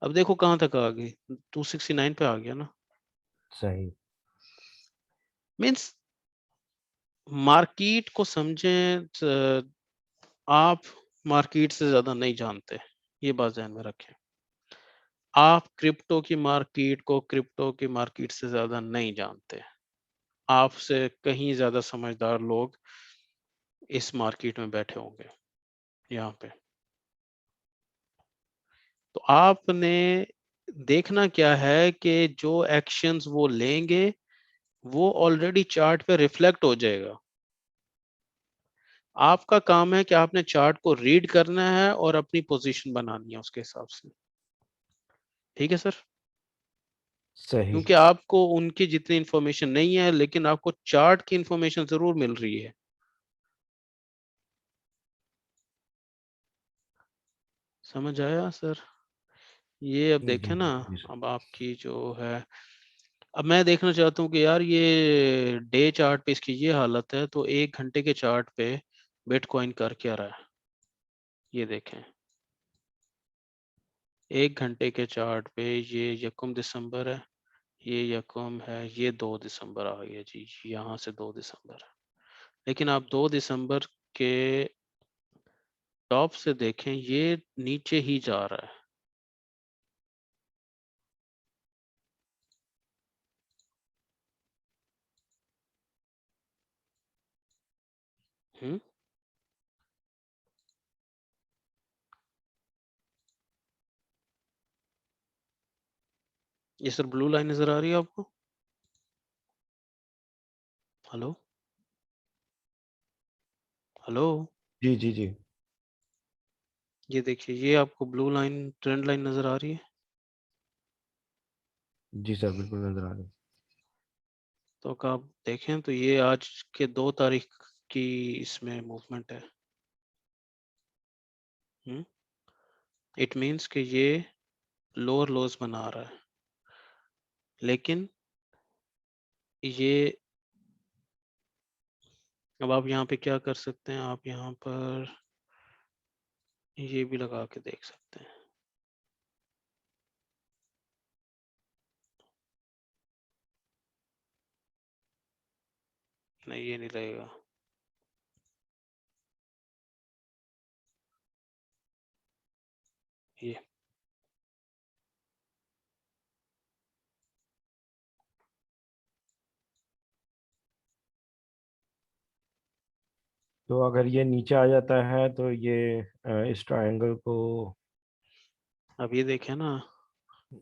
Speaker 1: अब देखो कहाँ तक आ गई, 269 पे आ गया ना।
Speaker 2: सही।
Speaker 1: मीन्स मार्केट को समझें। आप मार्केट से ज्यादा नहीं जानते, ये बात ध्यान में रखें। आप क्रिप्टो की मार्केट से ज्यादा नहीं जानते। आपसे कहीं ज्यादा समझदार लोग इस मार्केट में बैठे होंगे यहाँ पे। तो आपने देखना क्या है कि जो एक्शंस वो लेंगे वो ऑलरेडी चार्ट पे रिफ्लेक्ट हो जाएगा। आपका काम है कि आपने चार्ट को रीड करना है और अपनी पोजीशन बनानी है उसके हिसाब से। ठीक है सर?
Speaker 2: सही।
Speaker 1: क्योंकि आपको उनकी जितनी इंफॉर्मेशन नहीं है, लेकिन आपको चार्ट की इंफॉर्मेशन जरूर मिल रही है। समझ आया सर? ये अब
Speaker 2: जी
Speaker 1: देखें
Speaker 2: जी
Speaker 1: ना।
Speaker 2: जी सर।
Speaker 1: अब आपकी जो है, अब मैं देखना चाहता हूँ कि यार ये डे चार्ट पे इसकी ये हालत है, तो 1 घंटे के चार्ट पे बिटकॉइन कर क्या रहा है ये देखें। 1 घंटे के चार्ट पे ये यकम दिसंबर है, ये यकम है, ये 2 दिसंबर आ गया जी, यहाँ से 2 दिसंबर। लेकिन आप 2 दिसंबर के टॉप से देखें, ये नीचे ही जा रहा है। हम्म। ये सर ब्लू लाइन नजर आ रही है आपको? हेलो? हेलो?
Speaker 2: जी जी जी
Speaker 1: ये देखिए, ये आपको ब्लू लाइन ट्रेंड लाइन नजर आ रही है?
Speaker 2: जी सर, बिल्कुल नजर आ रही है।
Speaker 1: तो अगर आप देखें तो ये आज के 2 तारीख की इसमें मूवमेंट है। हम्म। इट मीन्स कि ये लोअर लोज बना रहा है, लेकिन ये अब आप यहाँ पे क्या कर सकते हैं, आप यहाँ पर ये भी लगा के देख सकते हैं। नहीं ये नहीं लगेगा। ये
Speaker 2: तो अगर ये नीचे आ जाता है तो ये इस ट्रायंगल को,
Speaker 1: अब ये देखें ना
Speaker 2: अगर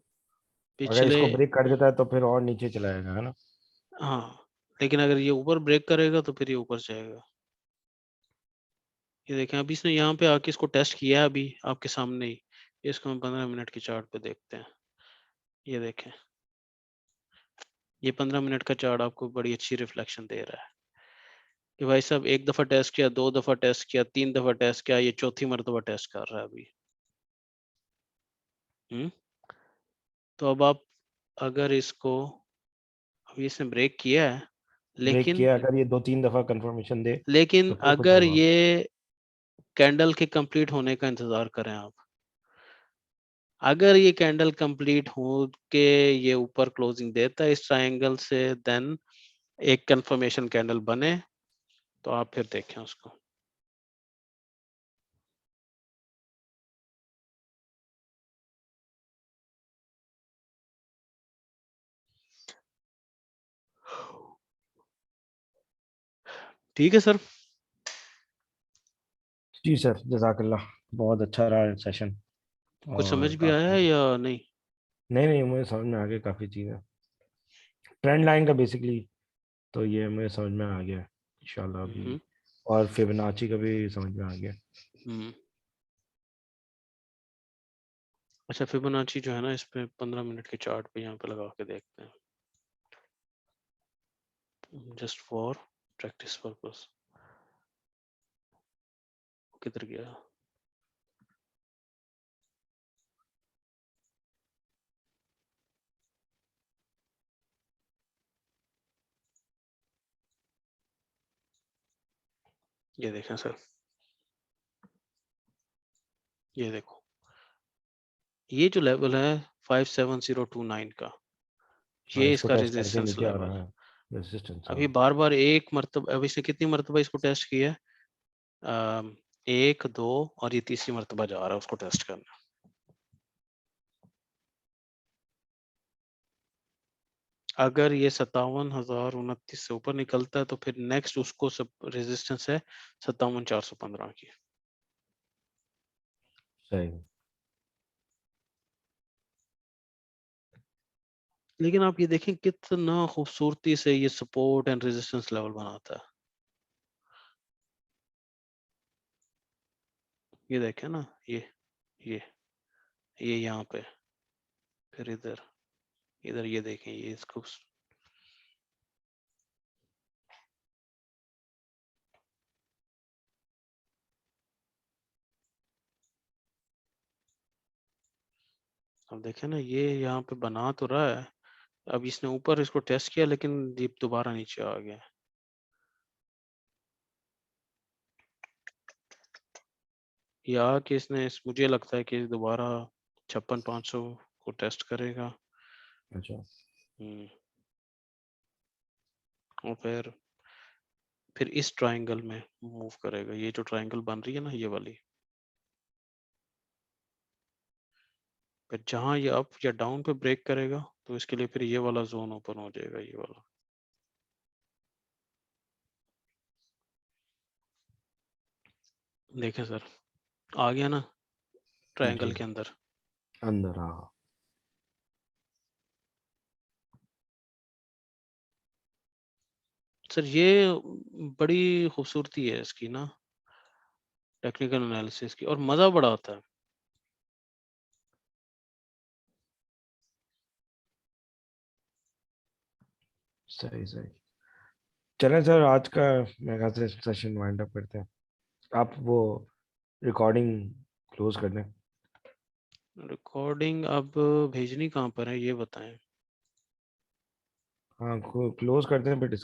Speaker 1: पिछले।
Speaker 2: इसको ब्रेक कर देता है तो फिर और नीचे चला जाएगा है ना।
Speaker 1: हाँ, लेकिन अगर ये ऊपर ब्रेक करेगा तो फिर ये ऊपर जाएगा। ये देखें अभी इसने यहाँ पे आके इसको टेस्ट किया है अभी आपके सामने ही। इसको हम 15 मिनट के चार्ट पे देखते हैं। ये देखें, ये 15 मिनट का चार्ट आपको बड़ी अच्छी रिफ्लेक्शन दे रहा है कि भाई साहब एक दफा टेस्ट किया, 2 दफा टेस्ट किया, 3 दफा टेस्ट किया, ये चौथी मर्तबा टेस्ट कर रहा है अभी। तो अब आप अगर इसको, अभी इसने ब्रेक किया है,
Speaker 2: ब्रेक
Speaker 1: लेकिन
Speaker 2: किया, अगर ये 2-3 दफा कंफर्मेशन दे
Speaker 1: लेकिन
Speaker 2: तो फिर कुछ
Speaker 1: अगर
Speaker 2: होगा।
Speaker 1: ये कैंडल के कंप्लीट होने का इंतजार करें आप, अगर ये कैंडल कंप्लीट हो के ये ऊपर क्लोजिंग देता है इस ट्रायंगल से, देन एक कंफर्मेशन कैंडल बने तो आप फिर देखें उसको। ठीक है सर,
Speaker 2: जी सर, जजाकल्लाह, बहुत अच्छा रहा सेशन।
Speaker 1: कुछ समझ
Speaker 2: और
Speaker 1: भी आया
Speaker 2: काफी,
Speaker 1: है या नहीं?
Speaker 2: नहीं नहीं, मुझे समझ में आ गया काफी चीजें। ट्रेंड लाइन का बेसिकली तो ये मुझे समझ में आ गया इंशाल्लाह अभी।
Speaker 1: हम्म।
Speaker 2: और फिबोनाची का भी समझ में आ गया।
Speaker 1: हम्म। अच्छा, फिबोनाची जो है ना, इस पे 15 मिनट के चार्ट पे यहाँ पे लगा के देखते हैं, जस्ट फॉर प्रैक्टिस पर्पस। किधर गया? ये देखें सर, ये देखो, ये जो लेवल है 57029 का,
Speaker 2: हाँ,
Speaker 1: ये
Speaker 2: इसको
Speaker 1: इसका
Speaker 2: टेस्ट करके
Speaker 1: रेजिस्टेंस
Speaker 2: नीचे आ
Speaker 1: लेवल
Speaker 2: रहा
Speaker 1: है।
Speaker 2: है रेजिस्टेंस।
Speaker 1: अभी
Speaker 2: हाँ।
Speaker 1: बार बार एक मरतबा, अभी इसने कितनी मरतबा इसको टेस्ट किया है? एक, दो, और ये तीसरी मरतबा जा रहा है उसको टेस्ट करने। अगर ये 57,029 से ऊपर निकलता है तो फिर नेक्स्ट उसको सब रेजिस्टेंस है 57,415 की।
Speaker 2: सही।
Speaker 1: लेकिन आप ये देखें कितना खूबसूरती से ये सपोर्ट एंड रेजिस्टेंस लेवल बनाता है। ये देखें ना, ये ये यहाँ पे, फिर इधर, इधर ये देखें, ये इसको, अब देखें ना, ये यहाँ पे बना तो रहा है। अब इसने ऊपर इसको टेस्ट किया लेकिन ये दोबारा नीचे आ गया। या कि इसने मुझे लगता है कि दोबारा 56,500 को टेस्ट करेगा।
Speaker 2: अच्छा।
Speaker 1: हम्म, और फिर इस ट्रायंगल में मूव करेगा। ये जो ट्रायंगल बन रही है ना, ये वाली, फिर जहां ये अप या डाउन पे ब्रेक करेगा तो इसके लिए फिर ये वाला जोन ओपन हो जाएगा, ये वाला। देखें सर, आ गया ना ट्रायंगल
Speaker 2: जी।
Speaker 1: के अंदर।
Speaker 2: अंदर, हाँ।
Speaker 1: सर ये बड़ी खूबसूरती है इसकी ना, टेक्निकल एनालिसिस की, और मज़ा बड़ा आता है।
Speaker 2: सही सही। चलें सर, आज का मेरे ख्याल से सेशन वाइंड अप करते हैं। आप वो रिकॉर्डिंग क्लोज कर दें।
Speaker 1: रिकॉर्डिंग अब भेजनी कहाँ पर है ये बताएं।
Speaker 2: हाँ, क्लोज करते हैं फिर